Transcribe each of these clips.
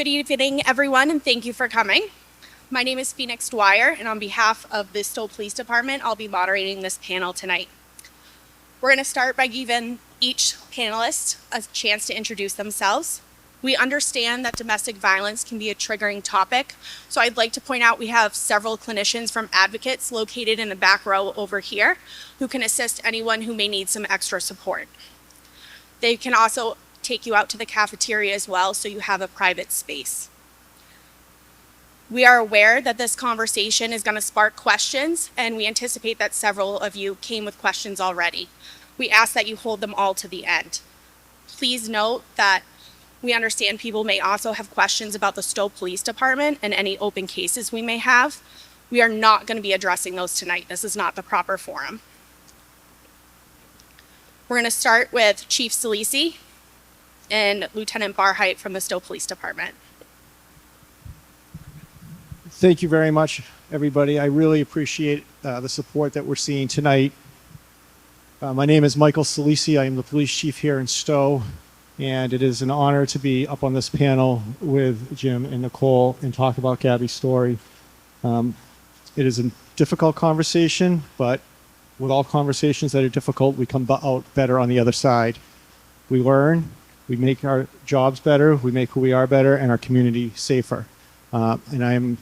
Good evening, everyone, and thank you for coming. My name is Phoenix Dwyer, and on behalf of the Stowe Police Department, I'll be moderating this panel tonight. We're going to start by giving each panelist a chance to introduce themselves. We understand that domestic violence can be a triggering topic, so I'd like to point out we have several clinicians from Advocates located in the back row over here who can assist anyone who may need some extra support. They can also take you out to the cafeteria as well, so you have a private space. We are aware that this conversation is going to spark questions, and we anticipate that several of you came with questions already. We ask that you hold them all to the end. Please note that we understand people may also have questions about the Stowe Police Department and any open cases we may have. We are not going to be addressing those tonight. This is not the proper forum. We're going to start with Chief Salisi and Lieutenant Barheit from the Stowe Police Department. Thank you very much, everybody. I really appreciate the support that we're seeing tonight. My name is Michael Salisi. I am the police chief here in Stowe, and it is an honor to be up on this panel with Jim and Nichole and talk about Gabby's story. It is a difficult conversation, but with all conversations that are difficult, we come out better on the other side. We learn, we make our jobs better, we make who we are better, and our community safer. And I'm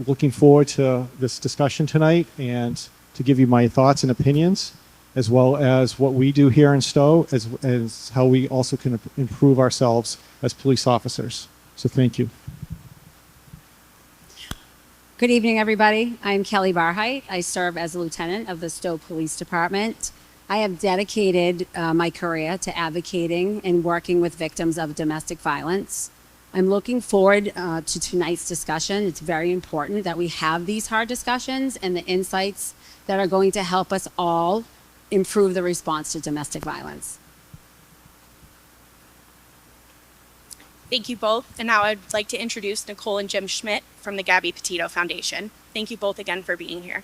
looking forward to this discussion tonight and to give you my thoughts and opinions, as well as what we do here in Stowe, as how we also can improve ourselves as police officers. So thank you. Good evening, everybody. I'm Kelly Barheit. I serve as a lieutenant of the Stowe Police Department. I have dedicated my career to advocating and working with victims of domestic violence. I'm looking forward to tonight's discussion. It's very important that we have these hard discussions and the insights that are going to help us all improve the response to domestic violence. Thank you both. And now I'd like to introduce Nichole and Jim Schmidt from the Gabby Petito Foundation. Thank you both again for being here.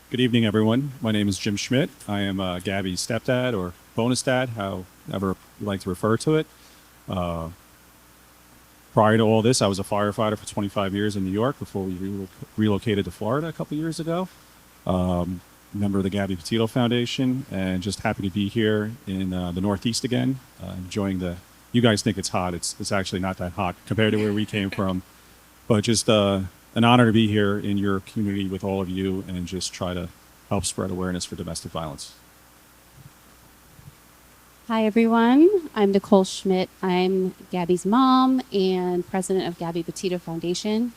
Good evening, everyone. My name is Jim Schmidt. I am Gabby's stepdad or bonus dad, however you like to refer to it. Prior to all this, I was a firefighter for 25 years in New York before we relocated to Florida a couple years ago. Member of the Gabby Petito Foundation, and just happy to be here in the Northeast again, enjoying you guys think it's hot. It's actually not that hot compared to where we came from, but just an honor to be here in your community with all of you and just try to help spread awareness for domestic violence. Hi, everyone. I'm Nichole Schmidt. I'm Gabby's mom and president of Gabby Petito Foundation.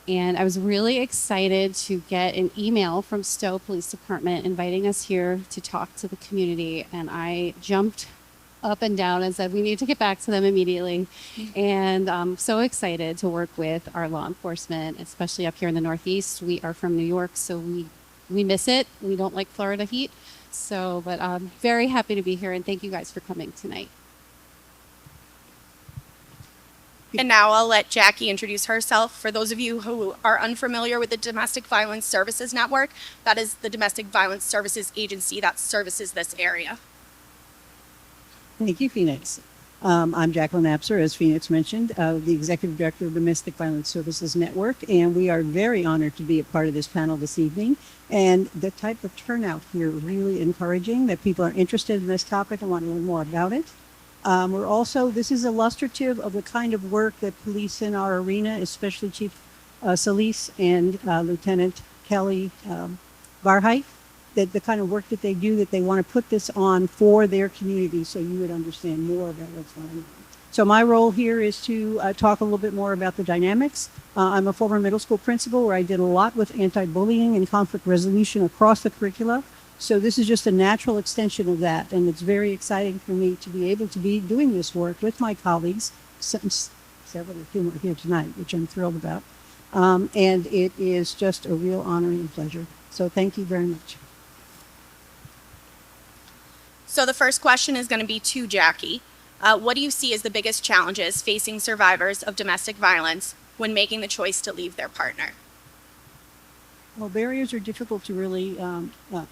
And I was really excited to get an email from Stowe Police Department inviting us here to talk to the community. And I jumped up and down and said, we need to get back to them immediately. And I'm so excited to work with our law enforcement, especially up here in the Northeast. We are from New York, so we miss it. We don't like Florida heat. But I'm very happy to be here, and thank you guys for coming tonight. And now I'll let Jaki introduce herself. For those of you who are unfamiliar with the Domestic Violence Services Network, that is the Domestic Violence Services Agency that services this area. Thank you, Phoenix. I'm Jaki Apsler, as Phoenix mentioned, the Executive Director of Domestic Violence Services Network, and we are very honored to be a part of this panel this evening. And the type of turnout here is really encouraging, that people are interested in this topic and want to learn more about it. This is illustrative of the kind of work that police in our arena, especially Chief Salisi and Lieutenant Kelly Barheit, that the kind of work that they do, that they want to put this on for their community so you would understand more about what's going on. So my role here is to talk a little bit more about the dynamics. I'm a former middle school principal where I did a lot with anti-bullying and conflict resolution across the curricula. So this is just a natural extension of that. And it's very exciting for me to be able to be doing this work with my colleagues, several of whom are here tonight, which I'm thrilled about. And it is just a real honor and pleasure. So thank you very much. So the first question is going to be to Jaki. What do you see as the biggest challenges facing survivors of domestic violence when making the choice to leave their partner? Well, barriers are difficult to really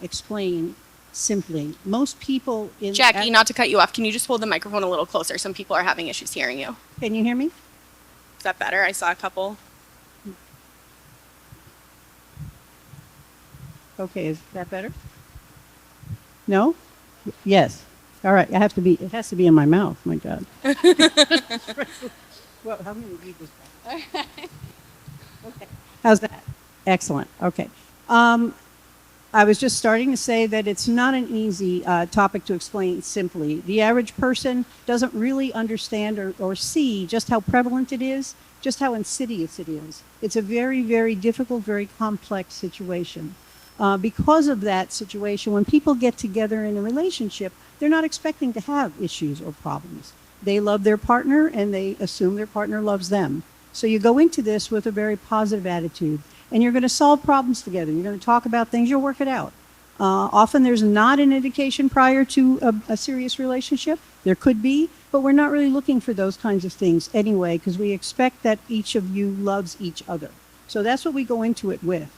explain simply. Most people in Jackie, not to cut you off, can you just hold the microphone a little closer? Some people are having issues hearing you. Can you hear me? Is that better? I saw a couple. Okay, is that better? No? Yes. All right, it has to be in my mouth, my God. Well, how many read this back? Okay. How's that? Excellent. Okay. I was just starting to say that it's not an easy topic to explain simply. The average person doesn't really understand or see just how prevalent it is, just how insidious it is. It's a very, very difficult, very complex situation. Because of that situation, when people get together in a relationship, they're not expecting to have issues or problems. They love their partner and they assume their partner loves them. So you go into this with a very positive attitude and you're going to solve problems together. You're going to talk about things, you'll work it out. Often there's not an indication prior to a serious relationship. There could be, but we're not really looking for those kinds of things anyway, because we expect that each of you loves each other. So that's what we go into it with.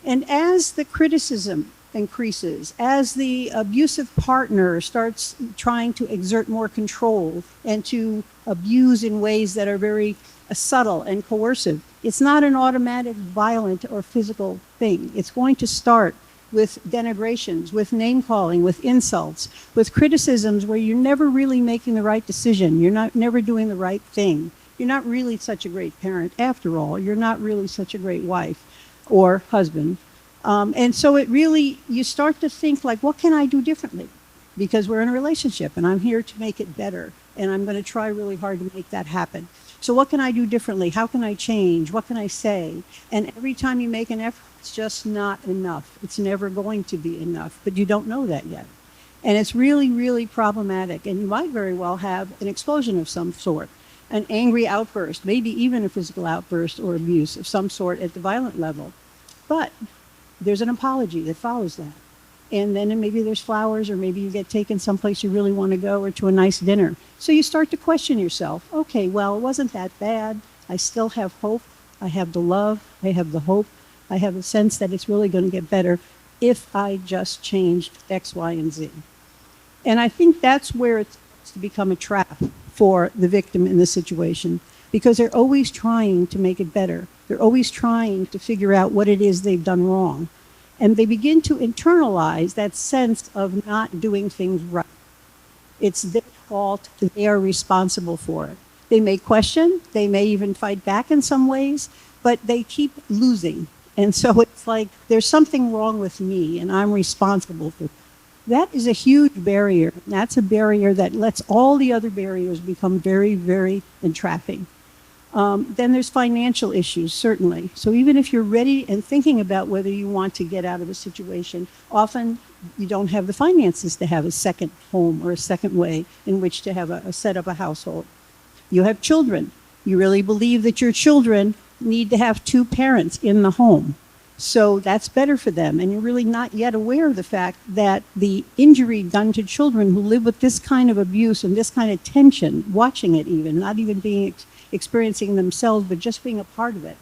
And as the criticism increases, as the abusive partner starts trying to exert more control and to abuse in ways that are very subtle and coercive, it's not an automatic violent or physical thing. It's going to start with denigrations, with name calling, with insults, with criticisms where you're never really making the right decision. You're never doing the right thing. You're not really such a great parent after all. You're not really such a great wife or husband. And so it really, you start to think like, what can I do differently? Because we're in a relationship and I'm here to make it better. And I'm going to try really hard to make that happen. So what can I do differently? How can I change? What can I say? And every time you make an effort, it's just not enough. It's never going to be enough, but you don't know that yet. And it's really, really problematic. And you might very well have an explosion of some sort, an angry outburst, maybe even a physical outburst or abuse of some sort at the violent level. But there's an apology that follows that. And then maybe there's flowers, or maybe you get taken someplace you really want to go, or to a nice dinner. So you start to question yourself. Okay, well, it wasn't that bad. I still have hope. I have the love. I have the hope. I have a sense that it's really going to get better if I just changed X, Y, and Z. And I think that's where it starts to become a trap for the victim in this situation, because they're always trying to make it better. They're always trying to figure out what it is they've done wrong. And they begin to internalize that sense of not doing things right. It's their fault, that they are responsible for it. They may question, they may even fight back in some ways, but they keep losing. And so it's like, there's something wrong with me and I'm responsible for it. That is a huge barrier. That's a barrier that lets all the other barriers become very, very entrapping. Then there's financial issues, certainly. So even if you're ready and thinking about whether you want to get out of a situation, often you don't have the finances to have a second home or a second way in which to have set up a household. You have children. You really believe that your children need to have two parents in the home. So that's better for them. And you're really not yet aware of the fact that the injury done to children who live with this kind of abuse and this kind of tension, watching it even, not even being experiencing themselves, but just being a part of it,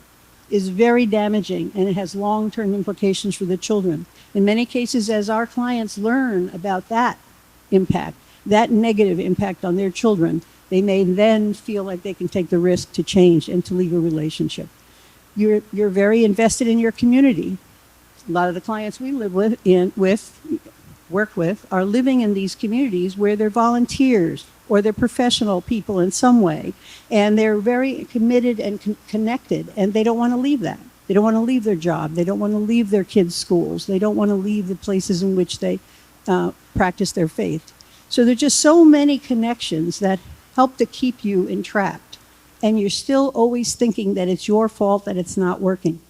is very damaging, and it has long-term implications for the children. In many cases, as our clients learn about that impact, that negative impact on their children, they may then feel like they can take the risk to change and to leave a relationship. You're very invested in your community. A lot of the clients we live work with are living in these communities where they're volunteers or they're professional people in some way, and they're very committed and connected, and they don't want to leave that. They don't want to leave their job. They don't want to leave their kids' schools. They don't want to leave the places in which they practice their faith. So there are just so many connections that help to keep you entrapped, and you're still always thinking that it's your fault that it's not working.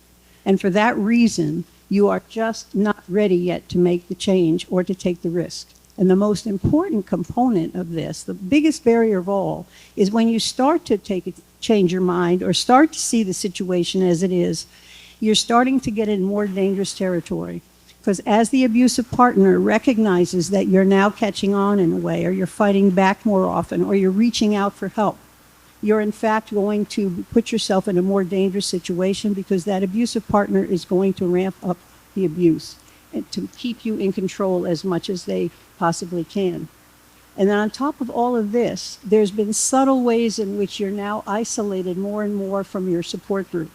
And for that reason, you are just not ready yet to make the change or to take the risk. And the most important component of this, the biggest barrier of all, is when you start to change your mind or start to see the situation as it is, you're starting to get in more dangerous territory. Because as the abusive partner recognizes that you're now catching on in a way, or you're fighting back more often, or you're reaching out for help, you're in fact going to put yourself in a more dangerous situation, because that abusive partner is going to ramp up the abuse. and to keep you in control as much as they possibly can. And then on top of all of this, there's been subtle ways in which you're now isolated more and more from your support group.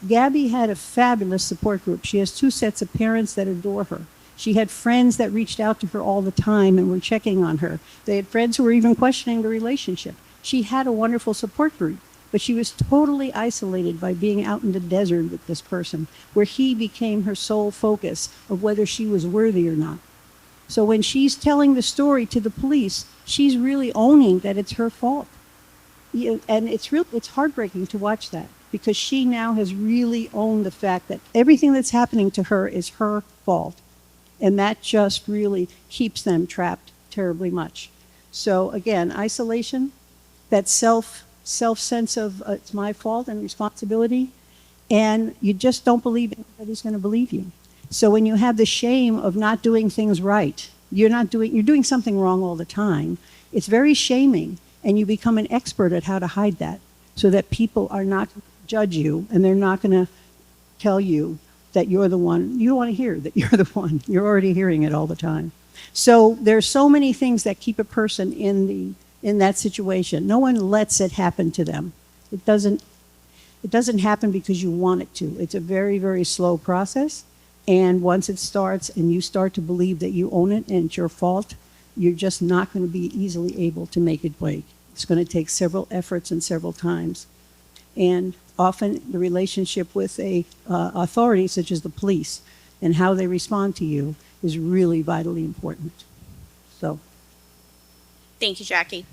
Gabby had a fabulous support group. She has 2 sets of parents that adore her. She had friends that reached out to her all the time and were checking on her. They had friends who were even questioning the relationship. She had a wonderful support group, but she was totally isolated by being out in the desert with this person, where he became her sole focus of whether she was worthy or not. So when she's telling the story to the police, she's really owning that it's her fault. And it's heartbreaking to watch that, because she now has really owned the fact that everything that's happening to her is her fault. And that just really keeps them trapped terribly much. So again, isolation, that self sense of it's my fault and responsibility, and you just don't believe anybody's going to believe you. So when you have the shame of not doing things right, you're doing something wrong all the time, it's very shaming, and you become an expert at how to hide that, so that people are not going to judge you, and they're not going to tell you that you're the one. You don't want to hear that you're the one. You're already hearing it all the time. So there's so many things that keep a person in that situation. No one lets it happen to them. It doesn't happen because you want it to. It's a very, very slow process. And once it starts and you start to believe that you own it and it's your fault, you're just not going to be easily able to make it break. It's going to take several efforts and several times. And often the relationship with a authority such as the police and how they respond to you is really vitally important. So. Thank you, Jackie.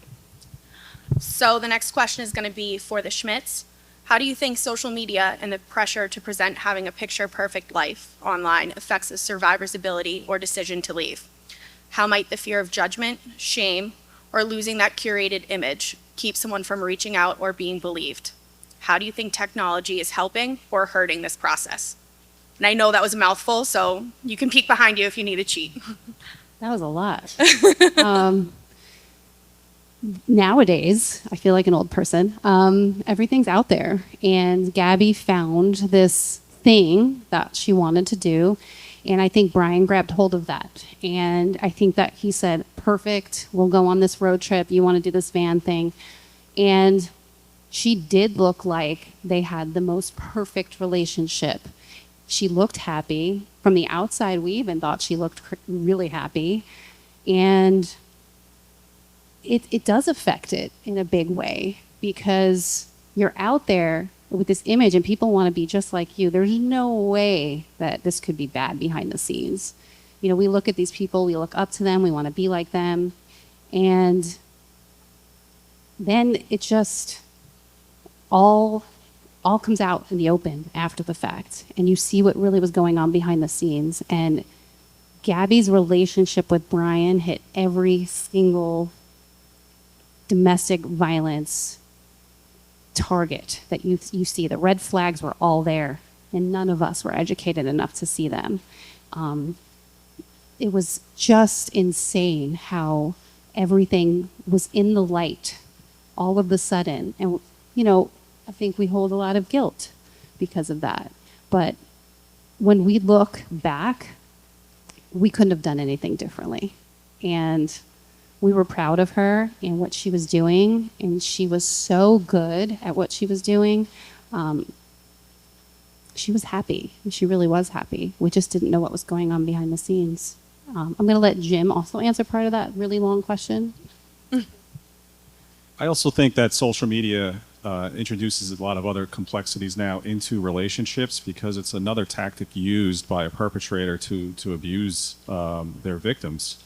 So the next question is going to be for the Schmidts. How do you think social media and the pressure to present having a picture-perfect life online affects a survivor's ability or decision to leave? How might the fear of judgment, shame, or losing that curated image keep someone from reaching out or being believed? How do you think technology is helping or hurting this process? And I know that was a mouthful, so you can peek behind you if you need a cheat. That was a lot. Nowadays, I feel like an old person, everything's out there. And Gabby found this thing that she wanted to do. And I think Brian grabbed hold of that. And I think that he said, perfect, we'll go on this road trip. You want to do this van thing. And she did look like they had the most perfect relationship. She looked happy. From the outside, we even thought she looked really happy. And it does affect it in a big way, because you're out there with this image and people want to be just like you. There's no way that this could be bad behind the scenes. You know, we look at these people, we look up to them, we want to be like them. And then it just all comes out in the open after the fact. And you see what really was going on behind the scenes. And Gabby's relationship with Brian hit every single domestic violence target that you see. The red flags were all there, and none of us were educated enough to see them. It was just insane how everything was in the light all of a sudden. And, you know, I think we hold a lot of guilt because of that. But when we look back, we couldn't have done anything differently. And we were proud of her and what she was doing, and she was so good at what she was doing. She was happy, and she really was happy. We just didn't know what was going on behind the scenes. I'm going to let Jim also answer part of that really long question. I also think that social media introduces a lot of other complexities now into relationships, because it's another tactic used by a perpetrator to abuse their victims.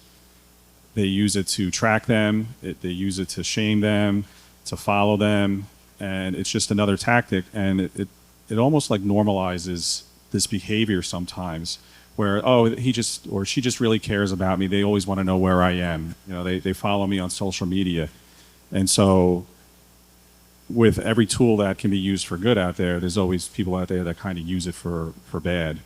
They use it to track them, they use it to shame them, to follow them, and it's just another tactic. And it almost like normalizes this behavior sometimes, where, oh, he just or she just really cares about me. They always want to know where I am. You know, they follow me on social media. And so with every tool that can be used for good out there, there's always people out there that kind of use it for bad.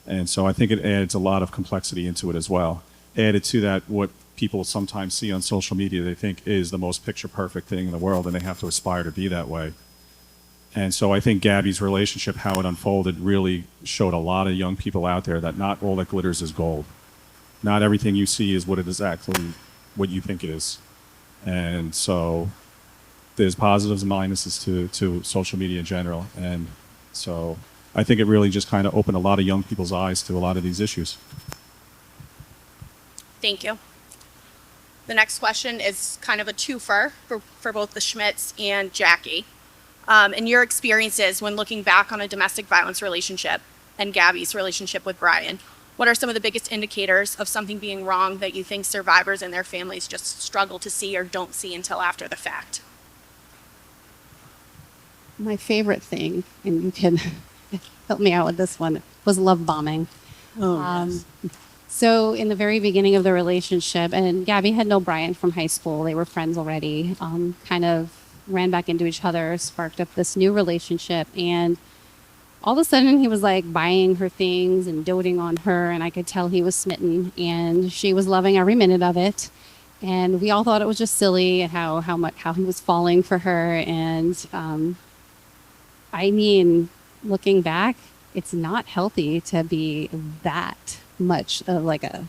And so I think it adds a lot of complexity into it as well. Added to that, what people sometimes see on social media they think is the most picture perfect thing in the world, and they have to aspire to be that way. And so I think Gabby's relationship, how it unfolded, really showed a lot of young people out there that not all that glitters is gold. Not everything you see is what it is actually what you think it is. And so there's positives and minuses to social media in general. And so I think it really just kind of opened a lot of young people's eyes to a lot of these issues. Thank you. The next question is kind of a twofer for both the Schmidts and Jaki. In your experiences when looking back on a domestic violence relationship and Gabby's relationship with Brian, what are some of the biggest indicators of something being wrong that you think survivors and their families just struggle to see or don't see until after the fact? My favorite thing, and you can help me out with this one, was love bombing. Oh, yes. So in the very beginning of the relationship, and Gabby had known Brian from high school. They were friends already, kind of ran back into each other, sparked up this new relationship. And all of a sudden he was like buying her things and doting on her. And I could tell he was smitten and she was loving every minute of it. And we all thought it was just silly how he was falling for her. And I mean, looking back, it's not healthy to be that much of like a,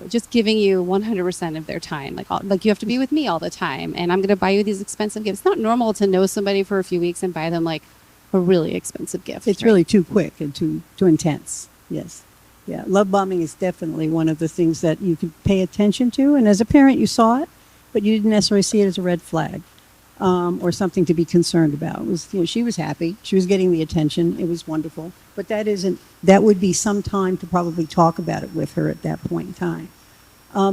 just giving you 100% of their time. Like you have to be with me all the time and I'm going to buy you these expensive gifts. It's not normal to know somebody for a few weeks and buy them like a really expensive gift. It's really too quick and too intense. Yes. Yeah. Love bombing is definitely one of the things that you could pay attention to. And as a parent, you saw it, but you didn't necessarily see it as a red flag. Or something to be concerned about. It was, she was happy. She was getting the attention. It was wonderful. But that would be some time to probably talk about it with her at that point in time.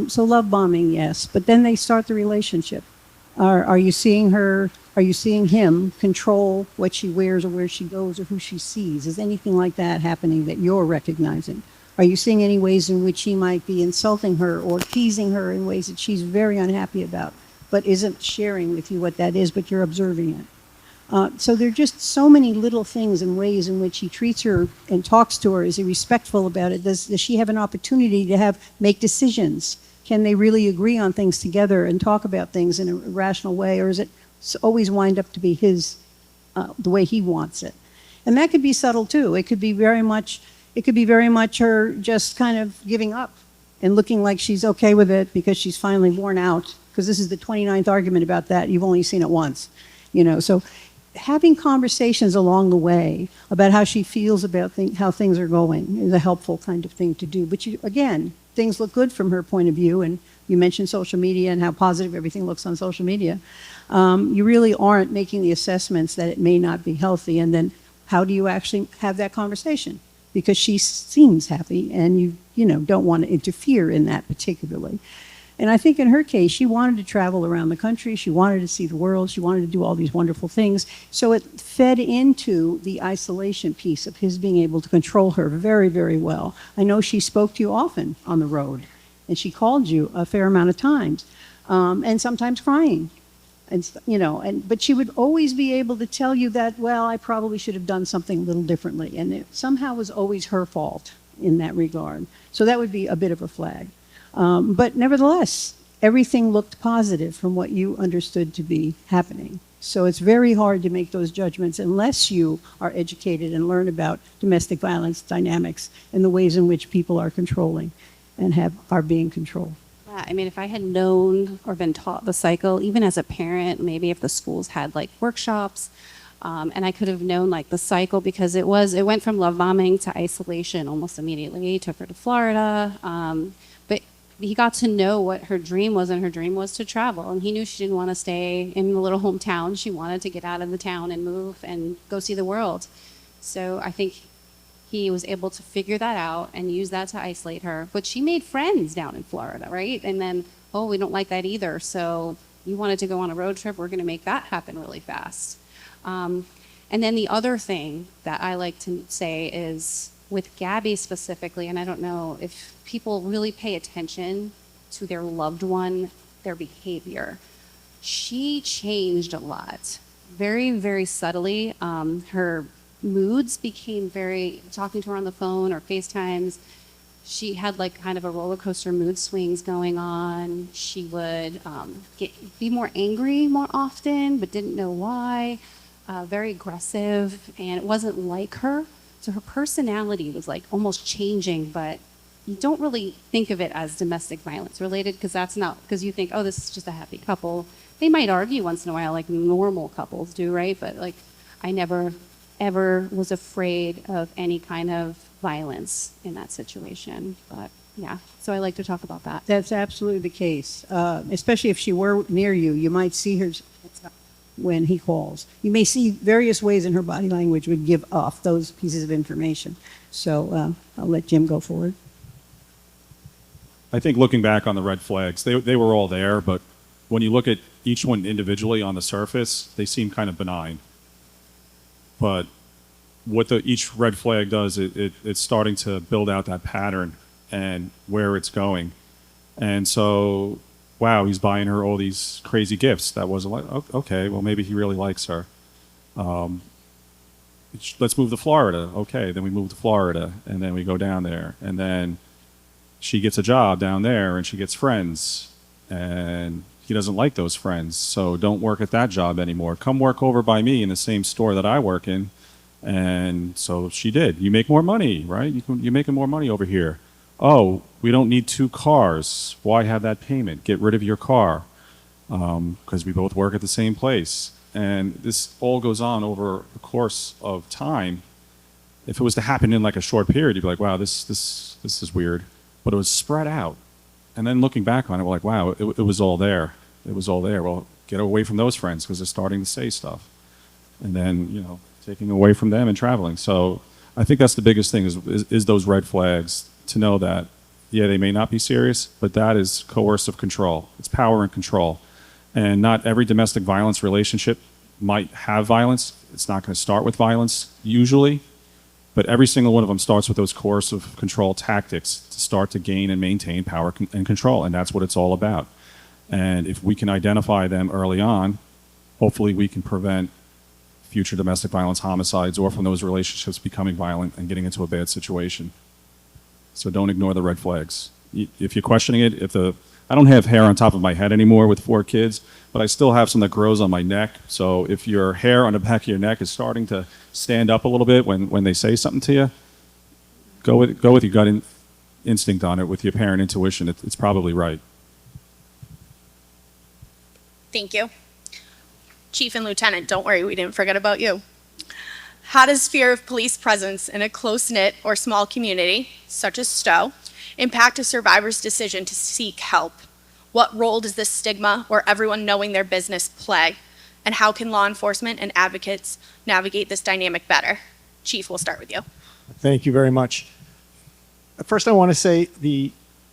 So love bombing, yes. But then they start the relationship. Are you seeing him control what she wears or where she goes or who she sees? Is anything like that happening that you're recognizing? Are you seeing any ways in which he might be insulting her or teasing her in ways that she's very unhappy about, but isn't sharing with you what that is, but you're observing it? So there are just so many little things and ways in which he treats her and talks to her. Is he respectful about it? Does she have an opportunity to make decisions? Can they really agree on things together and talk about things in a rational way? Or is it always wind up to be the way he wants it? And that could be subtle too. It could be very much her just kind of giving up and looking like she's okay with it because she's finally worn out. Because this is the 29th argument about that. You've only seen it once, So having conversations along the way about how she feels about how things are going is a helpful kind of thing to do. But again, things look good from her point of view. And you mentioned social media and how positive everything looks on social media. You really aren't making the assessments that it may not be healthy. And then how do you actually have that conversation? Because she seems happy and you don't want to interfere in that particularly. And I think in her case, she wanted to travel around the country. She wanted to see the world. She wanted to do all these wonderful things. So it fed into the isolation piece of his being able to control her very, very well. I know she spoke to you often on the road, and she called you a fair amount of times, and sometimes crying. But she would always be able to tell you that, well, I probably should have done something a little differently. And it somehow was always her fault in that regard. So that would be a bit of a flag. But nevertheless, everything looked positive from what you understood to be happening. So it's very hard to make those judgments unless you are educated and learn about domestic violence dynamics and the ways in which people are controlling and are being controlled. Yeah, I mean, if I had known or been taught the cycle, even as a parent, maybe if the schools had like workshops, and I could have known like the cycle because it went from love bombing to isolation almost immediately. Took her to Florida. But he got to know what her dream was, and her dream was to travel. And he knew she didn't want to stay in the little hometown. She wanted to get out of the town and move and go see the world. So I think he was able to figure that out and use that to isolate her. But she made friends down in Florida, right? And then, oh, we don't like that either. So you wanted to go on a road trip. We're going to make that happen really fast. And then the other thing that I like to say is with Gabby specifically, and I don't know if people really pay attention to their loved one, their behavior. She changed a lot, very, very subtly. Her moods became talking to her on the phone or FaceTimes, she had like kind of a roller coaster mood swings going on. She would be more angry more often, but didn't know why. very aggressive, and it wasn't like her. So her personality was like almost changing, but you don't really think of it as domestic violence related because that's not, because you think, oh, this is just a happy couple. They might argue once in a while like normal couples do, right? But like I never ever was afraid of any kind of violence in that situation. But yeah, so I like to talk about that. That's absolutely the case. Especially if she were near you, you might see her when he calls. You may see various ways in her body language would give off those pieces of information. So I'll let Jim go forward. I think looking back on the red flags, they were all there, but when you look at each one individually on the surface, they seem kind of benign. But what each red flag does, it's starting to build out that pattern and where it's going. And so, wow, he's buying her all these crazy gifts. That wasn't like, okay, well, maybe he really likes her. Let's move to Florida. Okay, then we move to Florida, and then we go down there. And then she gets a job down there, and she gets friends. And he doesn't like those friends, so don't work at that job anymore. Come work over by me in the same store that I work in. And so she did. You make more money, right? You're making more money over here. Oh, we don't need 2 cars. Why have that payment? Get rid of your car because we both work at the same place. And this all goes on over the course of time. If it was to happen in like a short period, you'd be like, wow, this is weird. But it was spread out. And then looking back on it, we're like, wow, it was all there. It was all there. Well, get away from those friends because they're starting to say stuff. And then, taking away from them and traveling. So I think that's the biggest thing is those red flags, to know that, yeah, they may not be serious, but that is coercive control. It's power and control. And not every domestic violence relationship might have violence. It's not going to start with violence usually, but every single one of them starts with those coercive control tactics to start to gain and maintain power and control. And that's what it's all about. And if we can identify them early on, hopefully we can prevent future domestic violence homicides or from those relationships becoming violent and getting into a bad situation. So don't ignore the red flags. If you're questioning it, I don't have hair on top of my head anymore with 4 kids, but I still have some that grows on my neck. So if your hair on the back of your neck is starting to stand up a little bit when they say something to you, go with your gut instinct on it, with your parent intuition. It's probably right. Thank you. Chief and Lieutenant, don't worry, we didn't forget about you. How does fear of police presence in a close-knit or small community, such as Stowe, impact a survivor's decision to seek help? What role does this stigma or everyone knowing their business play? And how can law enforcement and advocates navigate this dynamic better? Chief, we'll start with you. Thank you very much. First, I want to say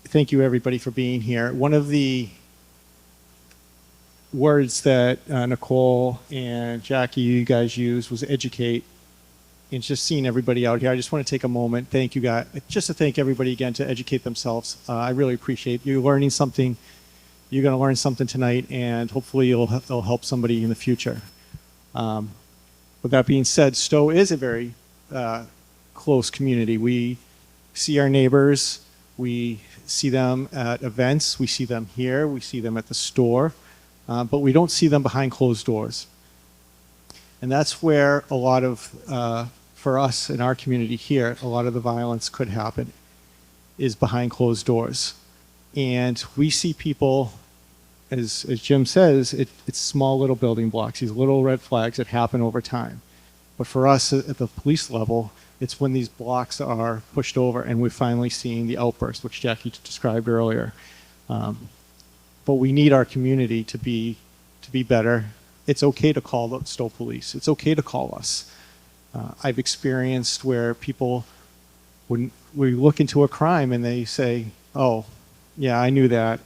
thank you, everybody, for being here. One of the words that Nichole and Jaki, you guys used, was educate. And just seeing everybody out here, I just want to take a moment, thank you guys, just to thank everybody again to educate themselves. I really appreciate you learning something. You're going to learn something tonight, and hopefully it'll help somebody in the future. With that being said, Stowe is a very close community. We see our neighbors, we see them at events, we see them here, we see them at the store. But we don't see them behind closed doors. And that's where a lot of, for us in our community here, a lot of the violence could happen, is behind closed doors. And we see people, as Jim says, it's small little building blocks, these little red flags that happen over time. But for us at the police level, it's when these blocks are pushed over and we're finally seeing the outburst, which Jaki described earlier. But we need our community to be better. It's okay to call the Stowe Police. It's okay to call us. I've experienced where people, when we look into a crime and they say, oh, yeah, I knew that,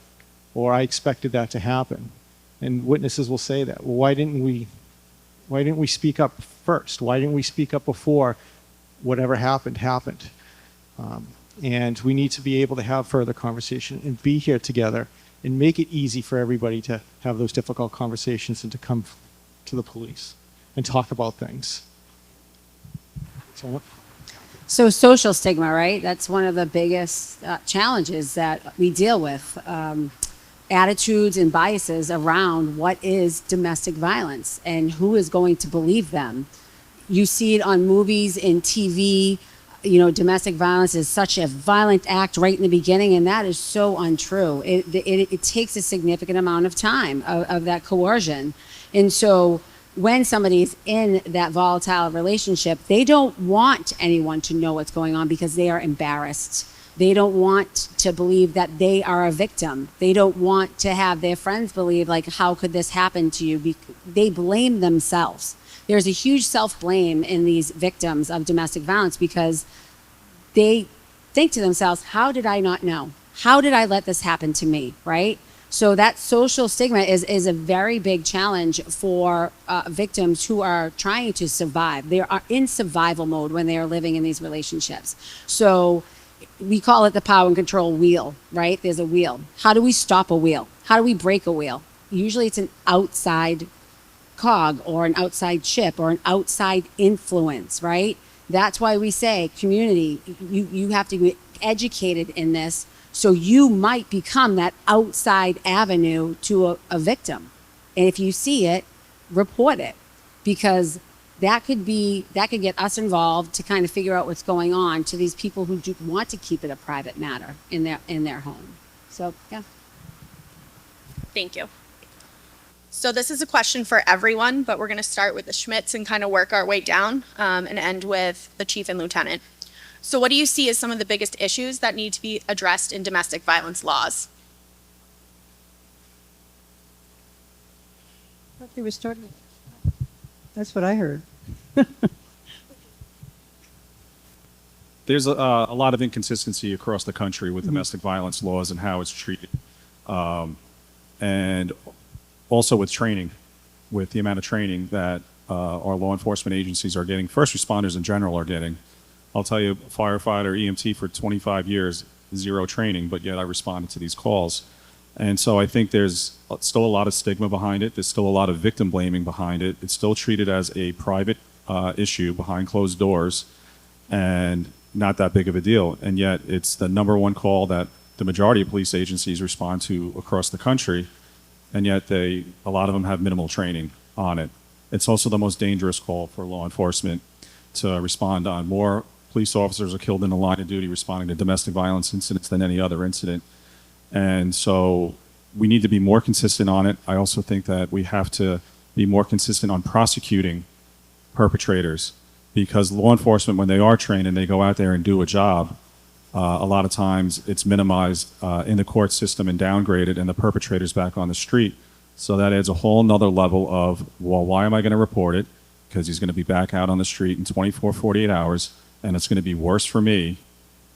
or I expected that to happen. And witnesses will say that. Well, why didn't we speak up first? Why didn't we speak up before whatever happened? And we need to be able to have further conversation and be here together and make it easy for everybody to have those difficult conversations and to come to the police and talk about things. So social stigma, right? That's one of the biggest challenges that we deal with. attitudes and biases around what is domestic violence and who is going to believe them. You see it on movies and TV. You know, domestic violence is such a violent act right in the beginning, and that is so untrue. It takes a significant amount of time of that coercion. And so when somebody is in that volatile relationship, they don't want anyone to know what's going on because they are embarrassed. They don't want to believe that they are a victim. They don't want to have their friends believe, like, how could this happen to you? They blame themselves. There's a huge self-blame in these victims of domestic violence because they think to themselves, how did I not know? How did I let this happen to me, right? So that social stigma is a very big challenge for victims who are trying to survive. They are in survival mode when they are living in these relationships. So we call it the power and control wheel, right? There's a wheel. How do we stop a wheel? How do we break a wheel? Usually it's an outside cog or an outside chip or an outside influence, right? That's why we say community, you have to be educated in this so you might become that outside avenue to a victim. And if you see it, report it, because that could get us involved to kind of figure out what's going on to these people who do want to keep it a private matter in their home. So, yeah. Thank you. So this is a question for everyone, but we're going to start with the Schmidts and kind of work our way down and end with the chief and lieutenant. So what do you see as some of the biggest issues that need to be addressed in domestic violence laws? I thought they were starting. That's what I heard. There's a lot of inconsistency across the country with domestic violence laws and how it's treated. And also with training, with the amount of training that our law enforcement agencies are getting, first responders in general are getting. I'll tell you, firefighter, EMT for 25 years, zero training, but yet I responded to these calls. And so I think there's still a lot of stigma behind it. There's still a lot of victim blaming behind it. It's still treated as a private issue behind closed doors and not that big of a deal. And yet it's the number one call that the majority of police agencies respond to across the country. And yet a lot of them have minimal training on it. It's also the most dangerous call for law enforcement to respond on. More police officers are killed in the line of duty responding to domestic violence incidents than any other incident. And so we need to be more consistent on it. I also think that we have to be more consistent on prosecuting perpetrators, because law enforcement, when they are trained and they go out there and do a job, a lot of times it's minimized in the court system and downgraded, and the perpetrator's back on the street. So that adds a whole nother level of, well, why am I going to report it? Because he's going to be back out on the street in 24, 48 hours, and it's going to be worse for me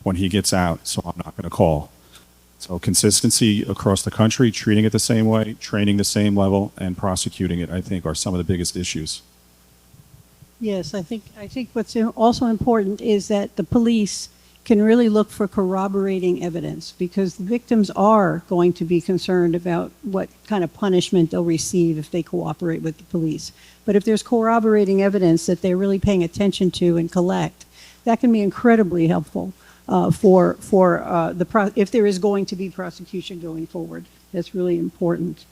when he gets out, so I'm not going to call. So consistency across the country, treating it the same way, training the same level, and prosecuting it, I think, are some of the biggest issues. Yes, I think what's also important is that the police can really look for corroborating evidence, because the victims are going to be concerned about what kind of punishment they'll receive if they cooperate with the police. But if there's corroborating evidence that they're really paying attention to and collect, that can be incredibly helpful if there is going to be prosecution going forward. That's really important.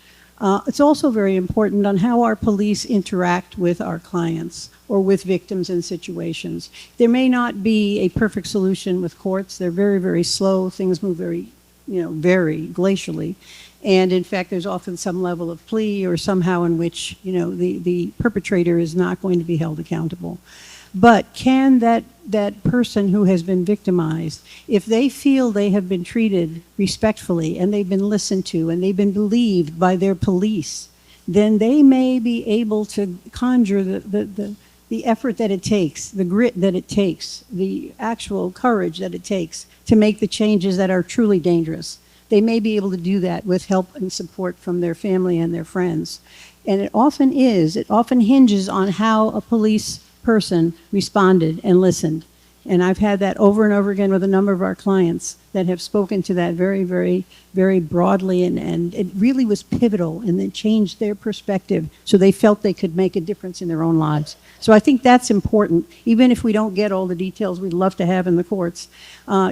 It's also very important on how our police interact with our clients or with victims in situations. There may not be a perfect solution with courts. They're very, very slow. Things move very glacially. And in fact, there's often some level of plea or somehow in which, the perpetrator is not going to be held accountable. But can that person who has been victimized, if they feel they have been treated respectfully and they've been listened to and they've been believed by their police, then they may be able to conjure the effort that it takes, the grit that it takes, the actual courage that it takes to make the changes that are truly dangerous. They may be able to do that with help and support from their family and their friends. And it often hinges on how a police person responded and listened. And I've had that over and over again with a number of our clients that have spoken to that very, very, very broadly, and it really was pivotal, and it changed their perspective so they felt they could make a difference in their own lives. So I think that's important. Even if we don't get all the details we'd love to have in the courts,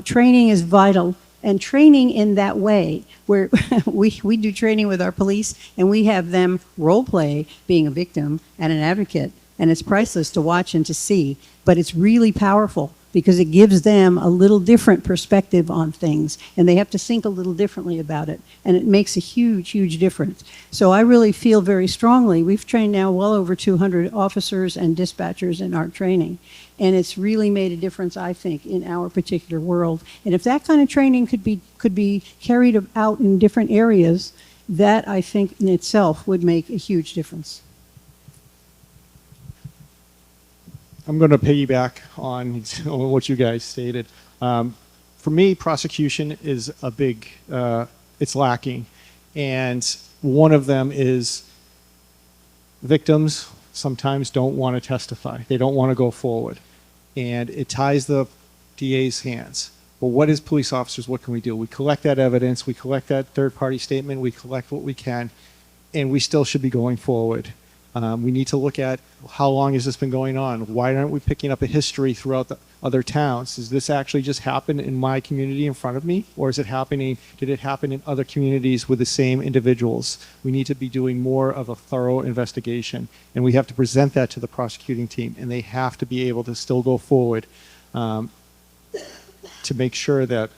training is vital And training in that way, where we do training with our police and we have them role play being a victim and an advocate. And it's priceless to watch and to see, but it's really powerful because it gives them a little different perspective on things and they have to think a little differently about it. And it makes a huge, huge difference. So I really feel very strongly, we've trained now well over 200 officers and dispatchers in our training. And it's really made a difference, I think, in our particular world. And if that kind of training could be carried out in different areas, that I think in itself would make a huge difference. I'm going to piggyback on what you guys stated. For me, prosecution is a big, it's lacking. And one of them is victims sometimes don't want to testify. They don't want to go forward. And it ties the DA's hands. But what as police officers, what can we do? We collect that evidence, we collect that third-party statement, we collect what we can, and we still should be going forward. We need to look at how long has this been going on? Why aren't we picking up a history throughout the other towns? Does this actually just happen in my community in front of me? Or is it happening, did it happen in other communities with the same individuals? We need to be doing more of a thorough investigation. And we have to present that to the prosecuting team. And they have to be able to still go forward to make sure that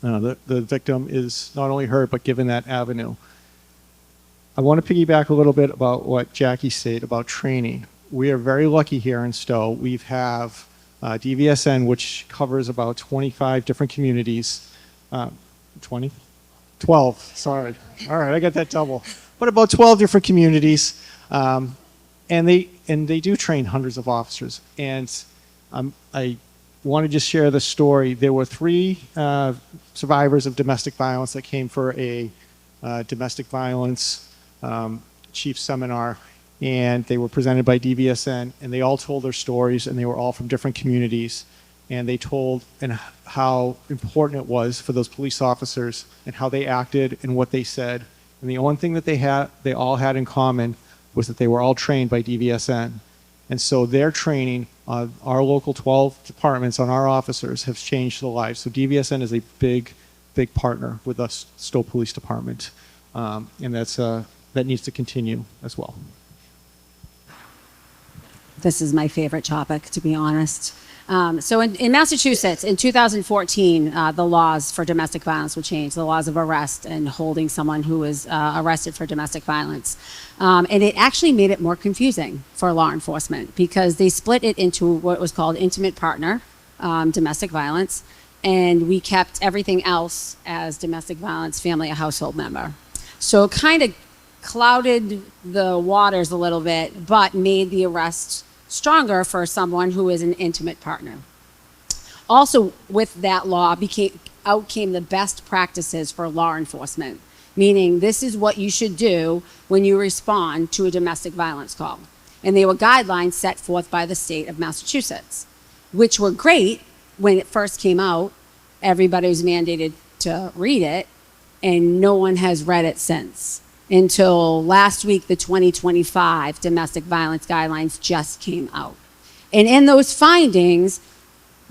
the victim is not only heard, but given that avenue. I want to piggyback a little bit about what Jaki said about training. We are very lucky here in Stowe. We have DVSN, which covers about 25 different communities. 20? 12, sorry. All right, I got that double. But about 12 different communities. And they do train hundreds of officers. And I want to just share the story. There were 3 survivors of domestic violence that came for a domestic violence chief seminar, and they were presented by DVSN, and they all told their stories, and they were all from different communities, and they told and how important it was for those police officers and how they acted and what they said. And the only thing that they all had in common was that they were all trained by DVSN. And so their training on our local 12 departments, on our officers, have changed the lives. So DVSN is a big, big partner with us, Stowe Police Department. And that needs to continue as well. This is my favorite topic, to be honest. So in Massachusetts, in 2014, the laws for domestic violence were changed, the laws of arrest and holding someone who was arrested for domestic violence. And it actually made it more confusing for law enforcement because they split it into what was called intimate partner, domestic violence, and we kept everything else as domestic violence, family, or household member. So it kind of clouded the waters a little bit, but made the arrest stronger for someone who is an intimate partner. Also, with that law, out came the best practices for law enforcement, meaning this is what you should do when you respond to a domestic violence call. And they were guidelines set forth by the state of Massachusetts, which were great when it first came out. Everybody was mandated to read it, and no one has read it since. Until last week, the 2025 domestic violence guidelines just came out. And in those findings,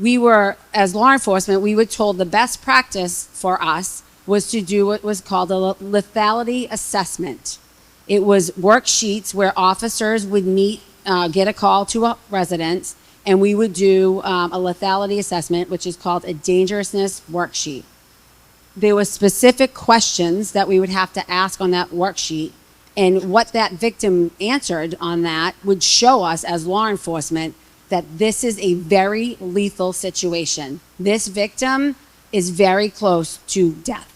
we were, as law enforcement, we were told the best practice for us was to do what was called a lethality assessment. It was worksheets where officers would meet, get a call to a residence, and we would do a lethality assessment, which is called a dangerousness worksheet. There were specific questions that we would have to ask on that worksheet, and what that victim answered on that would show us as law enforcement that this is a very lethal situation. This victim is very close to death.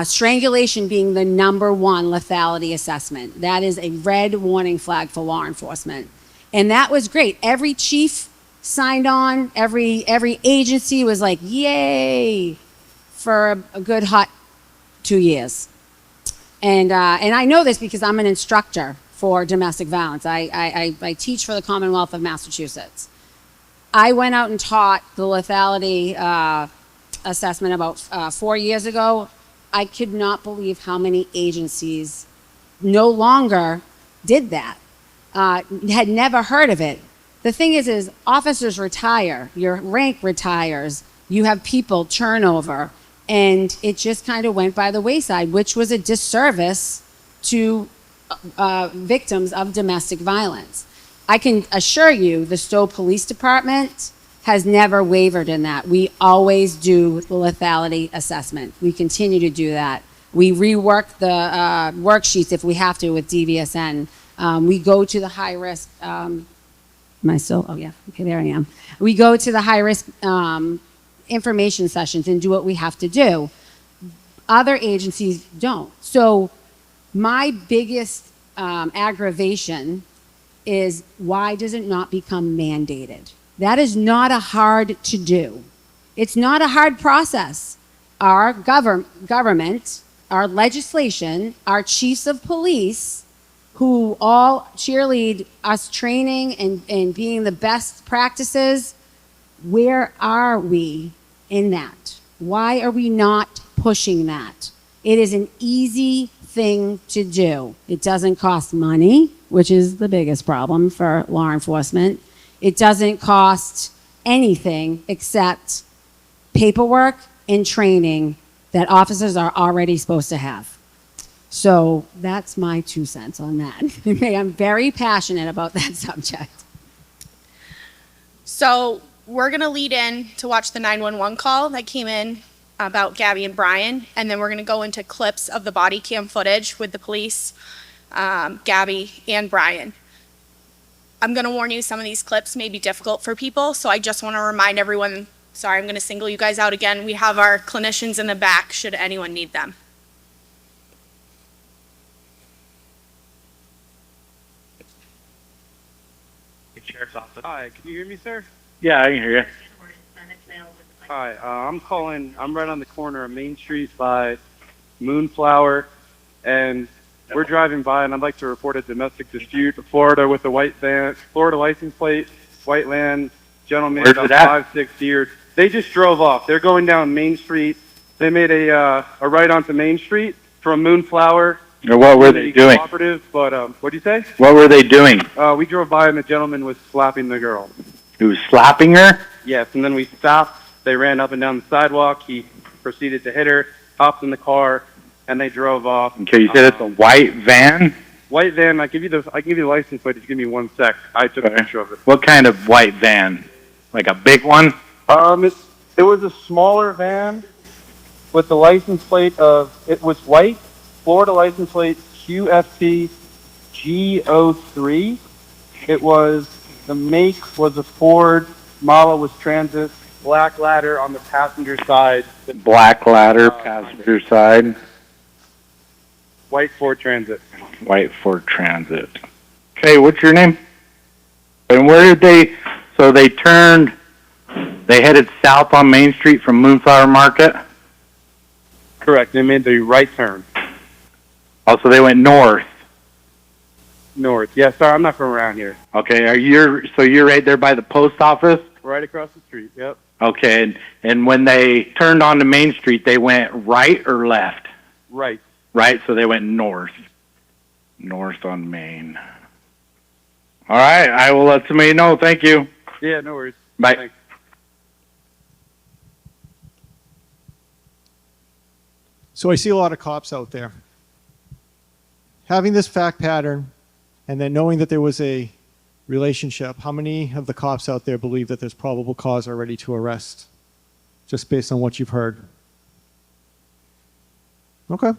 Strangulation being the #1 lethality assessment. That is a red warning flag for law enforcement. And that was great. Every chief signed on, every agency was like, yay, for a good hot 2 years. And I know this because I'm an instructor for domestic violence. I teach for the Commonwealth of Massachusetts. I went out and taught the lethality assessment about 4 years ago. I could not believe how many agencies no longer did that, had never heard of it. The thing is officers retire, your rank retires, you have people turnover. And it just kind of went by the wayside, which was a disservice to victims of domestic violence. I can assure you the Stowe Police Department has never wavered in that. We always do the lethality assessment. We continue to do that. We rework the worksheets if we have to with DVSN. We go to the high risk. Am I still? Oh, yeah. Okay, there I am. We go to the high risk information sessions and do what we have to do. Other agencies don't. So my biggest aggravation is, why does it not become mandated? That is not a hard to do. It's not a hard process. Our government, our legislation, our chiefs of police, who all cheerlead us training and being the best practices, where are we in that? Why are we not pushing that? It is an easy thing to do. It doesn't cost money, which is the biggest problem for law enforcement. It doesn't cost anything except paperwork and training that officers are already supposed to have. So that's my 2 cents on that. I'm very passionate about that subject. So we're going to lead in to watch the 911 call that came in about Gabby and Brian, and then we're going to go into clips of the body cam footage with the police, Gabby and Brian. I'm going to warn you, some of these clips may be difficult for people, so I just want to remind everyone, sorry, I'm going to single you guys out again. We have our clinicians in the back should anyone need them. Sheriff's Office. Hi, can you hear me, sir? Yeah, I can hear you. Hi, I'm calling. I'm right on the corner of Main Street by Moonflower, and we're driving by, and I'd like to report a domestic dispute. Florida with a white van, Florida license plate, white van, gentleman, Where's about it at? 5-6 years. They just drove off. They're going down Main Street. They made a right onto Main Street from Moonflower. Or what were they doing? Cooperative, but what'd you say? What were they doing? We drove by, and the gentleman was slapping the girl. He was slapping her? Yes, and then we stopped. They ran up and down the sidewalk. He proceeded to hit her, hopped in the car, and they drove off. Okay, you said it's a white van? White van. I give you the license plate. Just give me 1 sec. I took a picture of it. What kind of white van? Like a big one? It was a smaller van with the license plate of, it was white, Florida license plate QFC G03. It was, the make was a Ford, model was Transit, black ladder on the passenger side. Black ladder, passenger side. White Ford Transit. White Ford Transit. Okay, what's your name? And where did they, so they turned, they headed south on Main Street from Moonflower Market? Correct. They made the right turn. Also, they went north. North. Yeah, sorry, I'm not from around here. Okay, so you're right there by the post office? Right across the street, yep. Okay, and when they turned onto Main Street, they went right or left? Right. Right, so they went north. North on Main. All right, I will let somebody know. Thank you. Yeah, no worries. Bye. Thanks. So I see a lot of cops out there. Having this fact pattern and then knowing that there was a relationship, how many of the cops out there believe that there's probable cause already to arrest? Just based on what you've heard. Okay.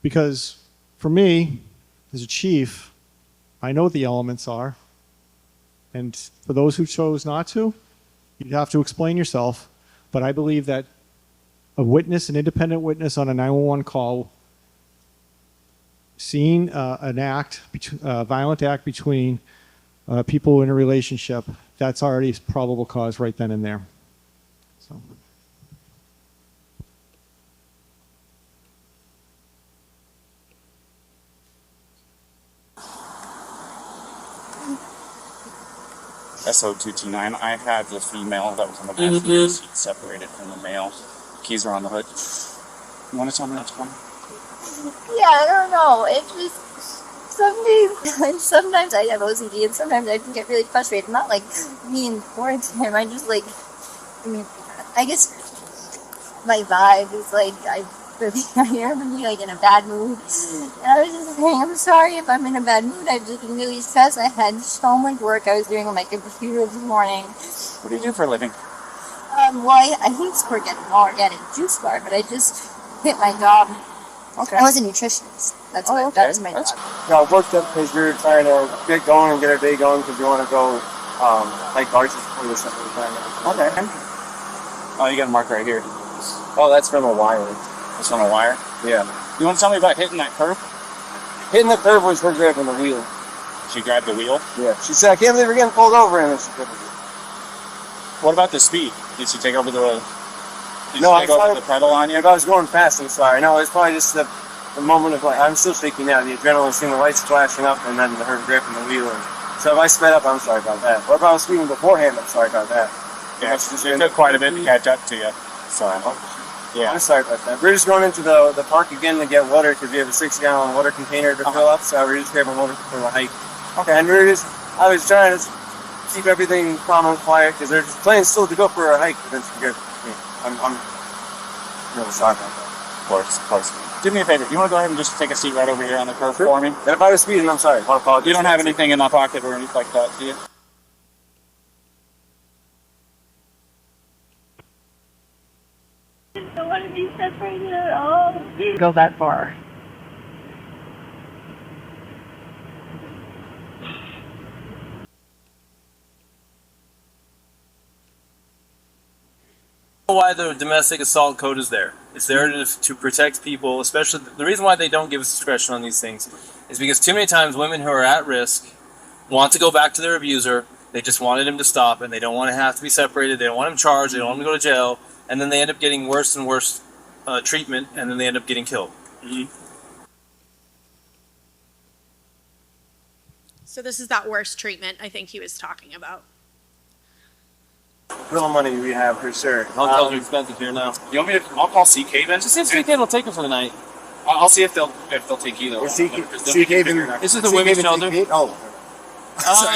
Because for me, as a chief, I know what the elements are. And for those who chose not to, you'd have to explain yourself. But I believe that a witness, an independent witness on a 911 call, seeing an act, a violent act between people in a relationship, that's already probable cause right then and there. So. SO229. I had the female that was in the passenger seat separated from the male. Keys are on the hood. You want to tell me what's going on? Yeah, I don't know. It just sometimes I have OCD and sometimes I can get really frustrated. Not like mean towards him. I just like, I mean, I guess my vibe is like I remember being like in a bad mood. And I was just saying, I'm sorry if I'm in a bad mood. I've just been really stressed. I had so much work I was doing on my computer this morning. What do you do for a living? Well, I hate organic juice bar, but I just quit my job. Okay. I was a nutritionist. That's that's my job. Got worked up because we were trying to get going and get our day going because we want to go like arches before the second time. Okay. Oh, you got a mark right here. Oh, that's from a wire. It's on a wire. Yeah. You want to tell me about hitting that curb? Hitting the curb was her grabbing the wheel. She grabbed the wheel. Yeah. She said, I can't believe we're getting pulled over in this. What about the speed? Did she take over the? Did No, she take over the pedal on you? If I was going fast, I'm sorry. No, it's probably just the moment of like, I'm still shaking now. The adrenaline, seeing the lights flashing up, and then her gripping the wheel. So if I sped up, I'm sorry about that. Or if I was speeding beforehand, I'm sorry about that. Yeah, it took quite a bit to catch up to you. So, yeah. I'm sorry about that. We're just going into the park again to get water because we have a 6-gallon water container to fill up. So we're just grabbing water for the hike. Okay. And I was trying to keep everything calm and quiet because they're just planning still to go for a hike. But it's good. I'm really sorry about that. Of course. Do me a favor. You want to go ahead and just take a seat right over here on the curb for me? And if I was speeding, I'm sorry. I apologize. You don't have anything in my pocket or anything like that, do you? I don't want to be separated at all. Go that far. Why the domestic assault code is there. It's there to protect people, especially the reason why they don't give us discretion on these things is because too many times women who are at risk want to go back to their abuser. They just wanted him to stop and they don't want to have to be separated. They don't want him charged. They don't want him to go to jail. And then they end up getting worse and worse treatment and then they end up getting killed. Mm-hmm. So this is that worst treatment I think he was talking about. Little money we have for sure. Hotels are expensive here now. You want me to? I'll call CK then. Just see if CK will take him for the night. I'll see if they'll take you though. Is CK This is the women's shelter. Oh.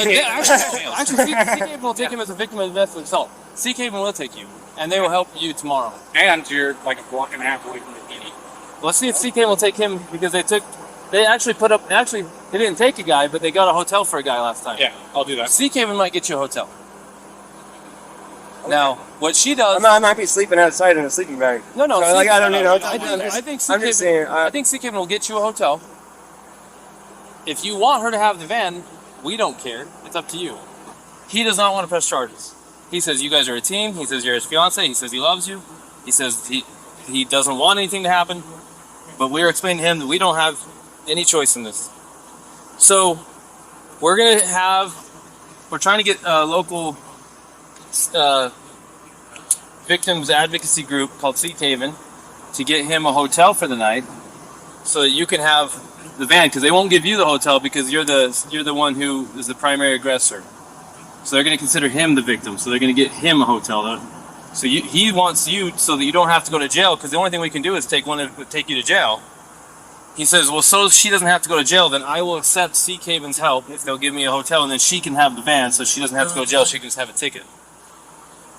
Yeah, actually, CK will take him as a victim of domestic assault. CK will take you, and they will help you tomorrow. And you're like a block and a half away from the PD. Let's see if CK will take him because they actually they didn't take a guy, but they got a hotel for a guy last time. Yeah, I'll do that. CK might get you a hotel. Now, what she does... I might be sleeping outside in a sleeping bag. No. So, I don't need a hotel. I think I'm just saying. I think CK will get you a hotel. If you want her to have the van, we don't care. It's up to you. He does not want to press charges. He says you guys are a team. He says you're his fiance. He says he loves you. He says he doesn't want anything to happen. But we're explaining to him that we don't have any choice in this. So we're trying to get a local victims advocacy group called Seat Haven to get him a hotel for the night so that you can have the van, because they won't give you the hotel because you're the one who is the primary aggressor. So they're going to consider him the victim. So they're going to get him a hotel. So he wants you so that you don't have to go to jail, because the only thing we can do is take you to jail. He says, well, so she doesn't have to go to jail, then I will accept Seat Haven's help if they'll give me a hotel, and then she can have the van so she doesn't have to go to jail. She can just have a ticket.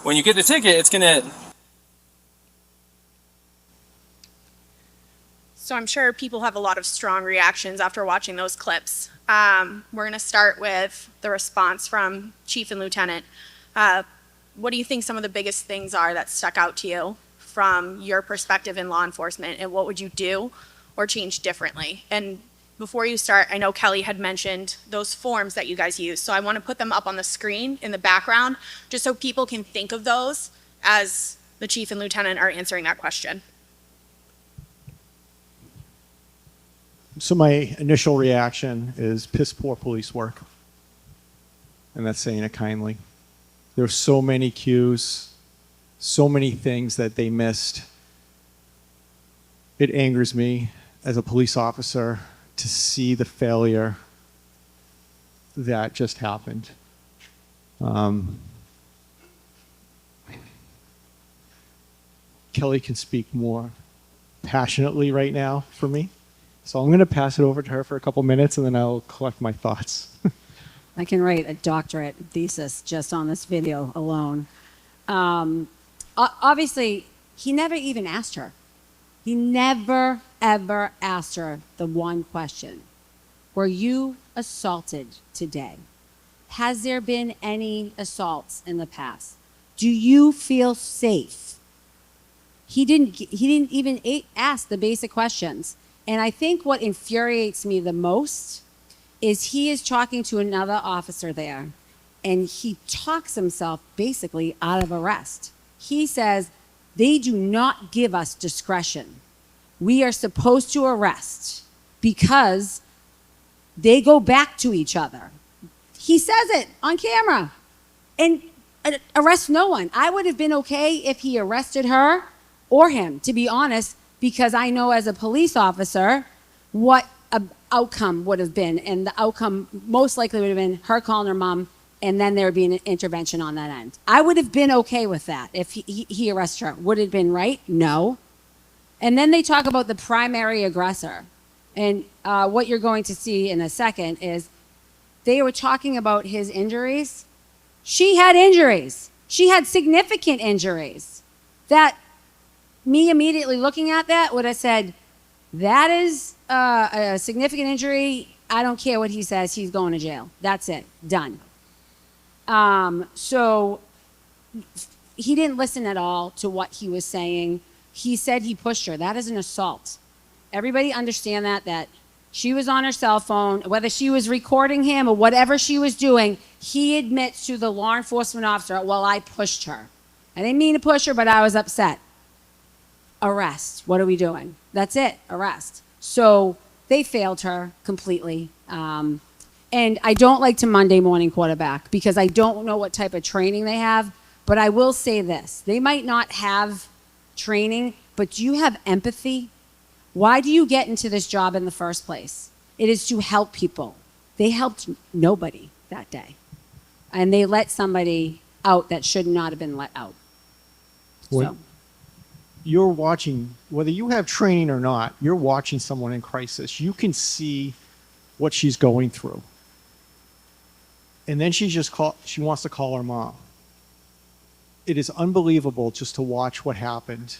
When you get the ticket, it's going to... So I'm sure people have a lot of strong reactions after watching those clips. We're going to start with the response from Chief and Lieutenant. What do you think some of the biggest things are that stuck out to you from your perspective in law enforcement, and what would you do or change differently? And before you start, I know Kelly had mentioned those forms that you guys use, so I want to put them up on the screen in the background just so people can think of those as the Chief and Lieutenant are answering that question. So my initial reaction is piss poor police work. And that's saying it kindly. There were so many cues, so many things that they missed. It angers me as a police officer to see the failure that just happened. Kelly can speak more passionately right now for me. So I'm going to pass it over to her for a couple minutes and then I'll collect my thoughts. I can write a doctorate thesis just on this video alone. Obviously, He never even asked her. He never, ever asked her the one question. Were you assaulted today? Has there been any assaults in the past? Do you feel safe? He didn't even ask the basic questions. And I think what infuriates me the most is he is talking to another officer there, and he talks himself basically out of arrest. He says, they do not give us discretion. We are supposed to arrest because they go back to each other. He says it on camera and arrest no one. I would have been okay if he arrested her or him, to be honest, because I know as a police officer what an outcome would have been. And the outcome most likely would have been her calling her mom, and then there would be an intervention on that end. I would have been okay with that if he arrested her. Would it have been right? No. And then they talk about the primary aggressor. And what you're going to see in a second is they were talking about his injuries. She had injuries. She had significant injuries that me immediately looking at that would have said, that is a significant injury. I don't care what he says. He's going to jail. That's it. Done. So he didn't listen at all to what he was saying. He said he pushed her. That is an assault. Everybody understand that she was on her cell phone, whether she was recording him or whatever she was doing, he admits to the law enforcement officer, well, I pushed her. I didn't mean to push her, but I was upset. Arrest. What are we doing? That's it. Arrest. So they failed her completely. And I don't like to Monday morning quarterback because I don't know what type of training they have. But I will say this. They might not have training, but do you have empathy? Why do you get into this job in the first place? It is to help people. They helped nobody that day. And they let somebody out that should not have been let out. So. You're watching, whether you have training or not, you're watching someone in crisis. You can see what she's going through. And then she wants to call her mom. It is unbelievable just to watch what happened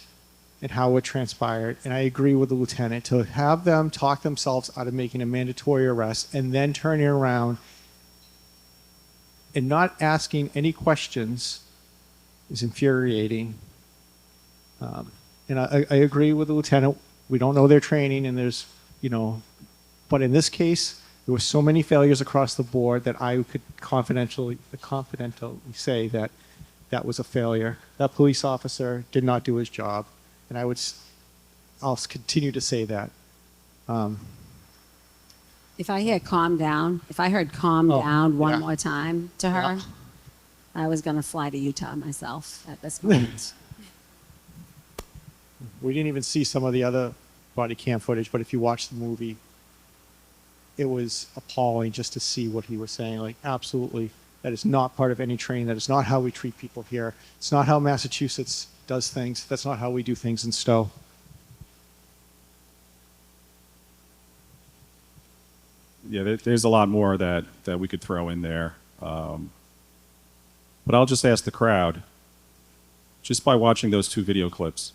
and how it transpired. And I agree with the lieutenant, to have them talk themselves out of making a mandatory arrest and then turning around and not asking any questions is infuriating. And I agree with the lieutenant. We don't know their training, and there's, but in this case, there were so many failures across the board that I could confidently say that that was a failure. That police officer did not do his job, and I'll continue to say that. If I hear calm down, if I heard calm down one more time to her, I was going to fly to Utah myself at this point. We didn't even see some of the other body cam footage, but if you watch the movie, it was appalling just to see what he was saying. Like, absolutely, that is not part of any training. That is not how we treat people here. It's not how Massachusetts does things. That's not how we do things in Stowe. Yeah, there's a lot more that we could throw in there. But I'll just ask the crowd, just by watching those two video clips,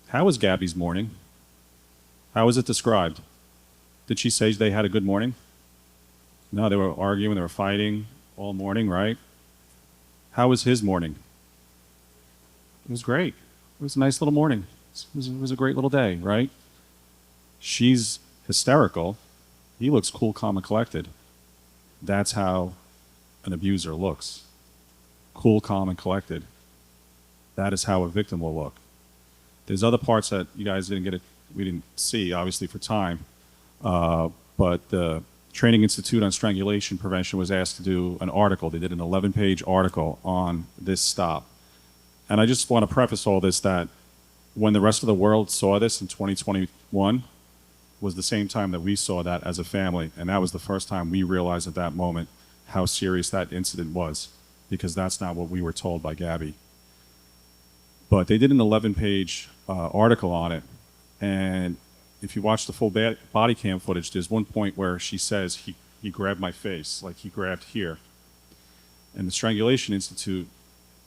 how was Gabby's morning? How was it described? Did she say they had a good morning? No, they were arguing, they were fighting all morning, right? How was his morning? It was great. It was a nice little morning. It was a great little day, right? She's hysterical. He looks cool, calm, and collected. That's how an abuser looks. Cool, calm, and collected. That is how a victim will look. There's other parts that you guys we didn't see, obviously, for time. But the Training Institute on Strangulation Prevention was asked to do an article. They did an 11-page article on this stop. And I just want to preface all this that when the rest of the world saw this in 2021 was the same time that we saw that as a family. And that was the first time we realized at that moment how serious that incident was, because that's not what we were told by Gabby. But they did an 11-page article on it. And if you watch the full body cam footage, there's one point where she says, he grabbed my face, like he grabbed here. And the Strangulation Institute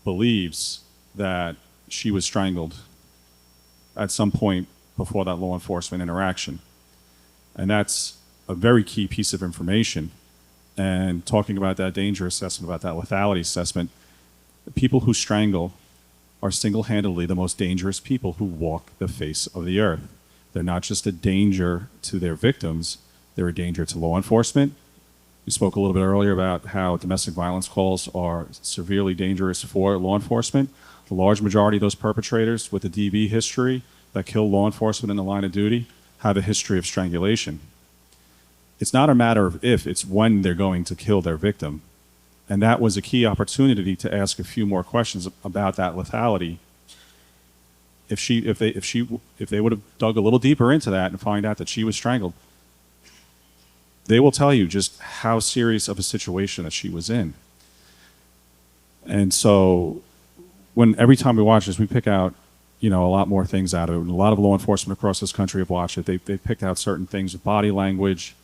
believes that she was strangled at some point before that law enforcement interaction. And that's a very key piece of information. And talking about that danger assessment, about that lethality assessment, people who strangle are single-handedly the most dangerous people who walk the face of the earth. They're not just a danger to their victims, they're a danger to law enforcement. We spoke a little bit earlier about how domestic violence calls are severely dangerous for law enforcement. The large majority of those perpetrators with a DV history that kill law enforcement in the line of duty have a history of strangulation. It's not a matter of if, it's when they're going to kill their victim. And that was a key opportunity to ask a few more questions about that lethality. If they would have dug a little deeper into that and find out that she was strangled, they will tell you just how serious of a situation that she was in. And so every time we watch this, we pick out, a lot more things out of it. And a lot of law enforcement across this country have watched it. They've picked out certain things with body language.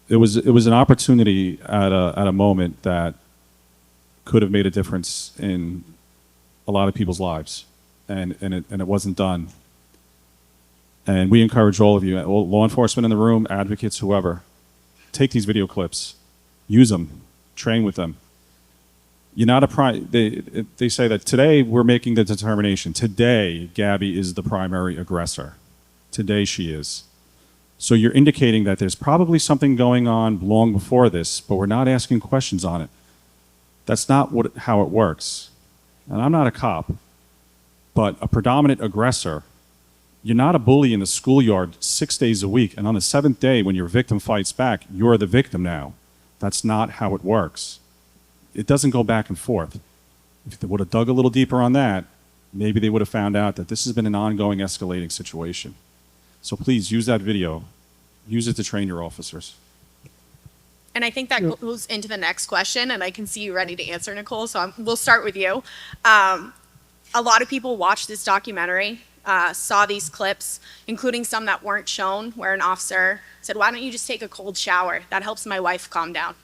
It was an opportunity at a moment that could have made a difference in a lot of people's lives, and it wasn't done. And we encourage all of you, all law enforcement in the room, advocates, whoever, take these video clips, use them, train with them. You're not they say that today we're making the determination. Today, Gabby is the primary aggressor. Today she is. So you're indicating that there's probably something going on long before this, but we're not asking questions on it. That's not how it works. And I'm not a cop, but a predominant aggressor, you're not a bully in the schoolyard 6 days a week, and on the 7th day when your victim fights back, you're the victim now. That's not how it works. It doesn't go back and forth. If they would have dug a little deeper on that, maybe they would have found out that this has been an ongoing escalating situation. So please use that video. Use it to train your officers. And I think that goes into the next question, and I can see you ready to answer, Nichole, so we'll start with you. A lot of people watched this documentary, saw these clips, including some that weren't shown, where an officer said, "Why don't you just take a cold shower? That helps my wife calm down."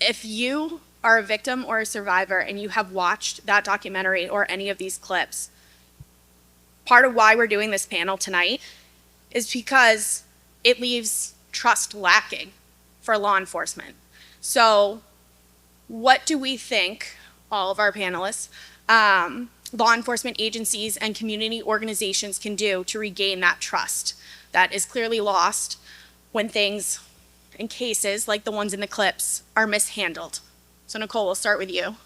If you are a victim or a survivor and you have watched that documentary or any of these clips, part of why we're doing this panel tonight is because it leaves trust lacking for law enforcement. So what do we think, all of our panelists, law enforcement agencies and community organizations can do to regain that trust that is clearly lost when things and cases like the ones in the clips are mishandled? So Nichole, we'll start with you.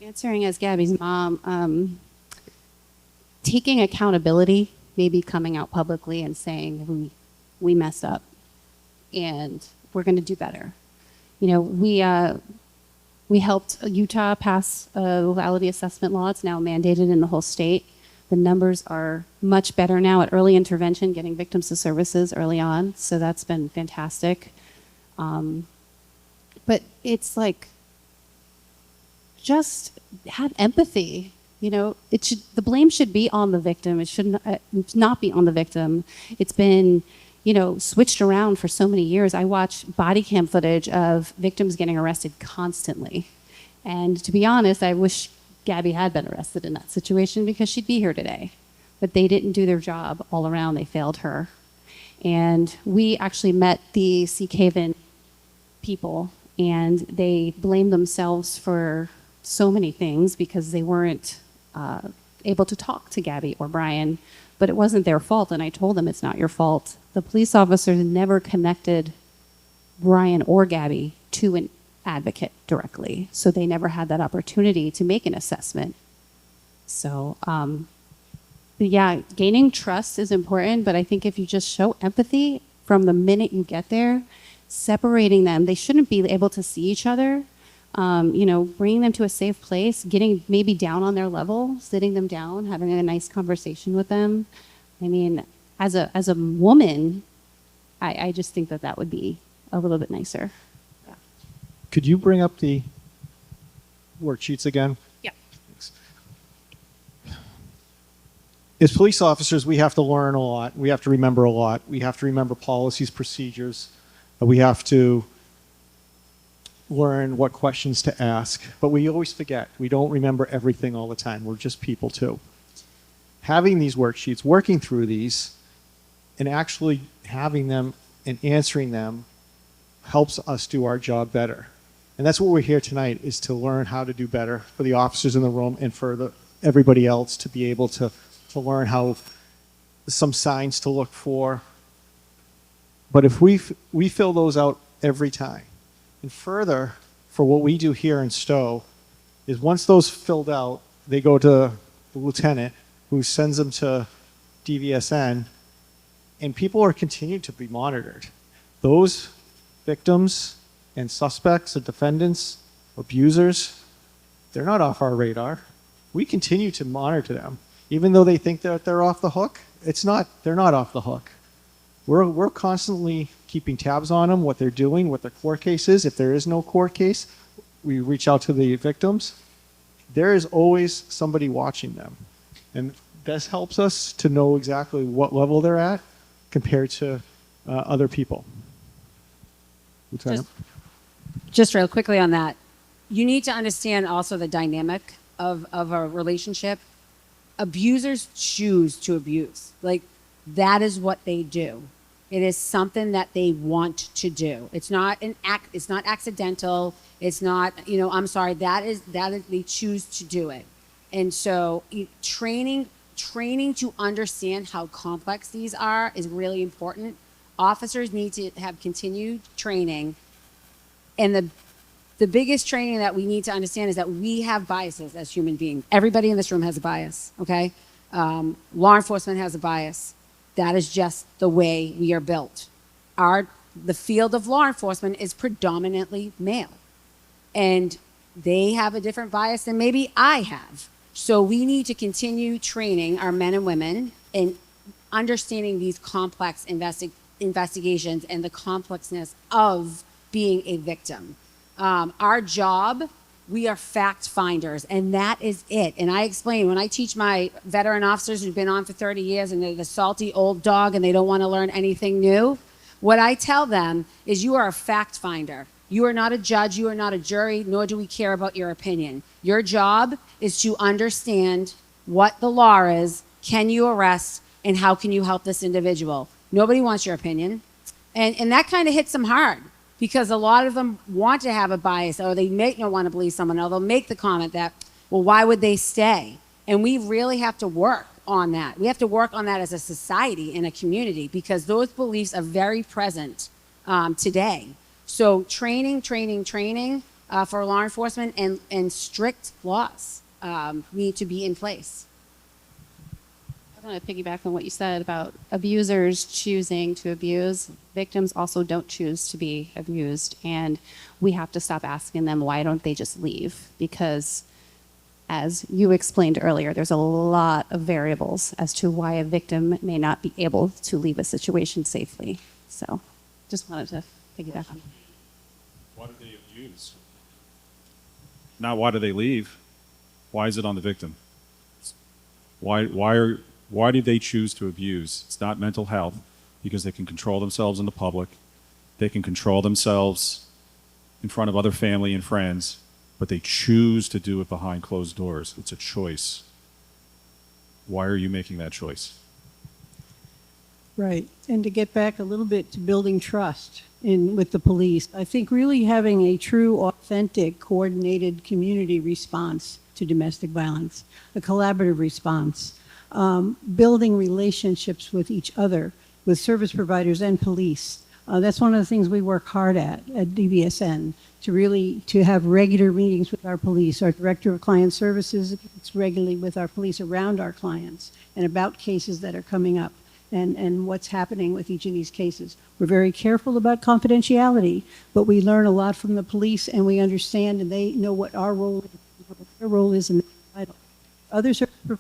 Answering as Gabby's mom, taking accountability, maybe coming out publicly and saying we messed up and we're going to do better. We helped Utah pass a lethality assessment law. It's now mandated in the whole state. The numbers are much better now at early intervention, getting victims to services early on. So that's been fantastic. But it's like, just have empathy. The blame should be on the victim. It should not be on the victim. It's been, switched around for so many years. I watch body cam footage of victims getting arrested constantly. And to be honest, I wish Gabby had been arrested in that situation because she'd be here today. But they didn't do their job all around. They failed her. And we actually met the Seahaven people, and they blamed themselves for so many things because they weren't able to talk to Gabby or Brian, but it wasn't their fault. And I told them, it's not your fault. The police officers never connected Brian or Gabby to an advocate directly. So they never had that opportunity to make an assessment. So, but yeah, gaining trust is important, but I think if you just show empathy from the minute you get there, separating them, they shouldn't be able to see each other. Bringing them to a safe place, getting maybe down on their level, sitting them down, having a nice conversation with them. I mean, as a woman, I just think that would be a little bit nicer. Yeah. Could you bring up the worksheets again? Yeah. Thanks. As police officers, we have to learn a lot. We have to remember a lot. We have to remember policies, procedures. We have to learn what questions to ask, but we always forget. We don't remember everything all the time. We're just people too. Having these worksheets, working through these, and actually having them and answering them helps us do our job better. And that's what we're here tonight, is to learn how to do better for the officers in the room and for everybody else to be able to learn how some signs to look for. But if we fill those out every time. And further, for what we do here in Stowe, is once those filled out, they go to the lieutenant, who sends them to DVSN, and people are continued to be monitored. Those victims and suspects and defendants, abusers, they're not off our radar. We continue to monitor them. Even though they think that they're off the hook, they're not off the hook. We're constantly keeping tabs on them, what they're doing, what their court case is. If there is no court case, we reach out to the victims. There is always somebody watching them. And this helps us to know exactly what level they're at compared to other people. Lieutenant? Just real quickly on that, you need to understand also the dynamic of a relationship. Abusers choose to abuse. Like, that is what they do. It is something that they want to do. It's not it's not accidental. It's not, I'm sorry, that is they choose to do it. And so training to understand how complex these are is really important. Officers need to have continued training. And the biggest training that we need to understand is that we have biases as human beings. Everybody in this room has a bias, okay? Law enforcement has a bias. That is just the way we are built. The field of law enforcement is predominantly male. And they have a different bias than maybe I have. So we need to continue training our men and women in understanding these complex investigations and the complexness of being a victim. Our job, we are fact finders, and that is it. And I explain, when I teach my veteran officers who've been on for 30 years and they're the salty old dog and they don't want to learn anything new, what I tell them is you are a fact finder. You are not a judge, you are not a jury, nor do we care about your opinion. Your job is to understand what the law is, can you arrest, and how can you help this individual. Nobody wants your opinion. And that kind of hits them hard, because a lot of them want to have a bias, or they may not want to believe someone else. They'll make the comment that, well, why would they stay? And we really have to work on that. We have to work on that as a society and a community, because those beliefs are very present today. So training for law enforcement and strict laws need to be in place. I want to piggyback on what you said about abusers choosing to abuse. Victims also don't choose to be abused, and we have to stop asking them, why don't they just leave? Because as you explained earlier, there's a lot of variables as to why a victim may not be able to leave a situation safely. So just wanted to piggyback on that. Why do they abuse? Not why do they leave? Why is it on the victim? Why do they choose to abuse? It's not mental health, because they can control themselves in the public. They can control themselves in front of other family and friends, but they choose to do it behind closed doors. It's a choice. Why are you making that choice? Right. And to get back a little bit to building trust with the police, I think really having a true, authentic, coordinated community response to domestic violence, a collaborative response, building relationships with each other, with service providers and police. That's one of the things we work hard at DVSN, to have regular meetings with our police. Our director of client services meets regularly with our police around our clients and about cases that are coming up and what's happening with each of these cases. We're very careful about confidentiality, but we learn a lot from the police, and we understand, and they know what our role is, what their role is in the other service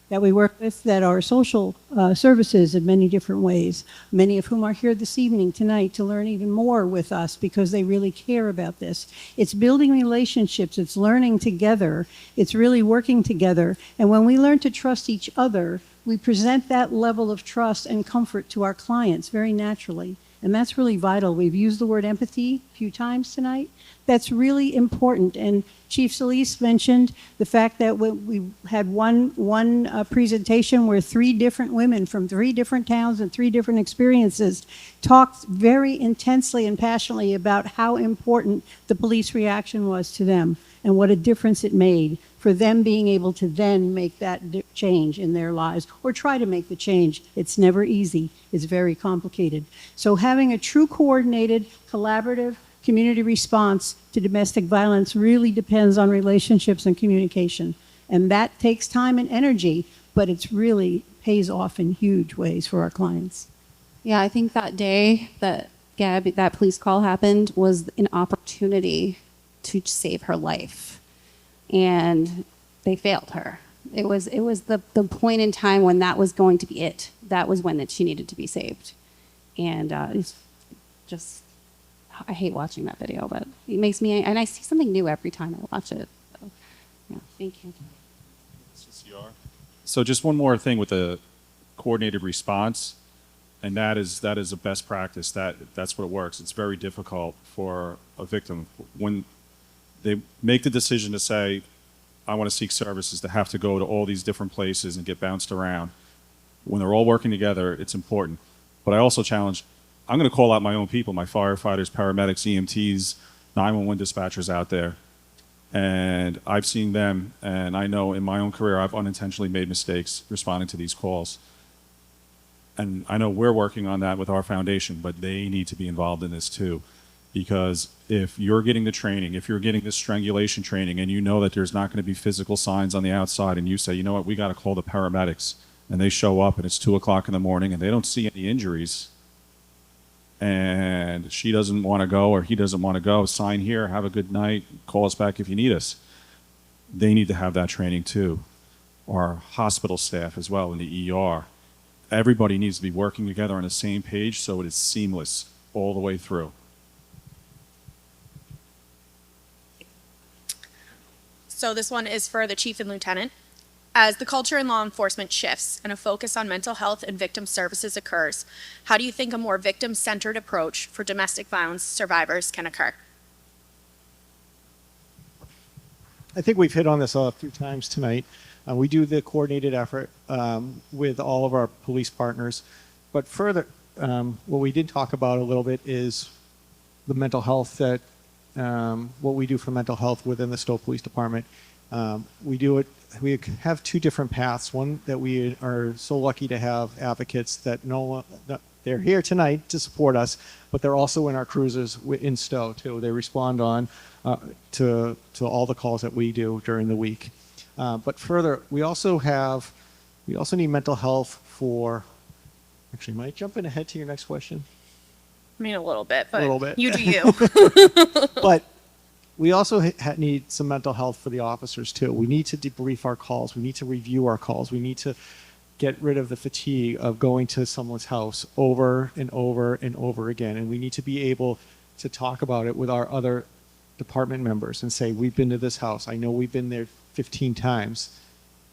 that we work with that are social services in many different ways, many of whom are here this evening, tonight, to learn even more with us because they really care about this. It's building relationships, it's learning together, it's really working together. And when we learn to trust each other, we present that level of trust and comfort to our clients very naturally. And that's really vital. We've used the word empathy a few times tonight. That's really important. And Chief Solis mentioned the fact that we had one presentation where 3 different women from 3 different towns and 3 different experiences talked very intensely and passionately about how important the police reaction was to them and what a difference it made for them being able to then make that change in their lives or try to make the change. It's never easy. It's very complicated. So having a true coordinated, collaborative community response to domestic violence really depends on relationships and communication. And that takes time and energy, but it's really pays off in huge ways for our clients. Yeah, I think that day that that police call happened was an opportunity to save her life. And they failed her. It was the point in time when that was going to be it. That was when she needed to be saved. And it's just, I hate watching that video, but it makes me, and I see something new every time I watch it. So, yeah, thank you. So just one more thing with the coordinated response, and that is a best practice. That's what works. It's very difficult for a victim when they make the decision to say, I want to seek services, to have to go to all these different places and get bounced around. When they're all working together, it's important. But I also challenge, I'm going to call out my own people, my firefighters, paramedics, EMTs, 911 dispatchers out there. And I've seen them, and I know in my own career, I've unintentionally made mistakes responding to these calls. And I know we're working on that with our foundation, but they need to be involved in this too. Because if you're getting the training, if you're getting this strangulation training, and you know that there's not going to be physical signs on the outside, and you say, you know what, we got to call the paramedics, and they show up, and it's 2 o'clock in the morning, and they don't see any injuries, and she doesn't want to go, or he doesn't want to go, sign here, have a good night, call us back if you need us. They need to have that training too. Our hospital staff as well in the ER. Everybody needs to be working together on the same page so it is seamless all the way through. So this one is for the chief and lieutenant. As the culture in law enforcement shifts and a focus on mental health and victim services occurs, how do you think a more victim-centered approach for domestic violence survivors can occur? I think we've hit on this a few times tonight. We do the coordinated effort with all of our police partners. But further, what we did talk about a little bit is the mental health that what we do for mental health within the Stowe Police Department. We have 2 different paths. One that we are so lucky to have advocates that they're here tonight to support us, but they're also in our cruisers in Stowe too. They respond on to all the calls that we do during the week. But further, we also need mental health for. Actually, am I jumping ahead to your next question? I mean, a little bit, but A little bit. you do you. But we also need some mental health for the officers too. We need to debrief our calls. We need to review our calls. We need to get rid of the fatigue of going to someone's house over and over and over again. And we need to be able to talk about it with our other department members and say, we've been to this house. I know we've been there 15 times,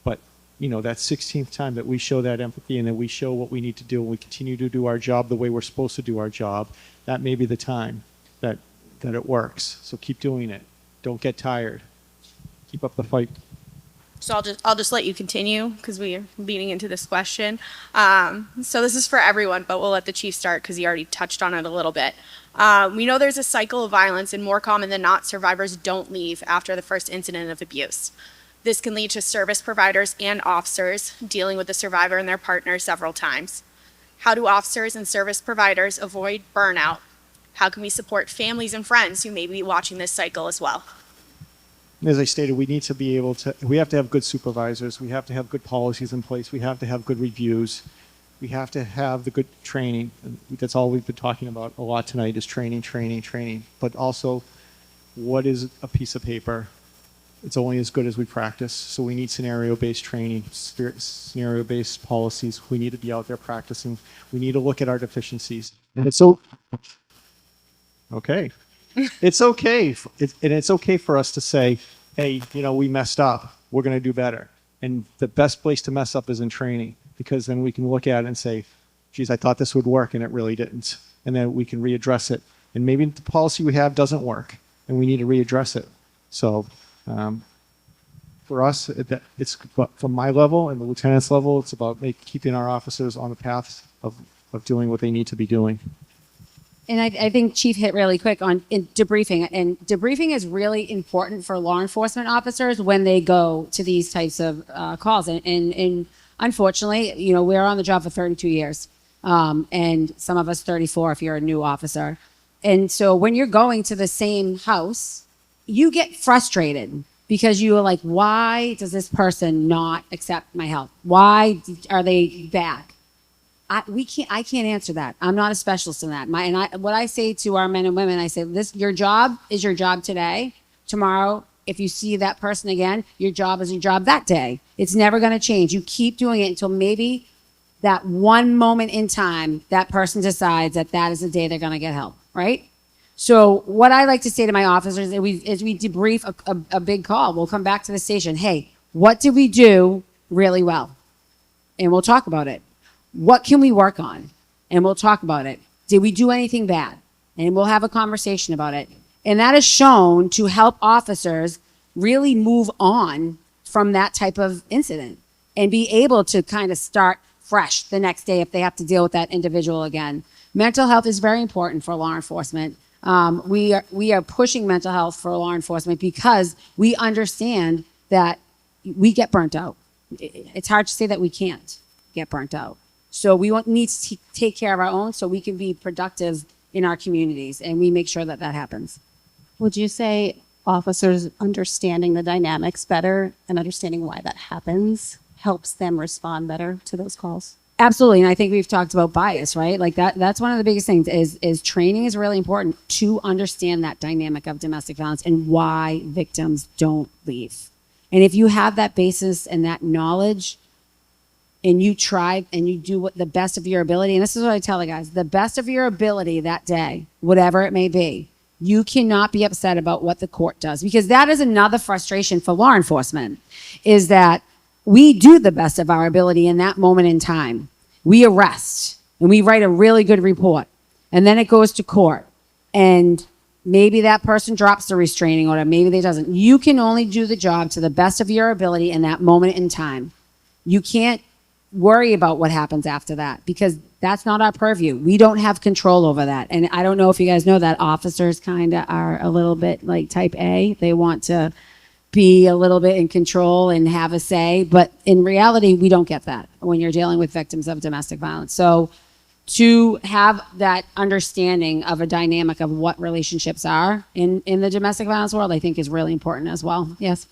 but that 16th time that we show that empathy and that we show what we need to do and we continue to do our job the way we're supposed to do our job, that may be the time that it works. So keep doing it. Don't get tired. Keep up the fight. So I'll just let you continue because we are leading into this question. So this is for everyone, but we'll let the chief start because he already touched on it a little bit. We know there's a cycle of violence, and more common than not, survivors don't leave after the first incident of abuse. This can lead to service providers and officers dealing with the survivor and their partner several times. How do officers and service providers avoid burnout? How can we support families and friends who may be watching this cycle as well? As I stated, we have to have good supervisors. We have to have good policies in place. We have to have good reviews. We have to have the good training. And that's all we've been talking about a lot tonight is training. But also, what is a piece of paper? It's only as good as we practice. So we need scenario-based training, scenario-based policies. We need to be out there practicing. We need to look at our deficiencies. And it's okay. It's okay. It's okay for us to say, hey, we messed up. We're going to do better. And the best place to mess up is in training, because then we can look at it and say, geez, I thought this would work and it really didn't. and then we can readdress it. And maybe the policy we have doesn't work, and we need to readdress it. So for us, it's from my level and the lieutenant's level, it's about keeping our officers on the path of doing what they need to be doing. And I think Chief hit really quick on debriefing. And debriefing is really important for law enforcement officers when they go to these types of calls. And unfortunately, you know, we're on the job for 32 years. And some of us 34 if you're a new officer. And so when you're going to the same house, you get frustrated because you are like, why does this person not accept my help? Why are they bad? I can't answer that. I'm not a specialist in that. What I say to our men and women, I say, your job is your job today. Tomorrow, if you see that person again, your job is your job that day. It's never going to change. You keep doing it until maybe that one moment in time, that person decides that is the day they're going to get help, right? So what I like to say to my officers is we debrief a big call. We'll come back to the station. Hey, what did we do really well? And we'll talk about it. What can we work on? And we'll talk about it. Did we do anything bad? And we'll have a conversation about it. And that is shown to help officers really move on from that type of incident and be able to kind of start fresh the next day if they have to deal with that individual again. Mental health is very important for law enforcement. We are pushing mental health for law enforcement because we understand that we get burnt out. It's hard to say that we can't get burnt out. So we need to take care of our own so we can be productive in our communities, and we make sure that happens. Would you say officers understanding the dynamics better and understanding why that happens helps them respond better to those calls? Absolutely. And I think we've talked about bias, right? Like that's one of the biggest things is training is really important to understand that dynamic of domestic violence and why victims don't leave. And if you have that basis and that knowledge, and you try and you do the best of your ability, and this is what I tell the guys, the best of your ability that day, whatever it may be, you cannot be upset about what the court does, because that is another frustration for law enforcement, is that we do the best of our ability in that moment in time. We arrest and we write a really good report, and then it goes to court, and maybe that person drops the restraining order, maybe they doesn't. You can only do the job to the best of your ability in that moment in time. You can't worry about what happens after that, because that's not our purview. We don't have control over that. And I don't know if you guys know that officers kind of are a little bit like type A. They want to be a little bit in control and have a say, but in reality, we don't get that when you're dealing with victims of domestic violence. So to have that understanding of a dynamic of what relationships are in the domestic violence world, I think is really important as well. Yes.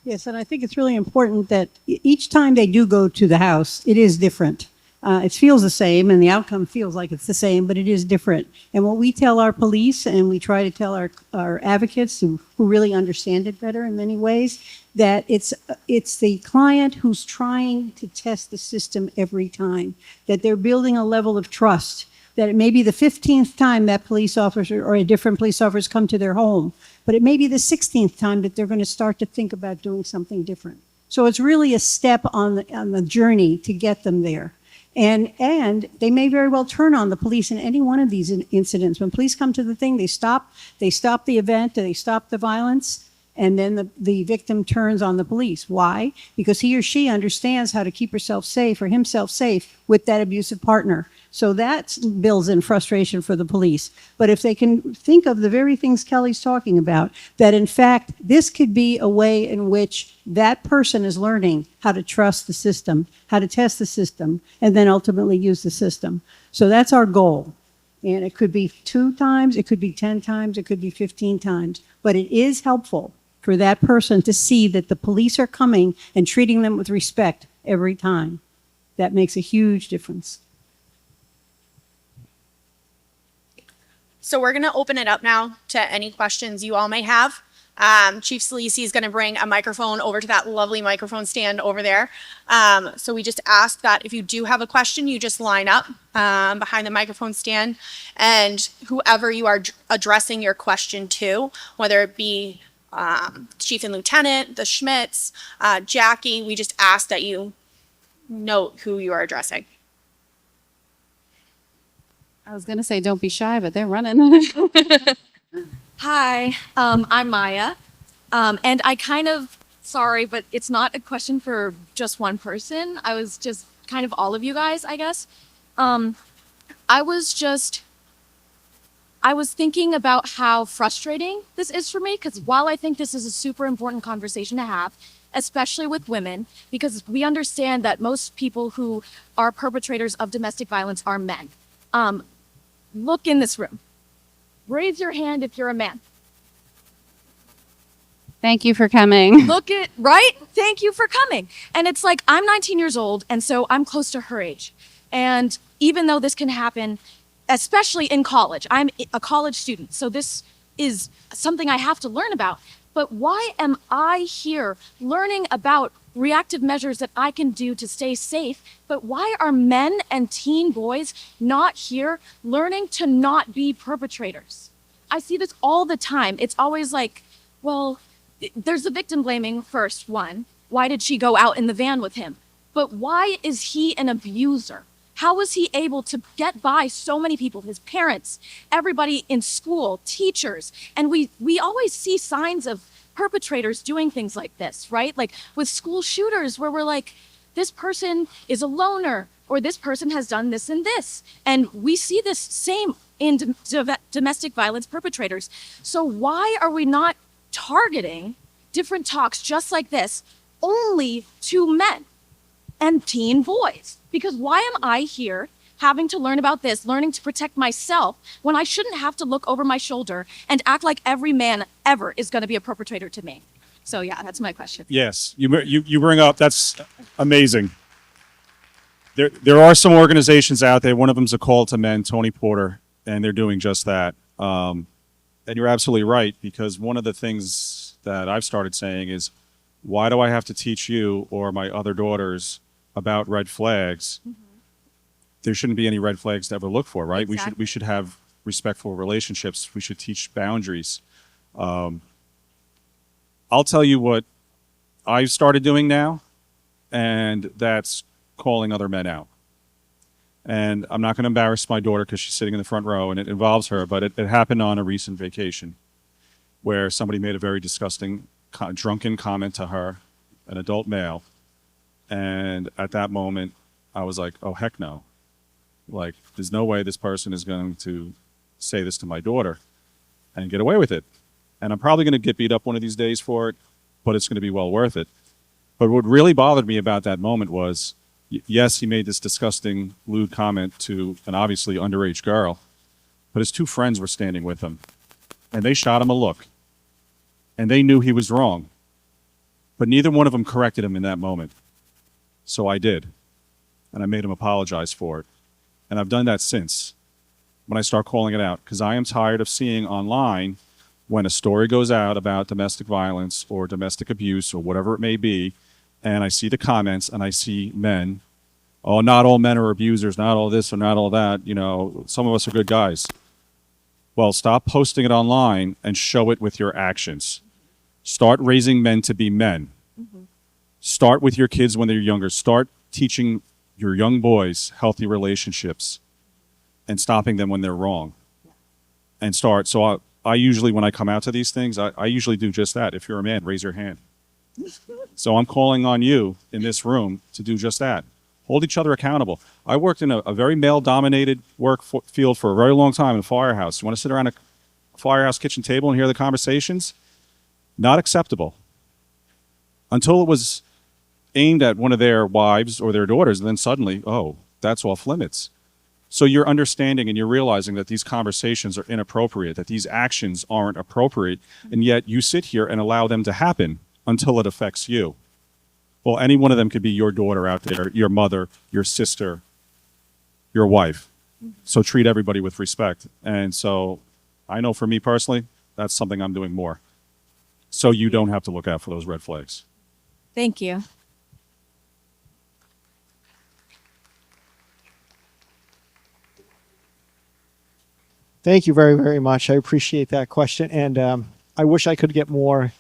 Yes, and I think it's really important that each time they do go to the house, it is different. It feels the same, and the outcome feels like it's the same, but it is different. And what we tell our police, and we try to tell our advocates who really understand it better in many ways, that it's the client who's trying to test the system every time, that they're building a level of trust, that it may be the 15th time that police officer or a different police officers come to their home, but it may be the 16th time that they're going to start to think about doing something different. So it's really a step on the journey to get them there. And they may very well turn on the police in any one of these incidents. When police come to the thing, they stop the event, they stop the violence, and then the victim turns on the police. Why? Because he or she understands how to keep herself safe or himself safe with that abusive partner. So that builds in frustration for the police. But if they can think of the very things Kelly's talking about, that in fact, this could be a way in which that person is learning how to trust the system, how to test the system, and then ultimately use the system. So that's our goal. And it could be 2 times, it could be 10 times, it could be 15 times. But it is helpful for that person to see that the police are coming and treating them with respect every time. That makes a huge difference. So we're going to open it up now to any questions you all may have. Chief Salisi is going to bring a microphone over to that lovely microphone stand over there. So we just ask that if you do have a question, you just line up behind the microphone stand, and whoever you are addressing your question to, whether it be Chief and Lieutenant, the Schmidts, Jaki, we just ask that you note who you are addressing. I was going to say, don't be shy, but they're running. Hi, I'm Maya. And I kind of, sorry, but it's not a question for just one person. I was just kind of all of you guys, I guess. I was thinking about how frustrating this is for me, because while I think this is a super important conversation to have, especially with women, because we understand that most people who are perpetrators of domestic violence are men. Look in this room. Raise your hand if you're a man. Thank you for coming. Look at, right? Thank you for coming. And it's like, I'm 19 years old, and so I'm close to her age. And even though this can happen, especially in college, I'm a college student, so this is something I have to learn about. But why am I here learning about reactive measures that I can do to stay safe? But why are men and teen boys not here learning to not be perpetrators? I see this all the time. It's always like, well, there's the victim blaming first one. Why did she go out in the van with him? But why is he an abuser? How was he able to get by so many people, his parents, everybody in school, teachers? And we always see signs of perpetrators doing things like this, right? Like with school shooters, where we're like, this person is a loner, or this person has done this and this. And we see this same in domestic violence perpetrators. So why are we not targeting different talks just like this only to men and teen boys? Because why am I here having to learn about this, learning to protect myself, when I shouldn't have to look over my shoulder and act like every man ever is going to be a perpetrator to me? So yeah, that's my question. Yes, you bring up, that's amazing. There are some organizations out there. One of them's a Call to Men, Tony Porter, and they're doing just that. And you're absolutely right, because one of the things that I've started saying is, why do I have to teach you or my other daughters about red flags? Mm-hmm. There shouldn't be any red flags to ever look for, right? Exactly. We should have respectful relationships. We should teach boundaries. I'll tell you what I've started doing now, and that's calling other men out. And I'm not going to embarrass my daughter because she's sitting in the front row, and it involves her, but it happened on a recent vacation where somebody made a very disgusting, drunken comment to her, an adult male. And at that moment, I was like, oh, heck no. Like, there's no way this person is going to say this to my daughter and get away with it. And I'm probably going to get beat up one of these days for it, but it's going to be well worth it. But what really bothered me about that moment was, yes, he made this disgusting, lewd comment to an obviously underage girl, but his two friends were standing with him, and they shot him a look. And they knew he was wrong, but neither one of them corrected him in that moment. So I did, and I made him apologize for it. And I've done that since, when I start calling it out, because I am tired of seeing online when a story goes out about domestic violence or domestic abuse or whatever it may be, and I see the comments and I see men, oh, not all men are abusers, not all this or not all that, you know, some of us are good guys. Well, stop posting it online and show it with your actions. Start raising men to be men. Mm-hmm. Start with your kids when they're younger. Start teaching your young boys healthy relationships and stopping them when they're wrong. And start. So I usually, when I come out to these things, I usually do just that. If you're a man, raise your hand. So I'm calling on you in this room to do just that. Hold each other accountable. I worked in a very male-dominated field for a very long time in a firehouse. You want to sit around a firehouse kitchen table and hear the conversations? Not acceptable. Until it was aimed at one of their wives or their daughters, and then suddenly, oh, that's off limits. So you're understanding and you're realizing that these conversations are inappropriate, that these actions aren't appropriate, and yet you sit here and allow them to happen until it affects you. Well, any one of them could be your daughter out there, your mother, your sister, your wife. So treat everybody with respect. And so I know for me personally, that's something I'm doing more. So you don't have to look out for those red flags. Thank you. Thank you very, very much. I appreciate that question. And I wish I could get more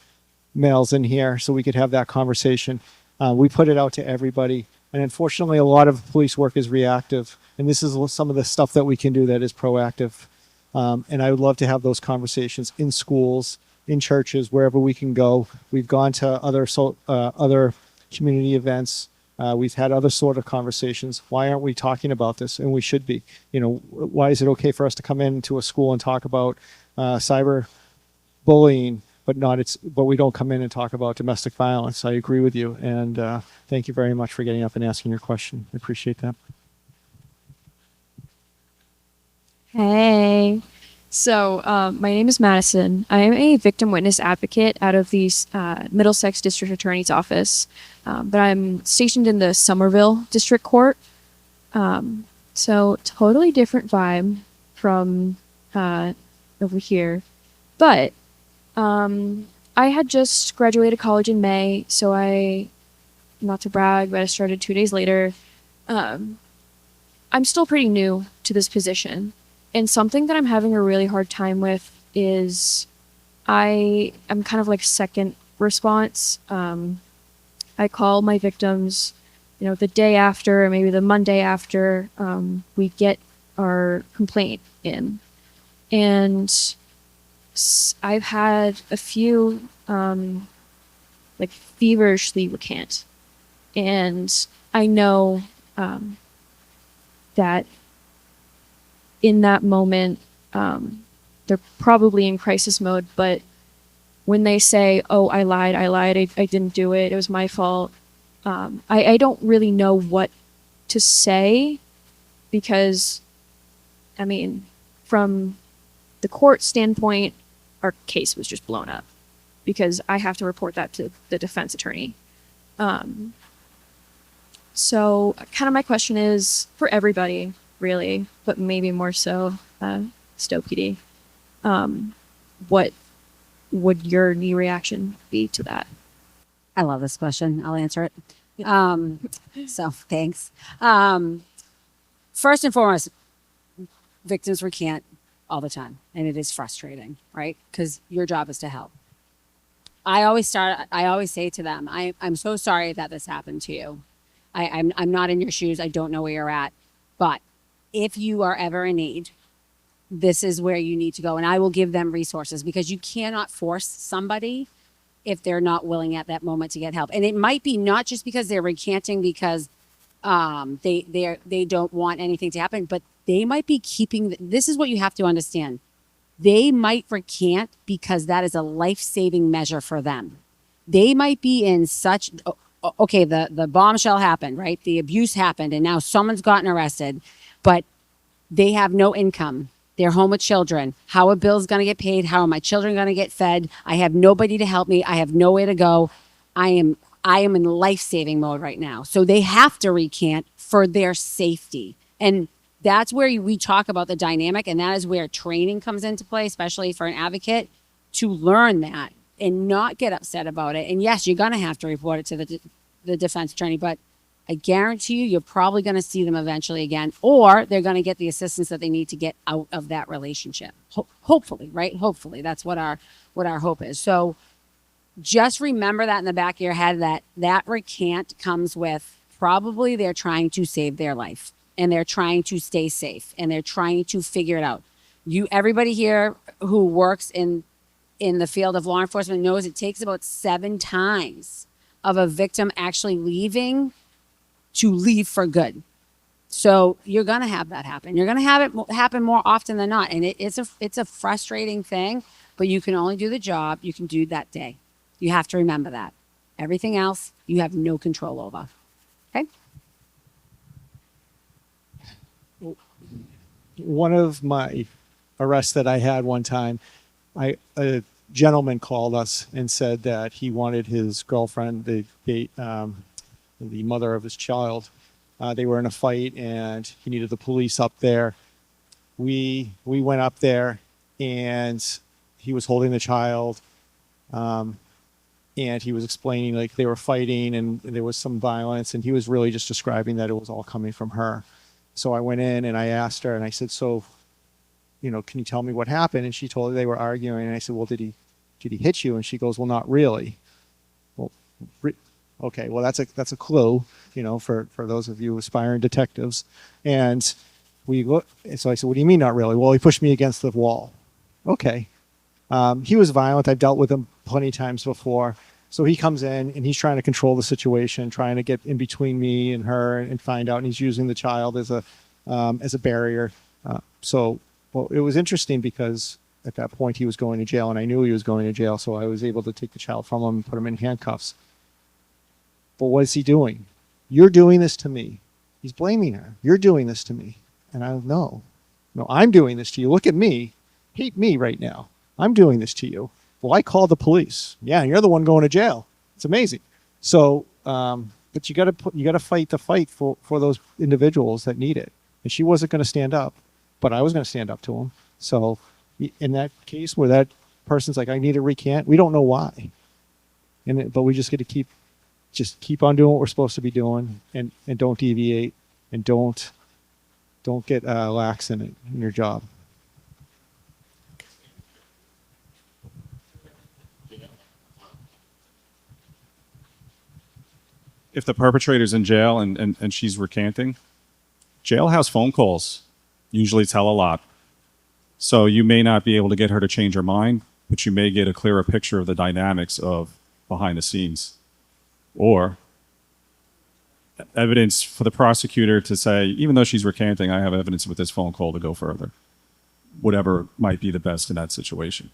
males in here so we could have that conversation. We put it out to everybody. And unfortunately, a lot of police work is reactive. And this is some of the stuff that we can do that is proactive. And I would love to have those conversations in schools, in churches, wherever we can go. We've gone to other community events. We've had other sort of conversations. Why aren't we talking about this? And we should be. Why is it okay for us to come into a school and talk about cyber bullying, but we don't come in and talk about domestic violence? I agree with you, and thank you very much for getting up and asking your question. I appreciate that. Hey. So, my name is Madison. I am a victim witness advocate out of the Middlesex District Attorney's Office, but I'm stationed in the Somerville District Court. So, totally different vibe from over here. But I had just graduated college in May, so not to brag, but I started 2 days later. I'm still pretty new to this position. And something that I'm having a really hard time with is I'm kind of like second response. I call my victims, the day after or maybe the Monday after we get our complaint in. And I've had a few like feverishly recant. And I know that in that moment, they're probably in crisis mode, but when they say, oh, I lied, I didn't do it, it was my fault, I don't really know what to say because, from the court standpoint, our case was just blown up because I have to report that to the defense attorney. So kind of my question is for everybody, really, but maybe more so Stowe PD. What would your knee reaction be to that? I love this question. I'll answer it. So thanks. First and foremost, victims recant all the time, and it is frustrating, right? Because your job is to help. I always say to them, I'm so sorry that this happened to you. I'm not in your shoes. I don't know where you're at, but if you are ever in need, this is where you need to go. And I will give them resources because you cannot force somebody if they're not willing at that moment to get help. And it might be not just because they're recanting because they don't want anything to happen, but they might be this is what you have to understand. They might recant because that is a life-saving measure for them. They might be in such, okay, the bombshell happened, right? The abuse happened and now someone's gotten arrested, but they have no income. They're home with children. How are bills going to get paid? How are my children going to get fed? I have nobody to help me. I have nowhere to go. I am in life-saving mode right now. So they have to recant for their safety. And that's where we talk about the dynamic, and that is where training comes into play, especially for an advocate, to learn that and not get upset about it. And yes, you're going to have to report it to the defense attorney, but I guarantee you're probably going to see them eventually again, or they're going to get the assistance that they need to get out of that relationship. Hopefully, right? Hopefully, that's what our hope is. So just remember that in the back of your head, that recant comes with probably they're trying to save their life and they're trying to stay safe and they're trying to figure it out. Everybody here who works in the field of law enforcement knows it takes about 7 times of a victim actually leaving to leave for good. So you're going to have that happen. You're going to have it happen more often than not. And it's a frustrating thing, but you can only do the job you can do that day. You have to remember that. Everything else, you have no control over. Okay? One of my arrests that I had one time, a gentleman called us and said that he wanted his girlfriend, the mother of his child. They were in a fight and he needed the police up there. We went up there and he was holding the child. And he was explaining like they were fighting and there was some violence, and he was really just describing that it was all coming from her. So I went in and I asked her and I said, so, can you tell me what happened? And she told me they were arguing. And I said, well, did he hit you? And she goes, well, not really. Well, Okay, well, that's a clue, for those of you aspiring detectives. And we look, so I said, what do you mean not really? Well, he pushed me against the wall. Okay. He was violent. I've dealt with him plenty of times before. So he comes in and he's trying to control the situation, trying to get in between me and her and find out. And he's using the child as a barrier. Well, it was interesting because at that point he was going to jail and I knew he was going to jail. So I was able to take the child from him and put him in handcuffs. But what is he doing? You're doing this to me. He's blaming her. You're doing this to me. And no, I'm doing this to you. Look at me. Hate me right now. I'm doing this to you. Well, I called the police. Yeah, and you're the one going to jail. It's amazing. So, but you got to fight the fight for those individuals that need it. And she wasn't going to stand up, but I was going to stand up to him. So, in that case where that person's like, I need to recant, we don't know why. But we just got to keep on doing what we're supposed to be doing, and don't deviate, and don't get lax in your job. If the perpetrator's in jail and she's recanting, jailhouse phone calls usually tell a lot. So you may not be able to get her to change her mind, but you may get a clearer picture of the dynamics of behind the scenes. Or evidence for the prosecutor to say, even though she's recanting, I have evidence with this phone call to go further. Whatever might be the best in that situation.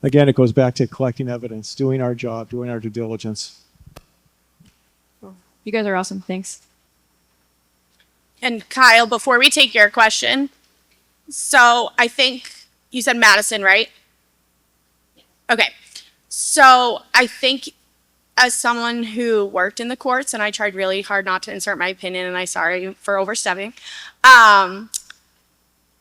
Again, it goes back to collecting evidence, doing our job, doing our due diligence. You guys are awesome. Thanks. And Kyle, before we take your question, so I think you said Madison, right? Okay. So I think as someone who worked in the courts, and I tried really hard not to insert my opinion, and I'm sorry for overstepping,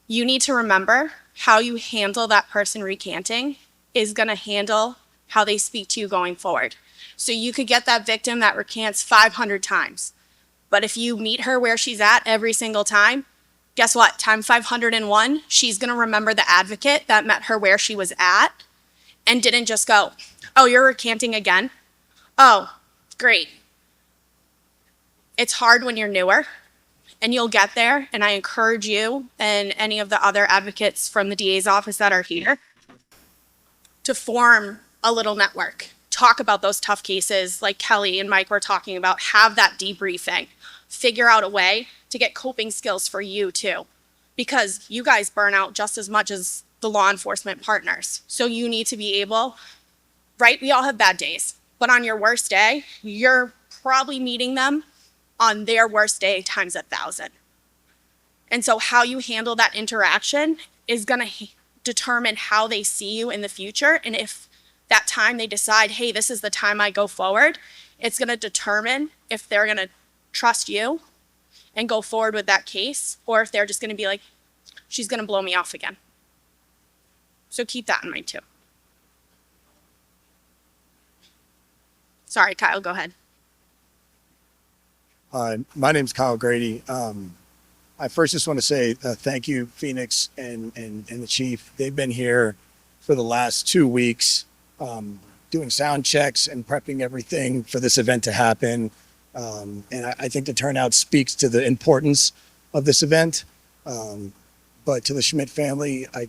you need to remember how you handle that person recanting is going to handle how they speak to you going forward. So you could get that victim that recants 500 times. But if you meet her where she's at every single time, guess what? Time 501, she's going to remember the advocate that met her where she was at and didn't just go, oh, you're recanting again? Oh, great. It's hard when you're newer, and you'll get there. And I encourage you and any of the other advocates from the DA's office that are here to form a little network. Talk about those tough cases like Kelly and Mike were talking about. Have that debriefing. Figure out a way to get coping skills for you too. Because you guys burn out just as much as the law enforcement partners. So you need to be able, right? We all have bad days. But on your worst day, you're probably meeting them on their worst day times 1,000. And so how you handle that interaction is going to determine how they see you in the future. And if that time they decide, hey, this is the time I go forward, it's going to determine if they're going to trust you and go forward with that case, or if they're just going to be like, she's going to blow me off again. So keep that in mind too. Sorry, Kyle, go ahead. My name's Kyle Grady. I first just want to say thank you, Phoenix and the chief. They've been here for the last 2 weeks doing sound checks and prepping everything for this event to happen. And I think the turnout speaks to the importance of this event. But to the Schmidt family, I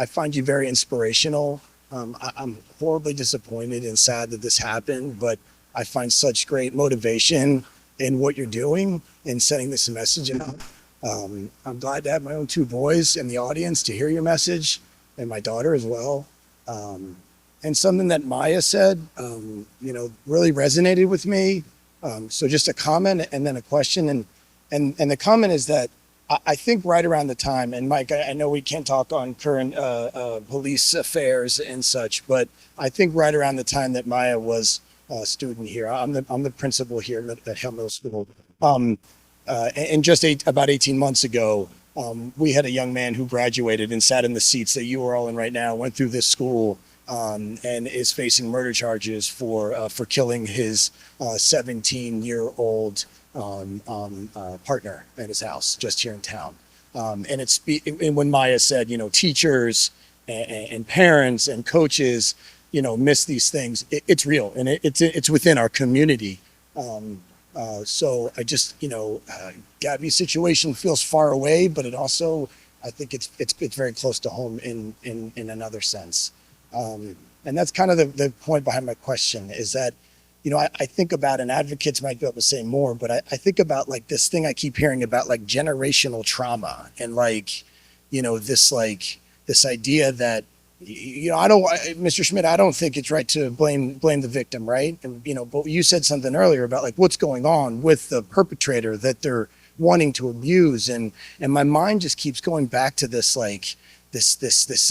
find you very inspirational. I'm horribly disappointed and sad that this happened, but I find such great motivation in what you're doing and sending this message out. I'm glad to have my own 2 boys in the audience to hear your message, and my daughter as well. And something that Maya said, really resonated with me. So just a comment and then a question. And the comment is that I think right around the time, and Mike, I know we can't talk on current police affairs and such, but I think right around the time that Maya was a student here, I'm the principal here at Hale Middle School. And just about 18 months ago, we had a young man who graduated and sat in the seats that you are all in right now, went through this school, and is facing murder charges for killing his 17-year-old partner at his house just here in town. And when Maya said, teachers and parents and coaches miss these things. It's real, and it's within our community. So I just, Gabby's situation feels far away, but it also, I think it's very close to home in another sense. And that's kind of the point behind my question is that, I think about, and advocates might be able to say more, but I think about like this thing I keep hearing about, like generational trauma, and like, this idea that, Mr. Schmidt, I don't think it's right to blame the victim, right? And, but you said something earlier about like what's going on with the perpetrator that they're wanting to abuse. And my mind just keeps going back to this, like this,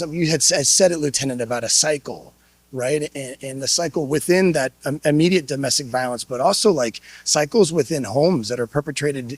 you had said it, Lieutenant, about a cycle, right? And the cycle within that immediate domestic violence, but also like cycles within homes that are perpetrated,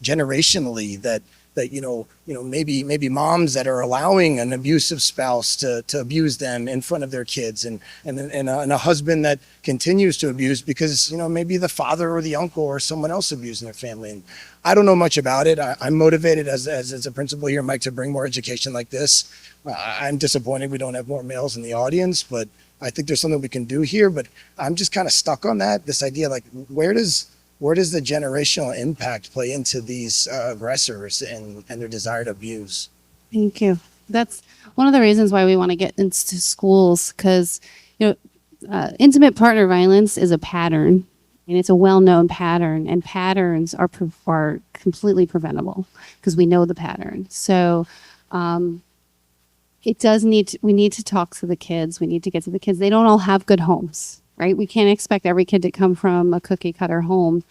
generationally, that maybe moms that are allowing an abusive spouse to abuse them in front of their kids, and a husband that continues to abuse because, maybe the father or the uncle or someone else abusing their family. And I don't know much about it. I'm motivated as a principal here, Mike, to bring more education like this. I'm disappointed we don't have more males in the audience, but I think there's something we can do here. But I'm just kind of stuck on that, this idea, like, where does the generational impact play into these aggressors and their desire to abuse? Thank you. That's one of the reasons why we want to get into schools, because intimate partner violence is a pattern, and it's a well-known pattern, and patterns are completely preventable because we know the pattern. So we need to talk to the kids. We need to get to the kids. They don't all have good homes, right? We can't expect every kid to come from a cookie cutter home.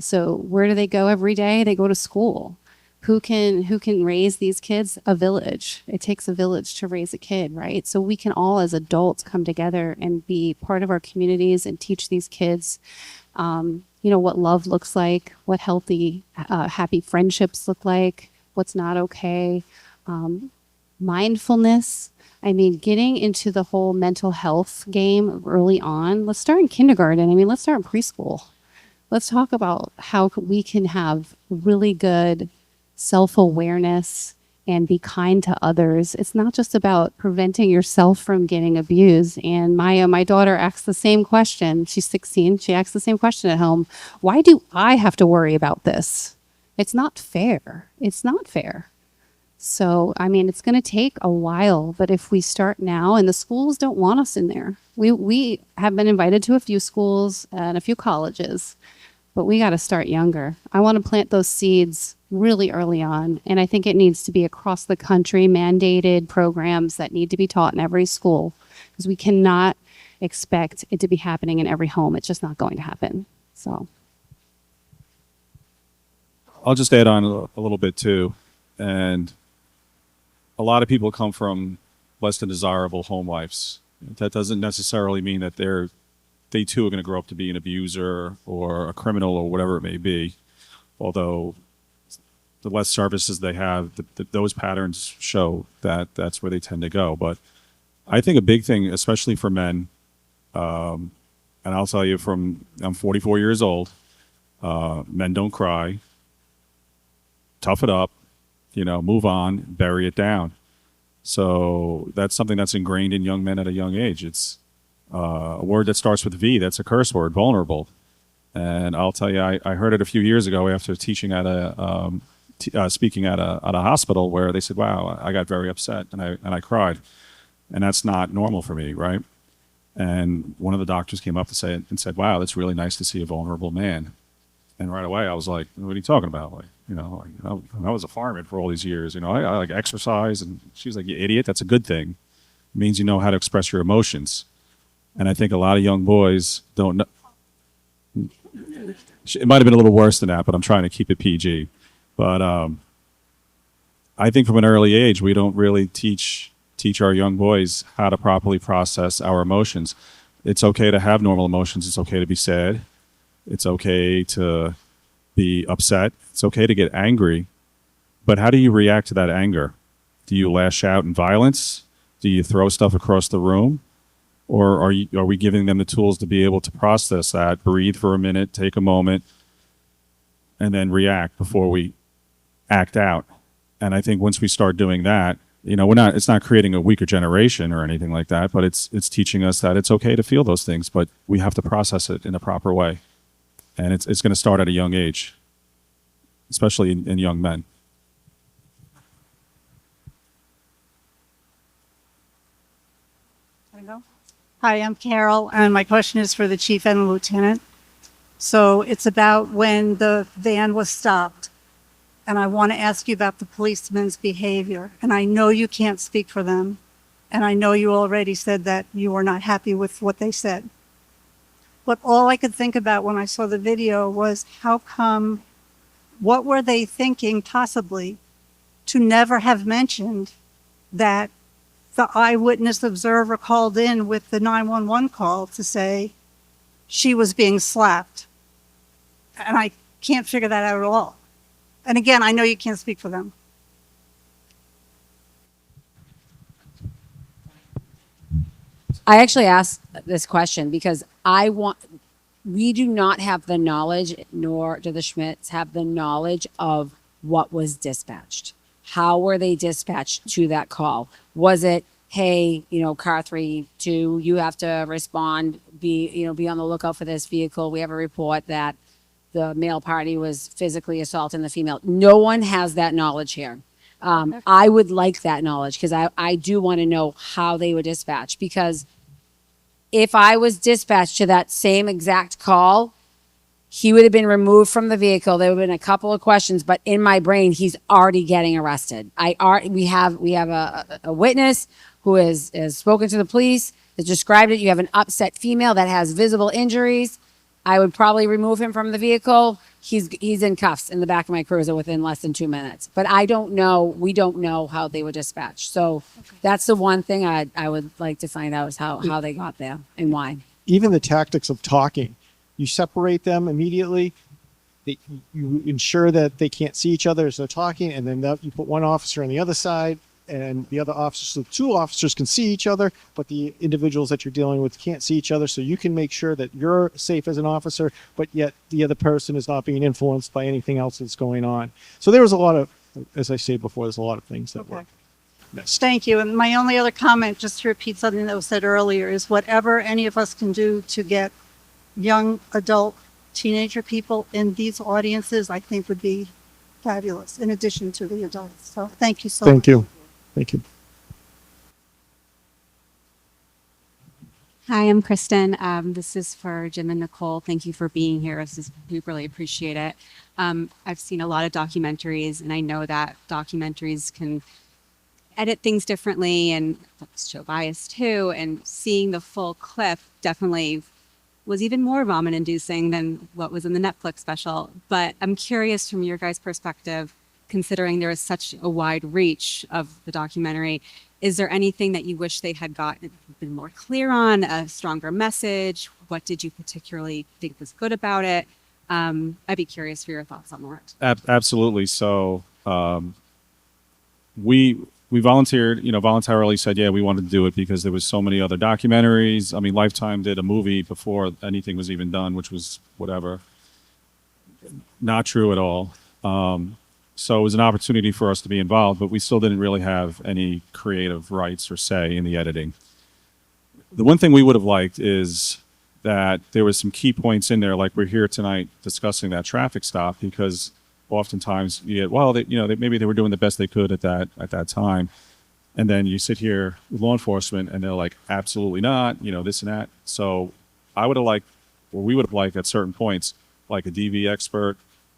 So where do they go every day? They go to school. Who can raise these kids? A village. It takes a village to raise a kid, right? So we can all as adults come together and be part of our communities and teach these kids, what love looks like, what healthy, happy friendships look like, what's not okay. Mindfulness. I mean, getting into the whole mental health game early on. Let's start in kindergarten. Let's start in preschool. Let's talk about how we can have really good self-awareness and be kind to others. It's not just about preventing yourself from getting abused. And my daughter asks the same question. She's 16. She asks the same question at home. Why do I have to worry about this? It's not fair. It's not fair. So, it's going to take a while, but if we start now, and the schools don't want us in there. We have been invited to a few schools and a few colleges, but we got to start younger. I want to plant those seeds really early on, and I think it needs to be across the country, mandated programs that need to be taught in every school, because we cannot expect it to be happening in every home. It's just not going to happen. So I'll just add on a little bit too. And a lot of people come from less than desirable home lives. That doesn't necessarily mean that they too are going to grow up to be an abuser or a criminal or whatever it may be. Although the less services they have, those patterns show that that's where they tend to go. But I think a big thing, especially for men, and I'll tell you I'm 44 years old, men don't cry, tough it up, move on, bury it down. So that's something that's ingrained in young men at a young age. It's a word that starts with V. That's a curse word, vulnerable. And I'll tell you, I heard it a few years ago after teaching at speaking at a hospital, where they said, "Wow, I got very upset and I cried," and that's not normal for me, right? And one of the doctors came up and said, "Wow, that's really nice to see a vulnerable man." And right away, I was like, "What are you talking about?" I was a fireman for all these years. I like exercise. And she was like, "You idiot, that's a good thing. It means you know how to express your emotions." And I think a lot of young boys don't know. It might have been a little worse than that, but I'm trying to keep it PG. But I think from an early age, we don't really teach our young boys how to properly process our emotions. It's okay to have normal emotions. It's okay to be sad. It's okay to be upset. It's okay to get angry. But how do you react to that anger? Do you lash out in violence? Do you throw stuff across the room? Or are we giving them the tools to be able to process that, breathe for a minute, take a moment, and then react before we act out? And I think once we start doing that, it's not creating a weaker generation or anything like that, but it's teaching us that it's okay to feel those things, but we have to process it in a proper way. And it's going to start at a young age, especially in young men. Hi, I'm Carol, and my question is for the chief and the lieutenant. So it's about when the van was stopped, and I want to ask you about the policeman's behavior. And I know you can't speak for them, and I know you already said that you were not happy with what they said. But all I could think about when I saw the video was what were they thinking possibly to never have mentioned that the eyewitness observer called in with the 911 call to say she was being slapped. And I can't figure that out at all. And again, I know you can't speak for them. I actually asked this question because we do not have the knowledge, nor do the Schmidts have the knowledge of what was dispatched. How were they dispatched to that call? Was it, hey, car 32, you have to respond, be on the lookout for this vehicle. We have a report that the male party was physically assaulting the female. No one has that knowledge here. I would like that knowledge because I do want to know how they were dispatched, because if I was dispatched to that same exact call, he would have been removed from the vehicle. There would have been a couple of questions, but in my brain, he's already getting arrested. We have a witness who has spoken to the police, has described it. You have an upset female that has visible injuries. I would probably remove him from the vehicle. He's in cuffs in the back of my cruiser within less than 2 minutes. But we don't know how they were dispatched. So that's the one thing I would like to find out is how they got there and why. Even the tactics of talking, you separate them immediately. You ensure that they can't see each other as they're talking, and then you put one officer on the other side, and the other officers, so two officers can see each other, but the individuals that you're dealing with can't see each other, so you can make sure that you're safe as an officer, but yet the other person is not being influenced by anything else that's going on. So there was a lot of, as I said before, there's a lot of things that were missed. Thank you. And my only other comment, just to repeat something that was said earlier, is whatever any of us can do to get young adult teenager people in these audiences, I think would be fabulous, in addition to the adults. So thank you so much. Thank you. Thank you. Hi, I'm Kristen. This is for Jim and Nichole. Thank you for being here. We really appreciate it. I've seen a lot of documentaries, and I know that documentaries can edit things differently and show bias too. And seeing the full clip definitely was even more vomit-inducing than what was in the Netflix special. But I'm curious from your guys' perspective, considering there is such a wide reach of the documentary, is there anything that you wish they had been more clear on, a stronger message? What did you particularly think was good about it? I'd be curious for your thoughts on that. Absolutely. So we voluntarily said, yeah, we wanted to do it because there was so many other documentaries. I mean, Lifetime did a movie before anything was even done, which was whatever. Not true at all. So it was an opportunity for us to be involved, but we still didn't really have any creative rights or say in the editing. The one thing we would have liked is that there was some key points in there, like we're here tonight discussing that traffic stop, because oftentimes maybe they were doing the best they could at that time. And then you sit here with law enforcement and they're like, absolutely not, this and that. So we would have liked at certain points, like a DV expert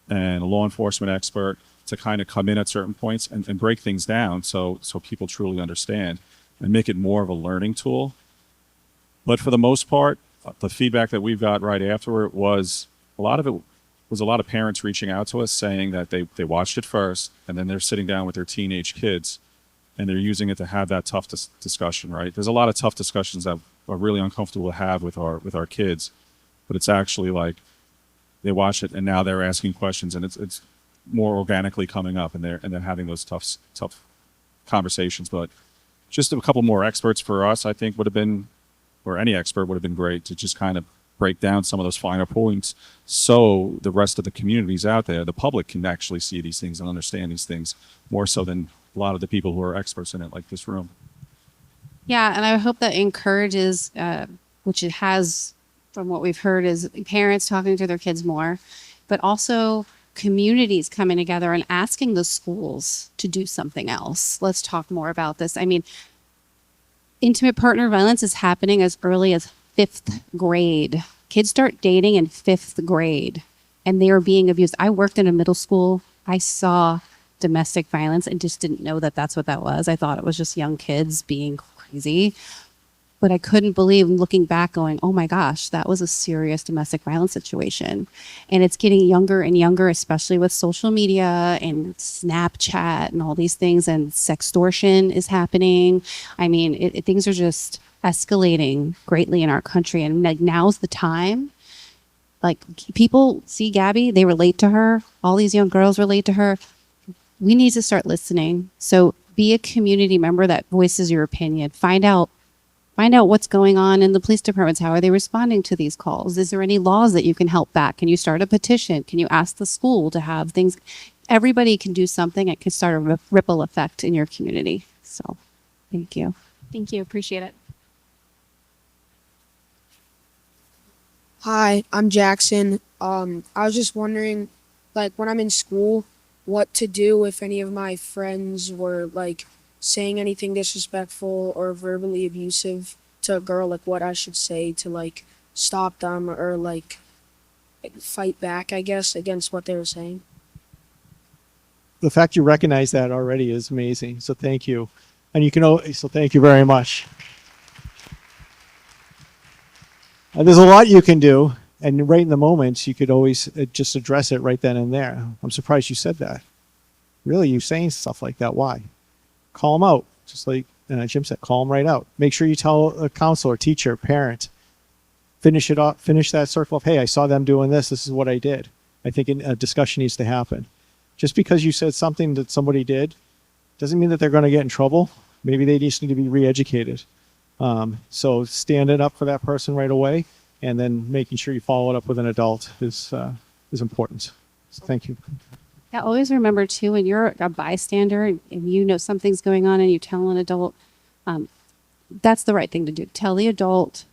and a law enforcement expert, to kind of come in at certain points and break things down so people truly understand and make it more of a learning tool. But for the most part, the feedback that we've got right afterward was a lot of parents reaching out to us saying that they watched it first and then they're sitting down with their teenage kids and they're using it to have that tough discussion, right? There's a lot of tough discussions that are really uncomfortable to have with our kids, but it's actually like they watch it and now they're asking questions and it's more organically coming up and they're having those tough conversations. But just a couple more experts for us, I think, would have been, or any expert would have been great to just kind of break down some of those finer points so the rest of the communities out there, the public, can actually see these things and understand these things more so than a lot of the people who are experts in it, like this room. Yeah, and I hope that encourages, which it has from what we've heard, is parents talking to their kids more, but also communities coming together and asking the schools to do something else. Let's talk more about this. I mean, intimate partner violence is happening as early as 5th grade. Kids start dating in 5th grade and they are being abused. I worked in a middle school. I saw domestic violence and just didn't know that that's what that was. I thought it was just young kids being crazy. But I couldn't believe, looking back, going, oh my gosh, that was a serious domestic violence situation. And it's getting younger and younger, especially with social media and Snapchat and all these things. And sextortion is happening. I mean, things are just escalating greatly in our country. And like, now's the time. Like, people see Gabby, they relate to her. All these young girls relate to her. We need to start listening. So be a community member that voices your opinion. Find out what's going on in the police departments. How are they responding to these calls? Is there any laws that you can help back? Can you start a petition? Can you ask the school to have things? Everybody can do something. It can start a ripple effect in your community. So thank you. Thank you. Appreciate it. Hi, I'm Jackson. I was just wondering, like, when I'm in school, what to do if any of my friends were, like, saying anything disrespectful or verbally abusive to a girl, like what I should say to, like, stop them or, like, fight back, I guess, against what they were saying. The fact you recognize that already is amazing. So thank you. And you can, so thank you very much. There's a lot you can do. And right in the moment, you could always just address it right then and there. I'm surprised you said that. Really, you saying stuff like that. Why? Call them out. Just like Jim said, call them right out. Make sure you tell a counselor, teacher, parent. Finish it off. Finish that circle of, hey, I saw them doing this. This is what I did. I think a discussion needs to happen. Just because you said something that somebody did doesn't mean that they're going to get in trouble. Maybe they just need to be re-educated. So standing up for that person right away and then making sure you follow it up with an adult is important. So thank you. Yeah, always remember too, when you're a bystander and you know something's going on and you tell an adult, that's the right thing to do. Tell the adult,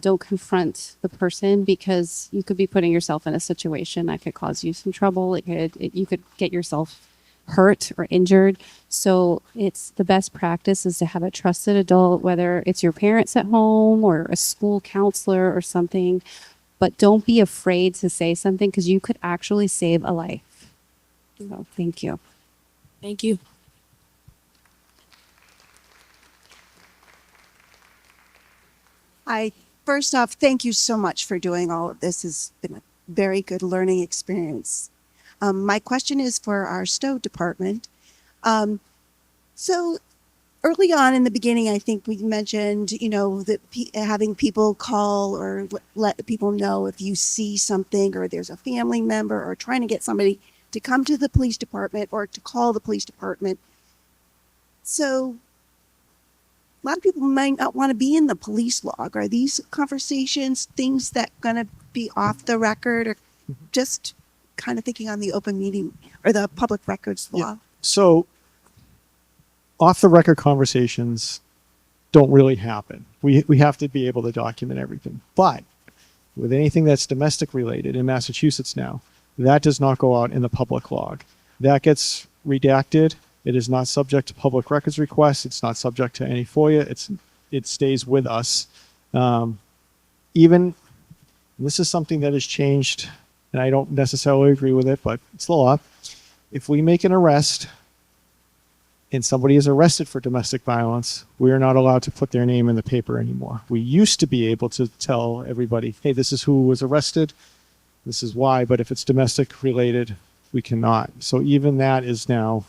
don't confront the person, because you could be putting yourself in a situation that could cause you some trouble. You could get yourself hurt or injured. So it's the best practice is to have a trusted adult, whether it's your parents at home or a school counselor or something, but don't be afraid to say something, because you could actually save a life. So thank you. Thank you. First off, thank you so much for doing all of this. It's been a very good learning experience. My question is for our STO department. So early on in the beginning, I think we mentioned, that having people call or let people know if you see something or there's a family member, or trying to get somebody to come to the police department or to call the police department. So a lot of people might not want to be in the police log. Are these conversations things that going to be off the record, or just kind of thinking on the open meeting or the public records law? Yeah. So off the record conversations don't really happen. We have to be able to document everything. But with anything that's domestic related in Massachusetts now, that does not go out in the public log. That gets redacted. It is not subject to public records requests. It's not subject to any FOIA. It stays with us. Even, this is something that has changed, and I don't necessarily agree with it, but it's the law. If we make an arrest and somebody is arrested for domestic violence, we are not allowed to put their name in the paper anymore. We used to be able to tell everybody, hey, this is who was arrested. This is why, but if it's domestic related, we cannot. So even that is now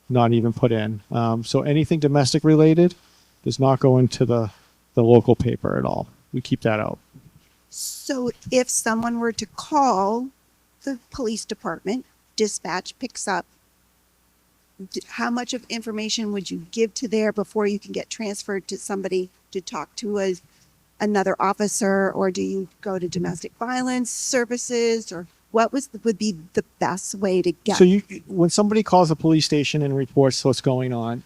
not even put in. So anything domestic related does not go into the local paper at all. We keep that out. So if someone were to call the police department, dispatch picks up, how much of information would you give to there before you can get transferred to somebody to talk to another officer, or do you go to domestic violence services, or what would be the best way to get? So when somebody calls the police station and reports what's going on,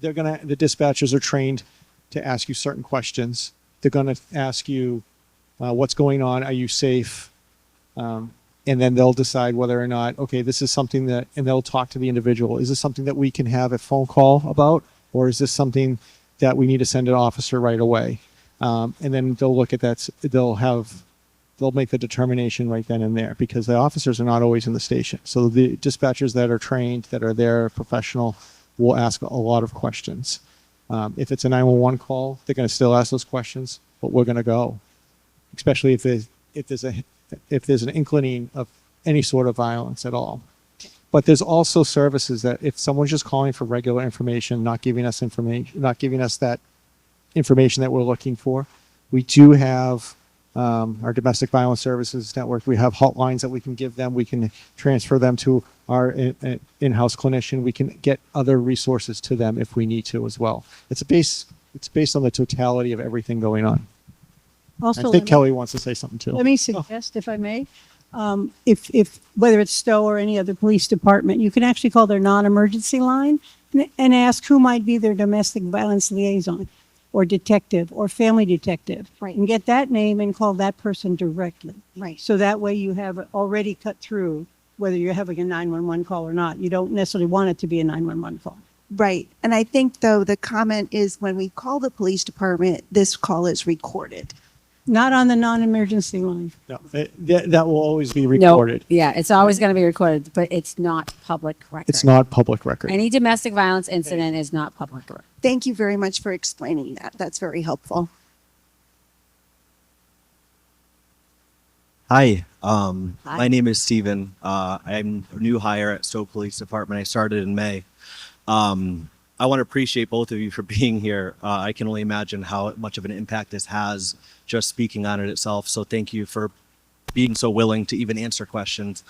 the dispatchers are trained to ask you certain questions. They're gonna ask you, what's going on? Are you safe? And then they'll decide whether or not, okay, this is something and they'll talk to the individual. Is this something that we can have a phone call about? Or is this something that we need to send an officer right away? And then they'll look at that. They'll make the determination right then and there, because the officers are not always in the station. So the dispatchers that are trained, that are there, professional, will ask a lot of questions. If it's a 911 call, they're going to still ask those questions, but we're going to go, especially if there's an inclining of any sort of violence at all. But there's also services that if someone's just calling for regular information, not giving us that information that we're looking for, we do have our domestic violence services network. We have hotlines that we can give them. We can transfer them to our in-house clinician. We can get other resources to them if we need to as well. It's based on the totality of everything going on. Also, I think Kelly wants to say something too. let me suggest, if I may, if whether it's Stowe or any other police department, you can actually call their non-emergency line and ask who might be their domestic violence liaison or detective or family detective. Right. And get that name and call that person directly. Right. So that way you have already cut through whether you're having a 911 call or not. You don't necessarily want it to be a 911 call. Right. And I think, though, the comment is when we call the police department, this call is recorded. Not on the non-emergency line. No, that will always be recorded. No, yeah, it's always going to be recorded, but it's not public record. It's not public record. Any domestic violence incident is not public record. Thank you very much for explaining that. That's very helpful. Hi, my name is Steven. I'm a new hire at Stowe Police Department. I started in May. I want to appreciate both of you for being here. I can only imagine how much of an impact this has, just speaking on it itself. So thank you for being so willing to even answer questions.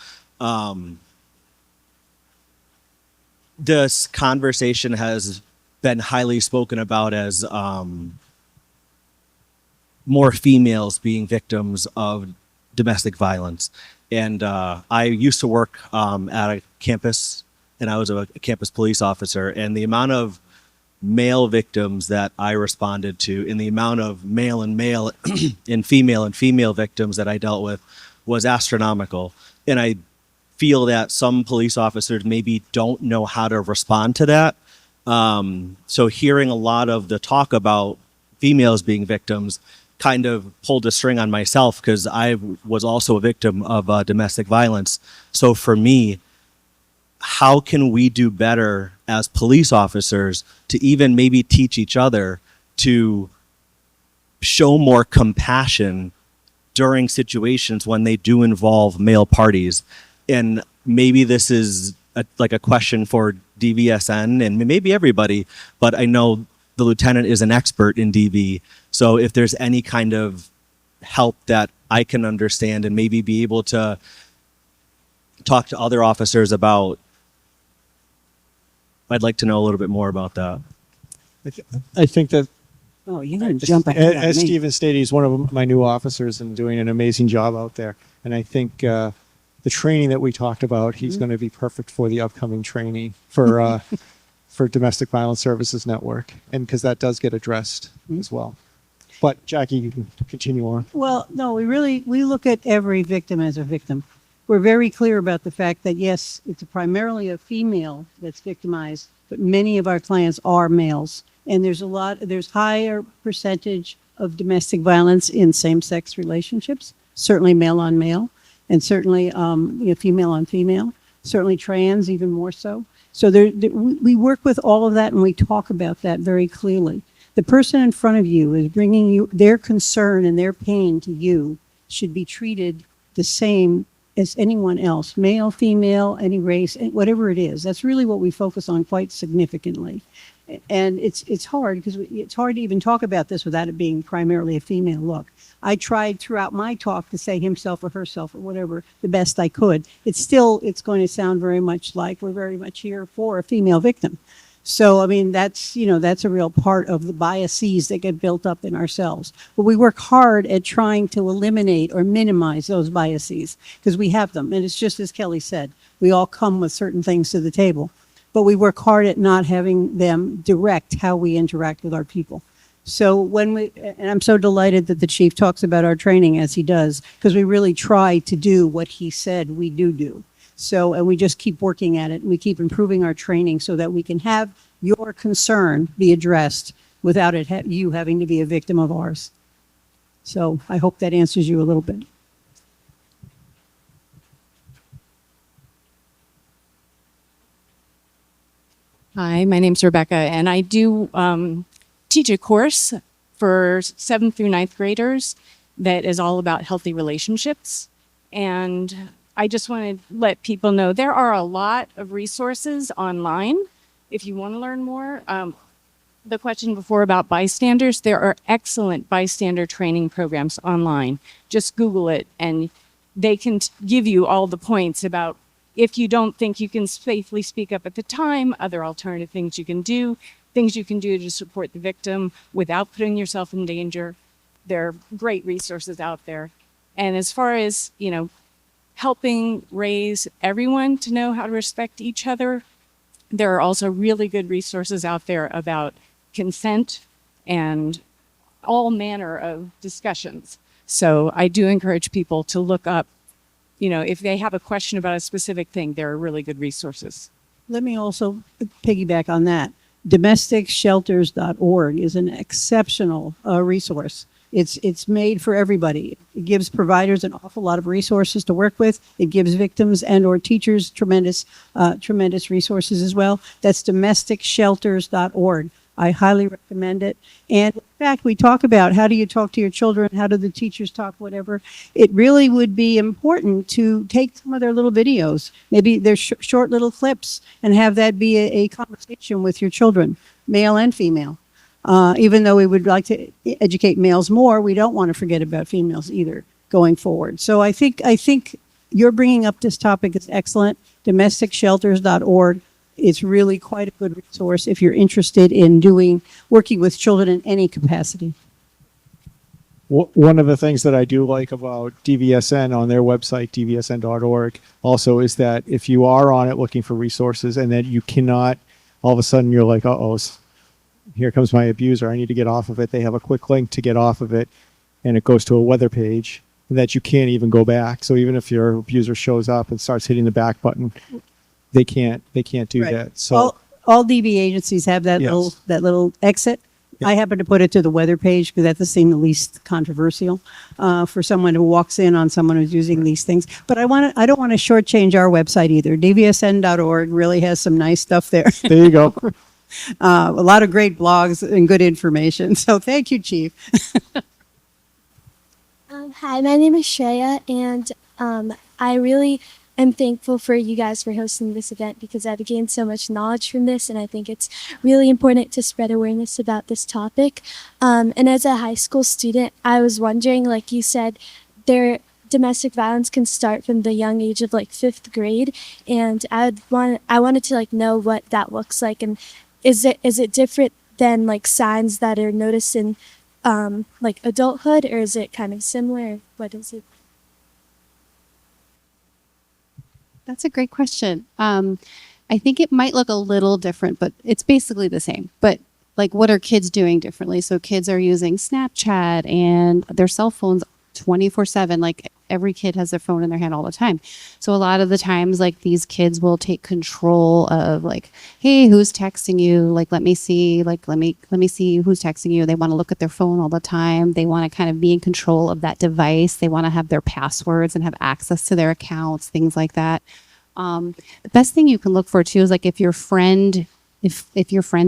This conversation has been highly spoken about as more females being victims of domestic violence. And I used to work at a campus, and I was a campus police officer, and the amount of male victims that I responded to and the amount of male and female victims that I dealt with was astronomical. And I feel that some police officers maybe don't know how to respond to that. So hearing a lot of the talk about females being victims kind of pulled a string on myself, because I was also a victim of domestic violence. So for me, how can we do better as police officers to even maybe teach each other to show more compassion during situations when they do involve male parties? And maybe this is like a question for DVSN and maybe everybody, but I know the lieutenant is an expert in DV. So if there's any kind of help that I can understand and maybe be able to talk to other officers about, I'd like to know a little bit more about that. I think that, Oh, you're going to jump ahead as on me. Stephen stated, he's one of my new officers and doing an amazing job out there. And I think the training that we talked about, he's going to be perfect for the upcoming training for for Domestic Violence Services Network, and because that does get addressed as well. But Jaki, you can continue on. Well, no, we look at every victim as a victim. We're very clear about the fact that, yes, it's primarily a female that's victimized, but many of our clients are males. And there's higher percentage of domestic violence in same-sex relationships, certainly male on male, and certainly female on female, certainly trans even more so. So we work with all of that, and we talk about that very clearly. The person in front of you is bringing you their concern and their pain to you should be treated the same as anyone else, male, female, any race, whatever it is. That's really what we focus on quite significantly. And it's hard because it's hard to even talk about this without it being primarily a female look. I tried throughout my talk to say himself or herself or whatever the best I could. It's going to sound very much like we're very much here for a female victim. So, I mean, that's, that's a real part of the biases that get built up in ourselves. But we work hard at trying to eliminate or minimize those biases because we have them. And it's just as Kelly said, we all come with certain things to the table. But we work hard at not having them direct how we interact with our people. So and I'm so delighted that the chief talks about our training as he does, because we really try to do what he said we do. So, and we just keep working at it, and we keep improving our training so that we can have your concern be addressed without you having to be a victim of ours. So I hope that answers you a little bit. Hi, my name's Rebecca, and I do teach a course for 7th through 9th graders that is all about healthy relationships. And I just want to let people know there are a lot of resources online if you want to learn more. The question before about bystanders, there are excellent bystander training programs online. Just Google it, and they can give you all the points about if you don't think you can safely speak up at the time, other alternative things you can do to support the victim without putting yourself in danger. There are great resources out there. And as far as, helping raise everyone to know how to respect each other, there are also really good resources out there about consent and all manner of discussions. So I do encourage people to look up, if they have a question about a specific thing, there are really good resources. Let me also piggyback on that. DomesticShelters.org is an exceptional resource. It's made for everybody. It gives providers an awful lot of resources to work with. It gives victims and or teachers tremendous resources as well. That's DomesticShelters.org. I highly recommend it. And in fact, we talk about how do you talk to your children? How do the teachers talk? Whatever. It really would be important to take some of their little videos, maybe their short little clips, and have that be a conversation with your children, male and female. Even though we would like to educate males more, we don't want to forget about females either going forward. So I think you're bringing up this topic is excellent. DomesticShelters.org. It's really quite a good resource if you're interested in working with children in any capacity. One of the things that I do like about DVSN on their website, dvsn.org, also is that if you are on it looking for resources and then you cannot, all of a sudden you're like, uh-oh, here comes my abuser, I need to get off of it. They have a quick link to get off of it, and it goes to a weather page that you can't even go back. So even if your abuser shows up and starts hitting the back button, they can't do Right. that. So all DV agencies have that Yes. little exit. Yeah. I happen to put it to the weather page because that's the least controversial for someone who walks in on someone who's using these things. But I don't want to shortchange our website either. DVSN.org really has some nice stuff there. There you go. A lot of great blogs and good information. So thank you, Chief. Hi, my name is Shreya, and I really am thankful for you guys for hosting this event because I've gained so much knowledge from this, and I think it's really important to spread awareness about this topic. And as a high school student, I was wondering, like you said, domestic violence can start from the young age of like 5th grade, and I wanted to know what that looks like, and is it different than like signs that are noticed in like adulthood, or is it kind of similar? What is it? That's a great question. I think it might look a little different, but it's basically the same. But like, what are kids doing differently? So kids are using Snapchat and their cell phones 24/7. Like every kid has their phone in their hand all the time. So a lot of the times, like these kids will take control of like, hey, who's texting you? Like, let me see who's texting you. They want to look at their phone all the time. They want to kind of be in control of that device. They want to have their passwords and have access to their accounts, things like that. The best thing you can look for too is like if your friend's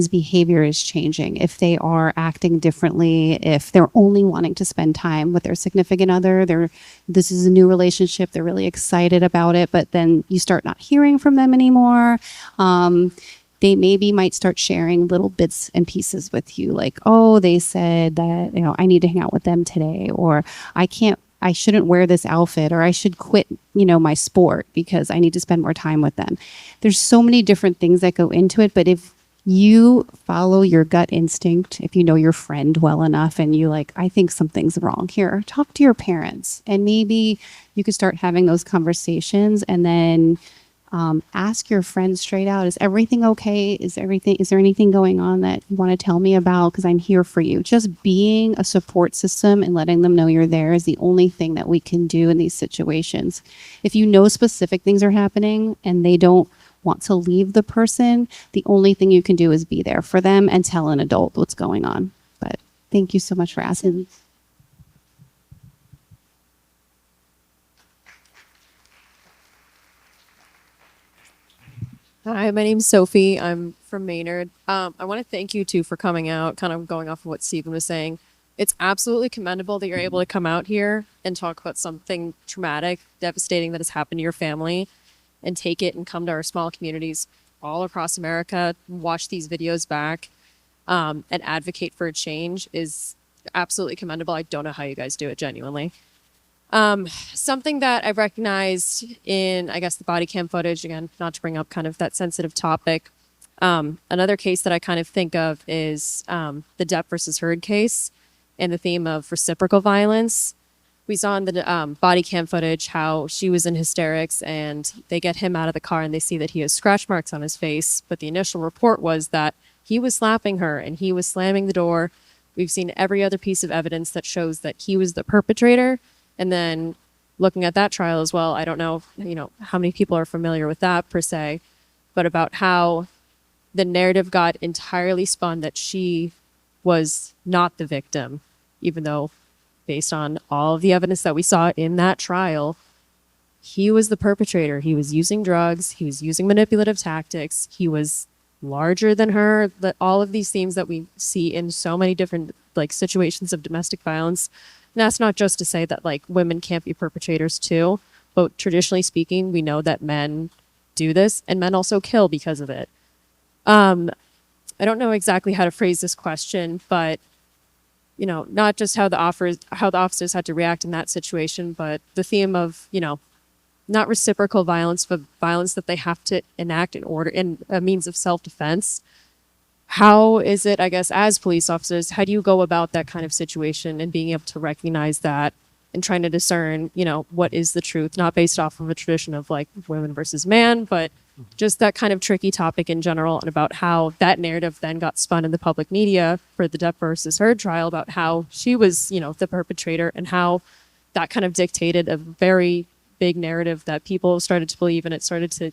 behavior is changing, if they are acting differently, if they're only wanting to spend time with their significant other, this is a new relationship, they're really excited about it, but then you start not hearing from them anymore. They maybe might start sharing little bits and pieces with you, like, oh, they said that, I need to hang out with them today, or I shouldn't wear this outfit, or I should quit, my sport because I need to spend more time with them. There's so many different things that go into it. But if you follow your gut instinct. If you know your friend well enough and you like, I think something's wrong here, talk to your parents, and maybe you could start having those conversations, and then ask your friend straight out, is everything okay? Is there anything going on that you want to tell me about? Because I'm here for you. Just being a support system and letting them know you're there is the only thing that we can do in these situations. If you know specific things are happening and they don't want to leave the person, the only thing you can do is be there for them and tell an adult what's going on. But thank you so much for asking. Hi, my name's Sophie. I'm from Maynard. I want to thank you two for coming out, kind of going off of what Stephen was saying. It's absolutely commendable that you're able to come out here and talk about something traumatic, devastating that has happened to your family, and take it and come to our small communities all across America, watch these videos back, and advocate for a change is absolutely commendable. I don't know how you guys do it, genuinely. Something that I've recognized in, I guess, the body cam footage, again, not to bring up kind of that sensitive topic. Another case that I kind of think of is the Depp versus Heard case and the theme of reciprocal violence. We saw in the body cam footage how she was in hysterics and they get him out of the car and they see that he has scratch marks on his face. But the initial report was that he was slapping her and he was slamming the door. We've seen every other piece of evidence that shows that he was the perpetrator. And then looking at that trial as well, I don't know, how many people are familiar with that per se, but about how the narrative got entirely spun that she was not the victim, even though based on all of the evidence that we saw in that trial, he was the perpetrator. He was using drugs. He was using manipulative tactics. He was larger than her. All of these themes that we see in so many different situations of domestic violence. And that's not just to say that women can't be perpetrators too, but traditionally speaking, we know that men do this and men also kill because of it. I don't know exactly how to phrase this question, but not just how the officers had to react in that situation, but the theme of, not reciprocal violence, but violence that they have to enact in a means of self-defense. How is it, I guess, as police officers, how do you go about that kind of situation and being able to recognize that and trying to discern, what is the truth, not based off of a tradition of women versus man, but just that kind of tricky topic in general, and about how that narrative then got spun in the public media for the Depp versus Heard trial about how she was, the perpetrator, and how that kind of dictated a very big narrative that people started to believe, and it started to,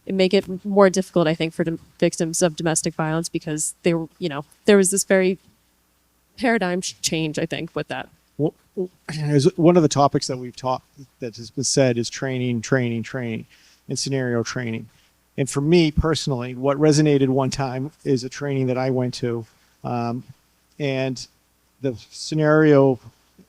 make it more difficult, I think, for victims of domestic violence because there was this very paradigm change, I think, with that. Well, one of the topics that we've taught that has been said is training, and scenario training. And for me personally, what resonated one time is a training that I went to, and the scenario,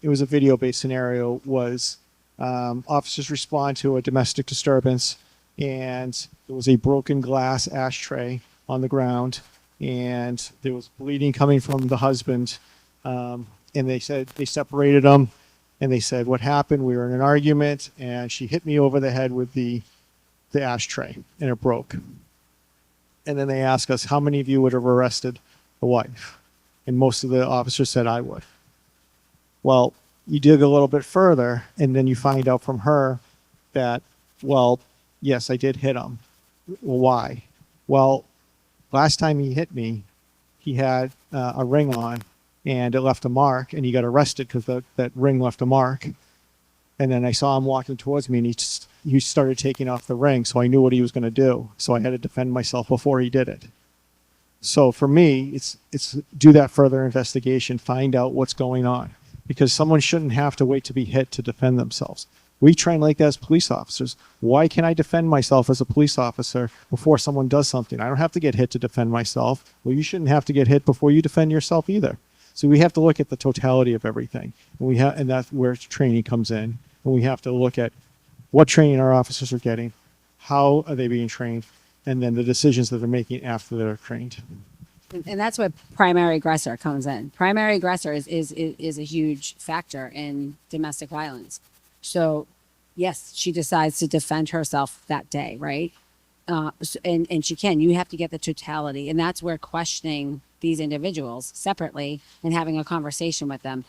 it was a video-based scenario, was officers respond to a domestic disturbance, and there was a broken glass ashtray on the ground, and there was bleeding coming from the husband. And they said they separated them, and they said, what happened? We were in an argument, and she hit me over the head with the ashtray, and it broke. And then they asked us, how many of you would have arrested the wife? And most of the officers said, I would. Well, you dig a little bit further, and then you find out from her that, well, yes, I did hit him. Well, why? Well, last time he hit me, he had a ring on, and it left a mark, and he got arrested because that ring left a mark. And then I saw him walking towards me, and he started taking off the ring, so I knew what he was going to do. So I had to defend myself before he did it. So for me, it's do that further investigation, find out what's going on, because someone shouldn't have to wait to be hit to defend themselves. We train like that as police officers. Why can't I defend myself as a police officer before someone does something? I don't have to get hit to defend myself. Well, you shouldn't have to get hit before you defend yourself either. So we have to look at the totality of everything, and that's where training comes in. And we have to look at what training our officers are getting, how are they being trained, and then the decisions that they're making after they're trained. And that's what primary aggressor comes in. Primary aggressor is a huge factor in domestic violence. So, yes, she decides to defend herself that day, right? And she can. You have to get the totality, and that's where questioning these individuals separately and having a conversation with them.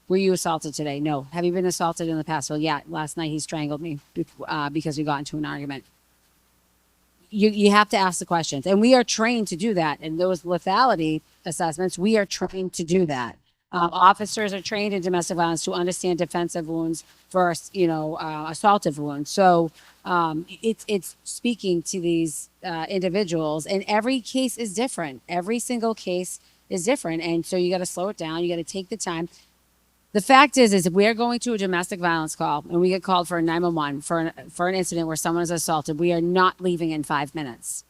Were you assaulted today? No. Have you been assaulted in the past? Well, yeah. Last night he strangled me because we got into an argument. You have to ask the questions, and we are trained to do that. And those lethality assessments, we are trained to do that. Officers are trained in domestic violence to understand defensive wounds versus, assaultive wounds. So it's speaking to these individuals, and every case is different. Every single case is different, and so you got to slow it down. You got to take the time. The fact is if we're going to a domestic violence call and we get called for a 911 for an incident where someone is assaulted, we are not leaving in 5 minutes.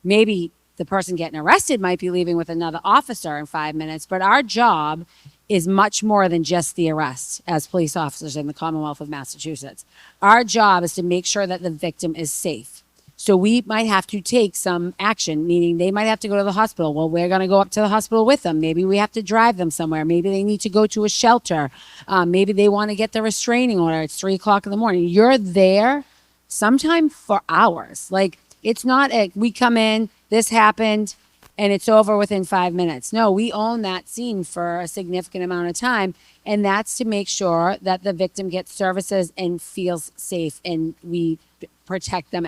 Maybe the person getting arrested might be leaving with another officer in 5 minutes, but our job is much more than just the arrest as police officers in the Commonwealth of Massachusetts. Our job is to make sure that the victim is safe. So we might have to take some action, meaning they might have to go to the hospital. Well, we're going to go up to the hospital with them. Maybe we have to drive them somewhere. Maybe they need to go to a shelter. Maybe they want to get the restraining order. It's 3 o'clock in the morning. You're there sometime for hours. Like, it's not we come in, this happened, and it's over within 5 minutes. No, we own that scene for a significant amount of time. And that's to make sure that the victim gets services and feels safe, and we protect them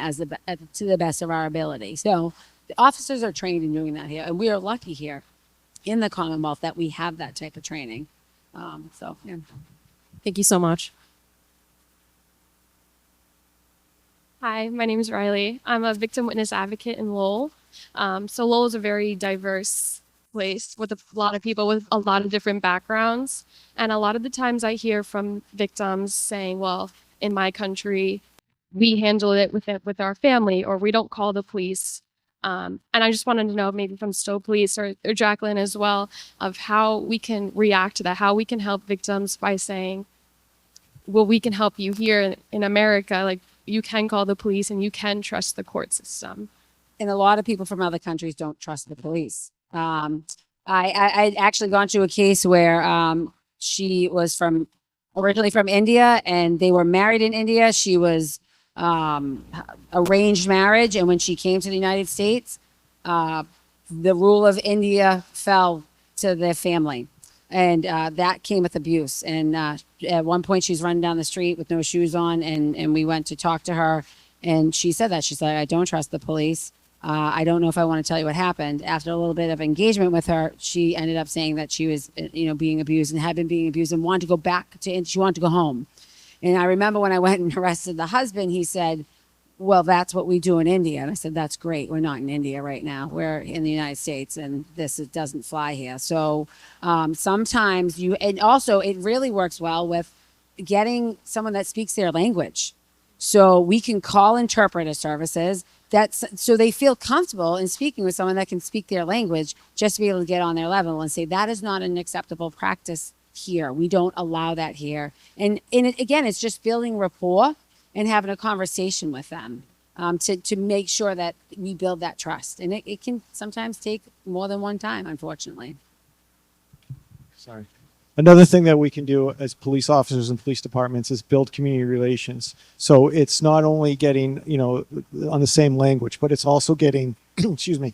to the best of our ability. So the officers are trained in doing that here, and we are lucky here in the Commonwealth that we have that type of training. Yeah. Thank you so much. Hi, my name is Riley. I'm a victim witness advocate in Lowell. So Lowell is a very diverse place with a lot of people with a lot of different backgrounds. And a lot of the times I hear from victims saying, well, in my country, we handle it with our family, or we don't call the police. And I just wanted to know, maybe from Stowe Police or Jacqueline as well, of how we can react to that, how we can help victims by saying, well, we can help you here in America. Like, you can call the police and you can trust the court system. And a lot of people from other countries don't trust the police. I'd actually gone to a case where she was originally from India, and they were married in India. She was arranged marriage, and when she came to the United States, the rule of India fell to their family, and that came with abuse. And at one point, she's running down the street with no shoes on, and we went to talk to her, and she said that. She said, I don't trust the police. I don't know if I want to tell you what happened. After a little bit of engagement with her, she ended up saying that she was, being abused and had been being abused and wanted to go back she wanted to go home. And I remember when I went and arrested the husband, he said, well, that's what we do in India. And I said, that's great. We're not in India right now. We're in the United States, and it doesn't fly here. So sometimes and also it really works well with getting someone that speaks their language. So we can call interpreter services so they feel comfortable in speaking with someone that can speak their language, just to be able to get on their level and say, that is not an acceptable practice here. We don't allow that here. And again, it's just building rapport and having a conversation with them to make sure that we build that trust. And it can sometimes take more than one time, unfortunately. Sorry. Another thing that we can do as police officers and police departments is build community relations. So it's not only getting, on the same language, but it's also getting, excuse me,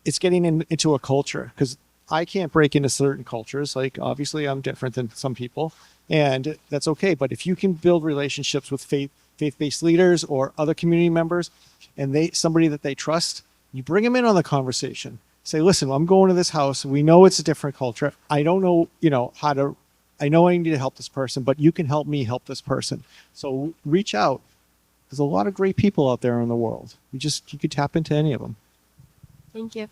it's getting into a culture, because I can't break into certain cultures. Like, obviously I'm different than some people, and that's okay. But if you can build relationships with faith-based leaders or other community members, and somebody that they trust, you bring them in on the conversation. Say, listen, I'm going to this house. We know it's a different culture. I don't know, I know I need to help this person, but you can help me help this person. So reach out. There's a lot of great people out there in the world. You could tap into any of them. Thank you.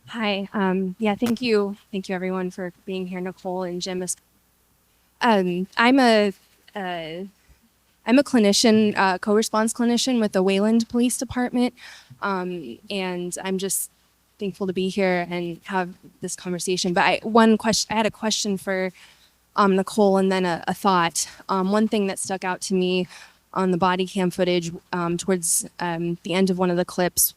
Hi. Yeah, thank you. Thank you everyone for being here. Nichole and Jim. I'm a clinician, co-response clinician with the Wayland Police Department. And I'm just thankful to be here and have this conversation. But I had a question for Nichole, and then a thought. One thing that stuck out to me on the body cam footage towards the end of one of the clips,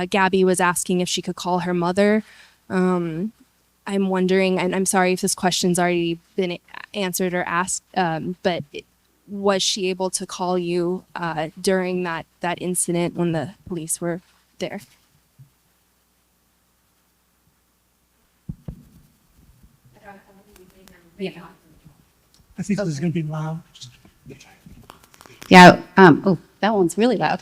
Gabby was asking if she could call her mother. I'm wondering, and I'm sorry if this question's already been answered or asked, but was she able to call you during that incident when the police were there? Yeah. I think this is going to be loud. Yeah. Oh, that one's really loud.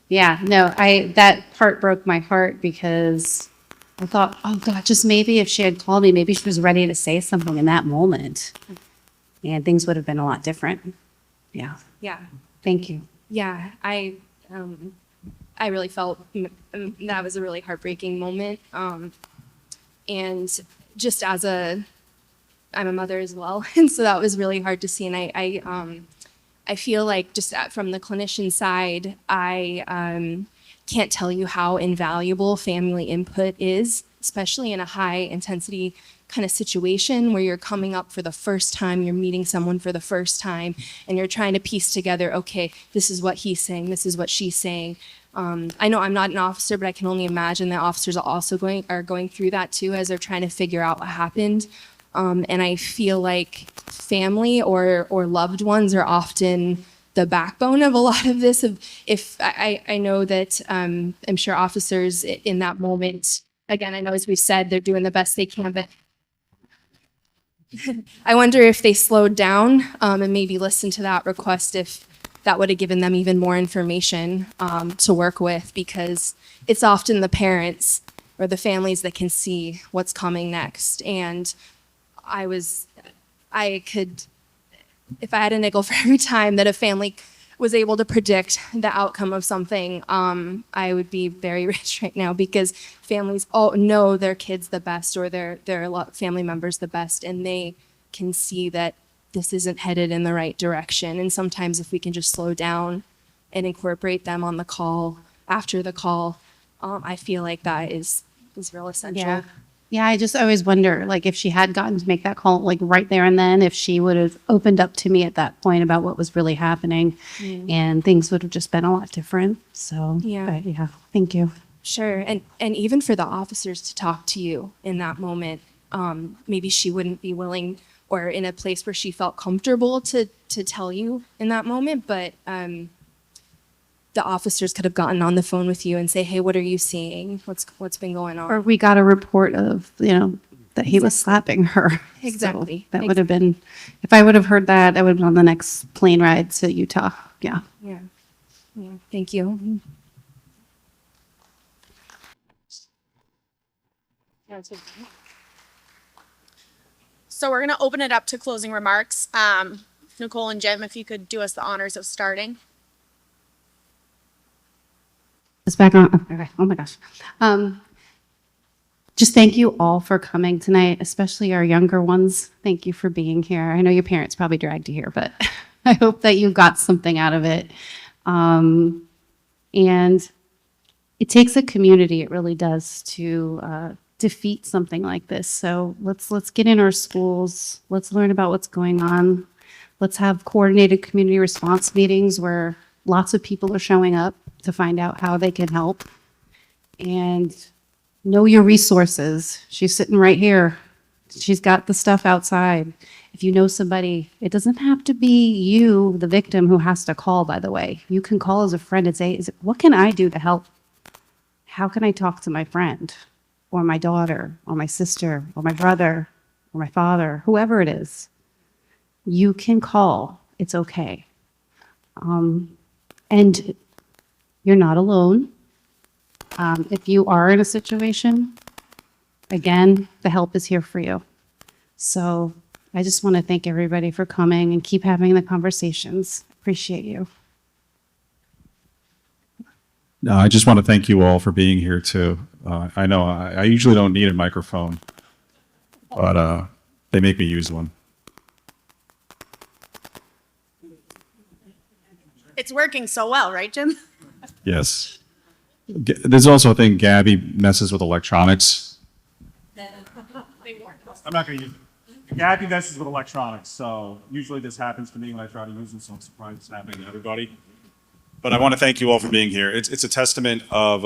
Yeah. No, that part broke my heart because I thought, oh God, just maybe if she had called me, maybe she was ready to say something in that moment, and things would have been a lot different. Yeah. Yeah. Thank you. Yeah. I really felt that was a really heartbreaking moment. And just I'm a mother as well, and so that was really hard to see. And I feel like just from the clinician side, I can't tell you how invaluable family input is, especially in a high intensity kind of situation where you're coming up for the first time, you're meeting someone for the first time, and you're trying to piece together, okay, this is what he's saying, this is what she's saying. I know I'm not an officer, but I can only imagine that officers are also going through that too as they're trying to figure out what happened. And I feel like family or loved ones are often the backbone of a lot of this. If I know that I'm sure officers in that moment, again, I know as we've said, they're doing the best they can, but I wonder if they slowed down and maybe listened to that request, if that would have given them even more information to work with, because it's often the parents or the families that can see what's coming next. And I could, if I had a nickel for every time that a family was able to predict the outcome of something, I would be very rich right now, because families all know their kids the best, or their family members the best, and they can see that this isn't headed in the right direction. And sometimes if we can just slow down and incorporate them on the call, after the call, I feel like that is real essential. Yeah. Yeah, I just always wonder, like, if she had gotten to make that call, like, right there and then, if she would have opened up to me at that point about what was really happening, and things would have just been a lot different. So, Yeah. but, yeah, thank you. Sure. And even for the officers to talk to you in that moment, maybe she wouldn't be willing or in a place where she felt comfortable to tell you in that moment, but the officers could have gotten on the phone with you and say, hey, what are you seeing? What's been going on? Or we got a report of, that he was slapping her. Exactly. So that would have been, if I would have heard that, I would have been on the next plane ride to Utah. Yeah. Yeah. Yeah. Thank you. So we're going to open it up to closing remarks. Nichole and Jim, if you could do us the honors of starting. It's back on. Okay. Oh my gosh. Just thank you all for coming tonight, especially our younger ones. Thank you for being here. I know your parents probably dragged you here, but I hope that you got something out of it. And it takes a community, it really does, to defeat something like this. So let's get in our schools. Let's learn about what's going on. Let's have coordinated community response meetings where lots of people are showing up to find out how they can help. And know your resources. She's sitting right here. She's got the stuff outside. If you know somebody, it doesn't have to be you, the victim, who has to call, by the way. You can call as a friend and say, what can I do to help? How can I talk to my friend or my daughter or my sister or my brother or my father, whoever it is? You can call. It's okay. And you're not alone. If you are in a situation, again, the help is here for you. So I just want to thank everybody for coming and keep having the conversations. Appreciate you. No, I just want to thank you all for being here too. I know I usually don't need a microphone, but they make me use one. It's working so well, right, Jim? Yes. There's also a thing, Gabby messes with electronics. I'm not going to use it. Gabby messes with electronics, so usually this happens to me when I try to use them, so I'm surprised it's happening to everybody. But I want to thank you all for being here. It's a testament of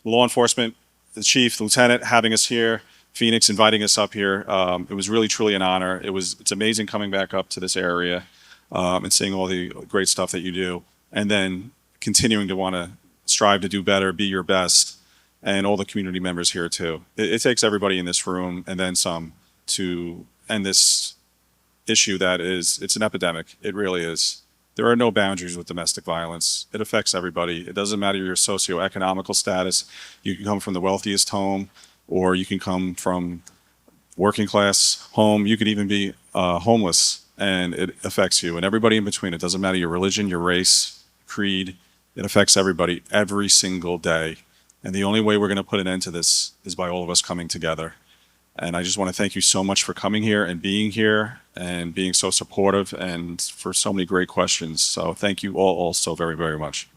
law enforcement, the chief, the lieutenant, having us here, Phoenix inviting us up here. It was really, truly an honor. It's amazing coming back up to this area and seeing all the great stuff that you do, and then continuing to want to strive to do better, be your best, and all the community members here too. It takes everybody in this room and then some to end this issue it's an epidemic. It really is. There are no boundaries with domestic violence. It affects everybody. It doesn't matter your socioeconomical status. You can come from the wealthiest home, or you can come from working class home. You could even be homeless, and it affects you. And everybody in between. It doesn't matter your religion, your race, creed. It affects everybody every single day. And the only way we're going to put an end to this is by all of us coming together. And I just want to thank you so much for coming here and being so supportive and for so many great questions. So thank you all so very, very much.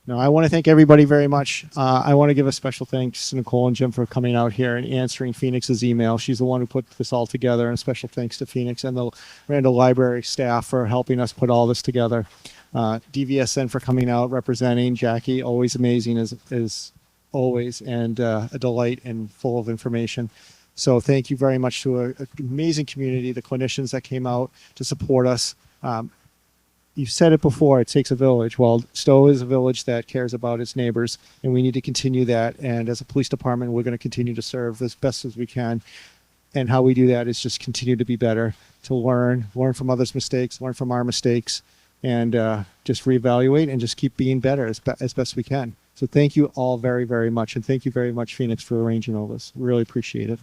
No, I want to thank everybody very much. I want to give a special thanks to Nichole and Jim for coming out here and answering Phoenix's email. She's the one who put this all together, and a special thanks to Phoenix and the Randall Library staff for helping us put all this together. DVSN for coming out, representing. Jaki, always amazing as always, and a delight and full of information. So thank you very much to an amazing community, the clinicians that came out to support us. You've said it before, it takes a village. Well, Stowe is a village that cares about its neighbors, and we need to continue that. And as a police department, we're going to continue to serve as best as we can. And how we do that is just continue to be better, to learn from others' mistakes, learn from our mistakes, and just reevaluate and just keep being better as best we can. So thank you all very, very much. And thank you very much, Phoenix, for arranging all this. Really appreciate it.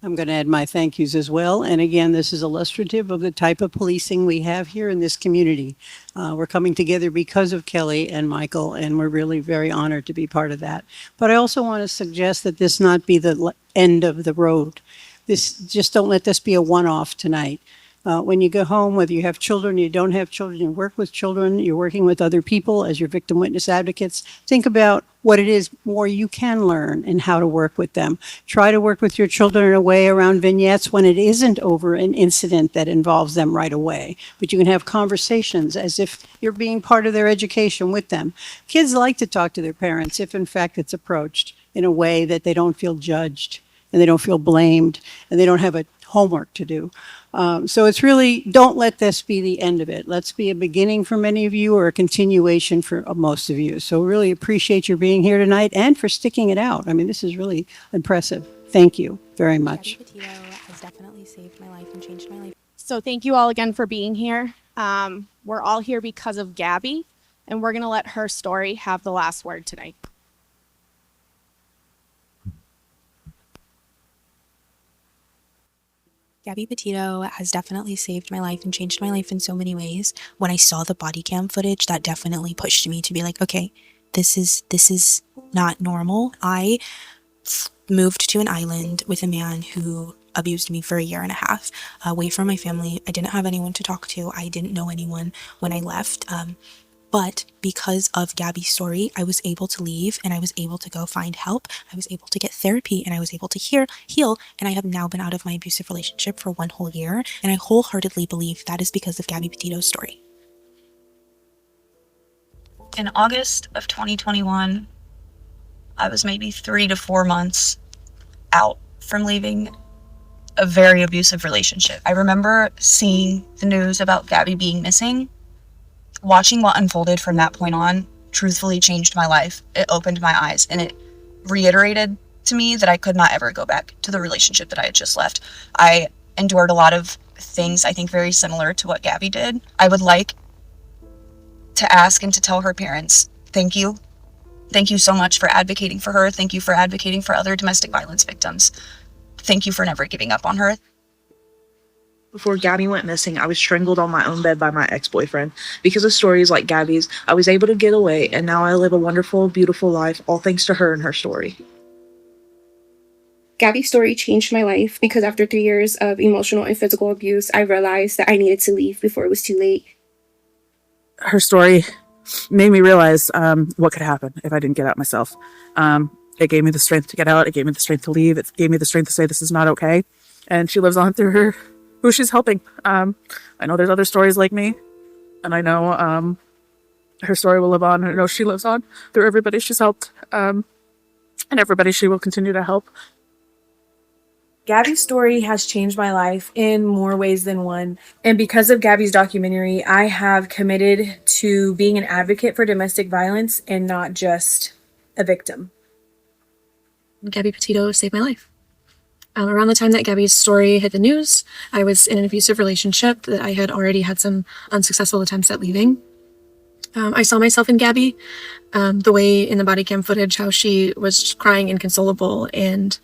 I'm going to add my thank yous as well. And again, this is illustrative of the type of policing we have here in this community. We're coming together because of Kelly and Michael, and we're really very honored to be part of that. But I also want to suggest that this not be the end of the road. Just don't let this be a one-off tonight. When you go home, whether you have children, you don't have children, you work with children, you're working with other people as your victim witness advocates, think about what it is more you can learn and how to work with them. Try to work with your children in a way around vignettes when it isn't over an incident that involves them right away. But you can have conversations as if you're being part of their education with them. Kids like to talk to their parents if in fact it's approached in a way that they don't feel judged and they don't feel blamed and they don't have a homework to do. So it's really, don't let this be the end of it. Let's be a beginning for many of you or a continuation for most of you. So really appreciate your being here tonight and for sticking it out. I mean, this is really impressive. Thank you very much. Gabby Petito has definitely saved my life and changed my life. So thank you all again for being here. We're all here because of Gabby, and we're going to let her story have the last word tonight. Gabby Petito has definitely saved my life and changed my life in so many ways. When I saw the body cam footage, that definitely pushed me to be like, okay, this is not normal. I moved to an island with a man who abused me for 1.5 years, away from my family. I didn't have anyone to talk to. I didn't know anyone when I left. But because of Gabby's story, I was able to leave and I was able to go find help. I was able to get therapy and I was able to heal. And I have now been out of my abusive relationship for 1 whole year. And I wholeheartedly believe that is because of Gabby Petito's story. In August of 2021, I was maybe 3 to 4 months out from leaving a very abusive relationship. I remember seeing the news about Gabby being missing. Watching what unfolded from that point on truthfully changed my life. It opened my eyes and it reiterated to me that I could not ever go back to the relationship that I had just left. I endured a lot of things, I think, very similar to what Gabby did. I would like to ask and to tell her parents, thank you. Thank you so much for advocating for her. Thank you for advocating for other domestic violence victims. Thank you for never giving up on her. Before Gabby went missing, I was strangled on my own bed by my ex-boyfriend. Because of stories like Gabby's, I was able to get away, and now I live a wonderful, beautiful life, all thanks to her and her story. Gabby's story changed my life because after 3 years of emotional and physical abuse, I realized that I needed to leave before it was too late. Her story made me realize what could happen if I didn't get out myself. It gave me the strength to get out. It gave me the strength to leave. It gave me the strength to say this is not okay. And she lives on through her, who she's helping. I know there's other stories like me, And I know her story will live on. I know she lives on through everybody she's helped, and everybody she will continue to help. Gabby's story has changed my life in more ways than one. And because of Gabby's documentary, I have committed to being an advocate for domestic violence and not just a victim. Gabby Petito saved my life. Around the time that Gabby's story hit the news, I was in an abusive relationship that I had already had some unsuccessful attempts at leaving. I saw myself in Gabby, the way in the body cam footage, how she was crying inconsolable, and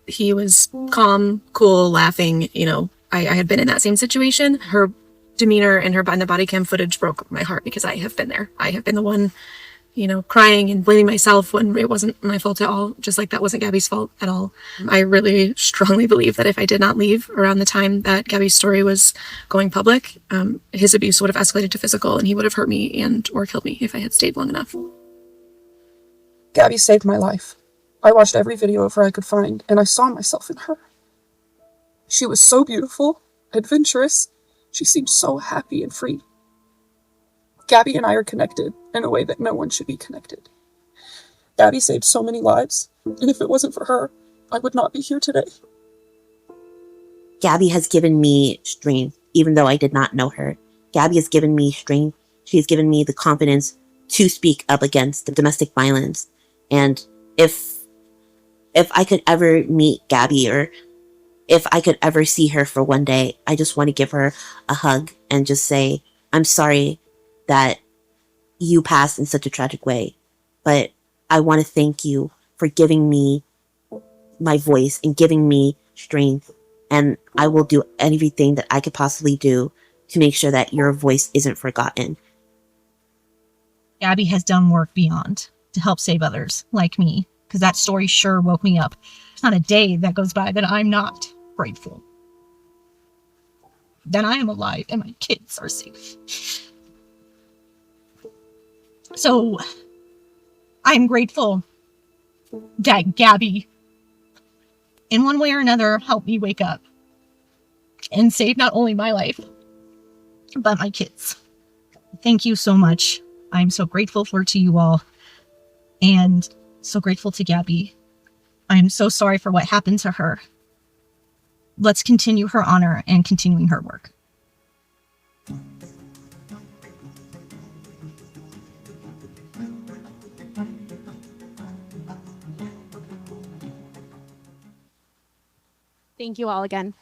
he was calm, cool, laughing. You know, I had been in that same situation. Her demeanor and the body cam footage broke my heart because I have been there. I have been the one, you know, crying and blaming myself when it wasn't my fault at all, just like that wasn't Gabby's fault at all. I really strongly believe that if I did not leave around the time that Gabby's story was going public, his abuse would have escalated to physical and he would have hurt me and or killed me if I had stayed long enough. Gabby saved my life. I watched every video of her I could find, and I saw myself in her. She was so beautiful, adventurous. She seemed so happy and free. Gabby and I are connected in a way that no one should be connected. Gabby saved so many lives, and if it wasn't for her, I would not be here today. Gabby has given me strength, even though I did not know her. Gabby has given me strength. She has given me the confidence to speak up against the domestic violence. And if I could ever meet Gabby, or if I could ever see her for one day, I just want to give her a hug and just say, I'm sorry that you passed in such a tragic way, but I want to thank you for giving me my voice and giving me strength, and I will do everything that I could possibly do to make sure that your voice isn't forgotten. Gabby has done work beyond to help save others like me, because that story sure woke me up. There's not a day that goes by that I'm not grateful that I am alive and my kids are safe. So I'm grateful that Gabby, in one way or another, helped me wake up and save not only my life, but my kids. Thank you so much. I'm so grateful to you all, and so grateful to Gabby. I am so sorry for what happened to her. Let's continue her honor and continuing her work. Thank you all again.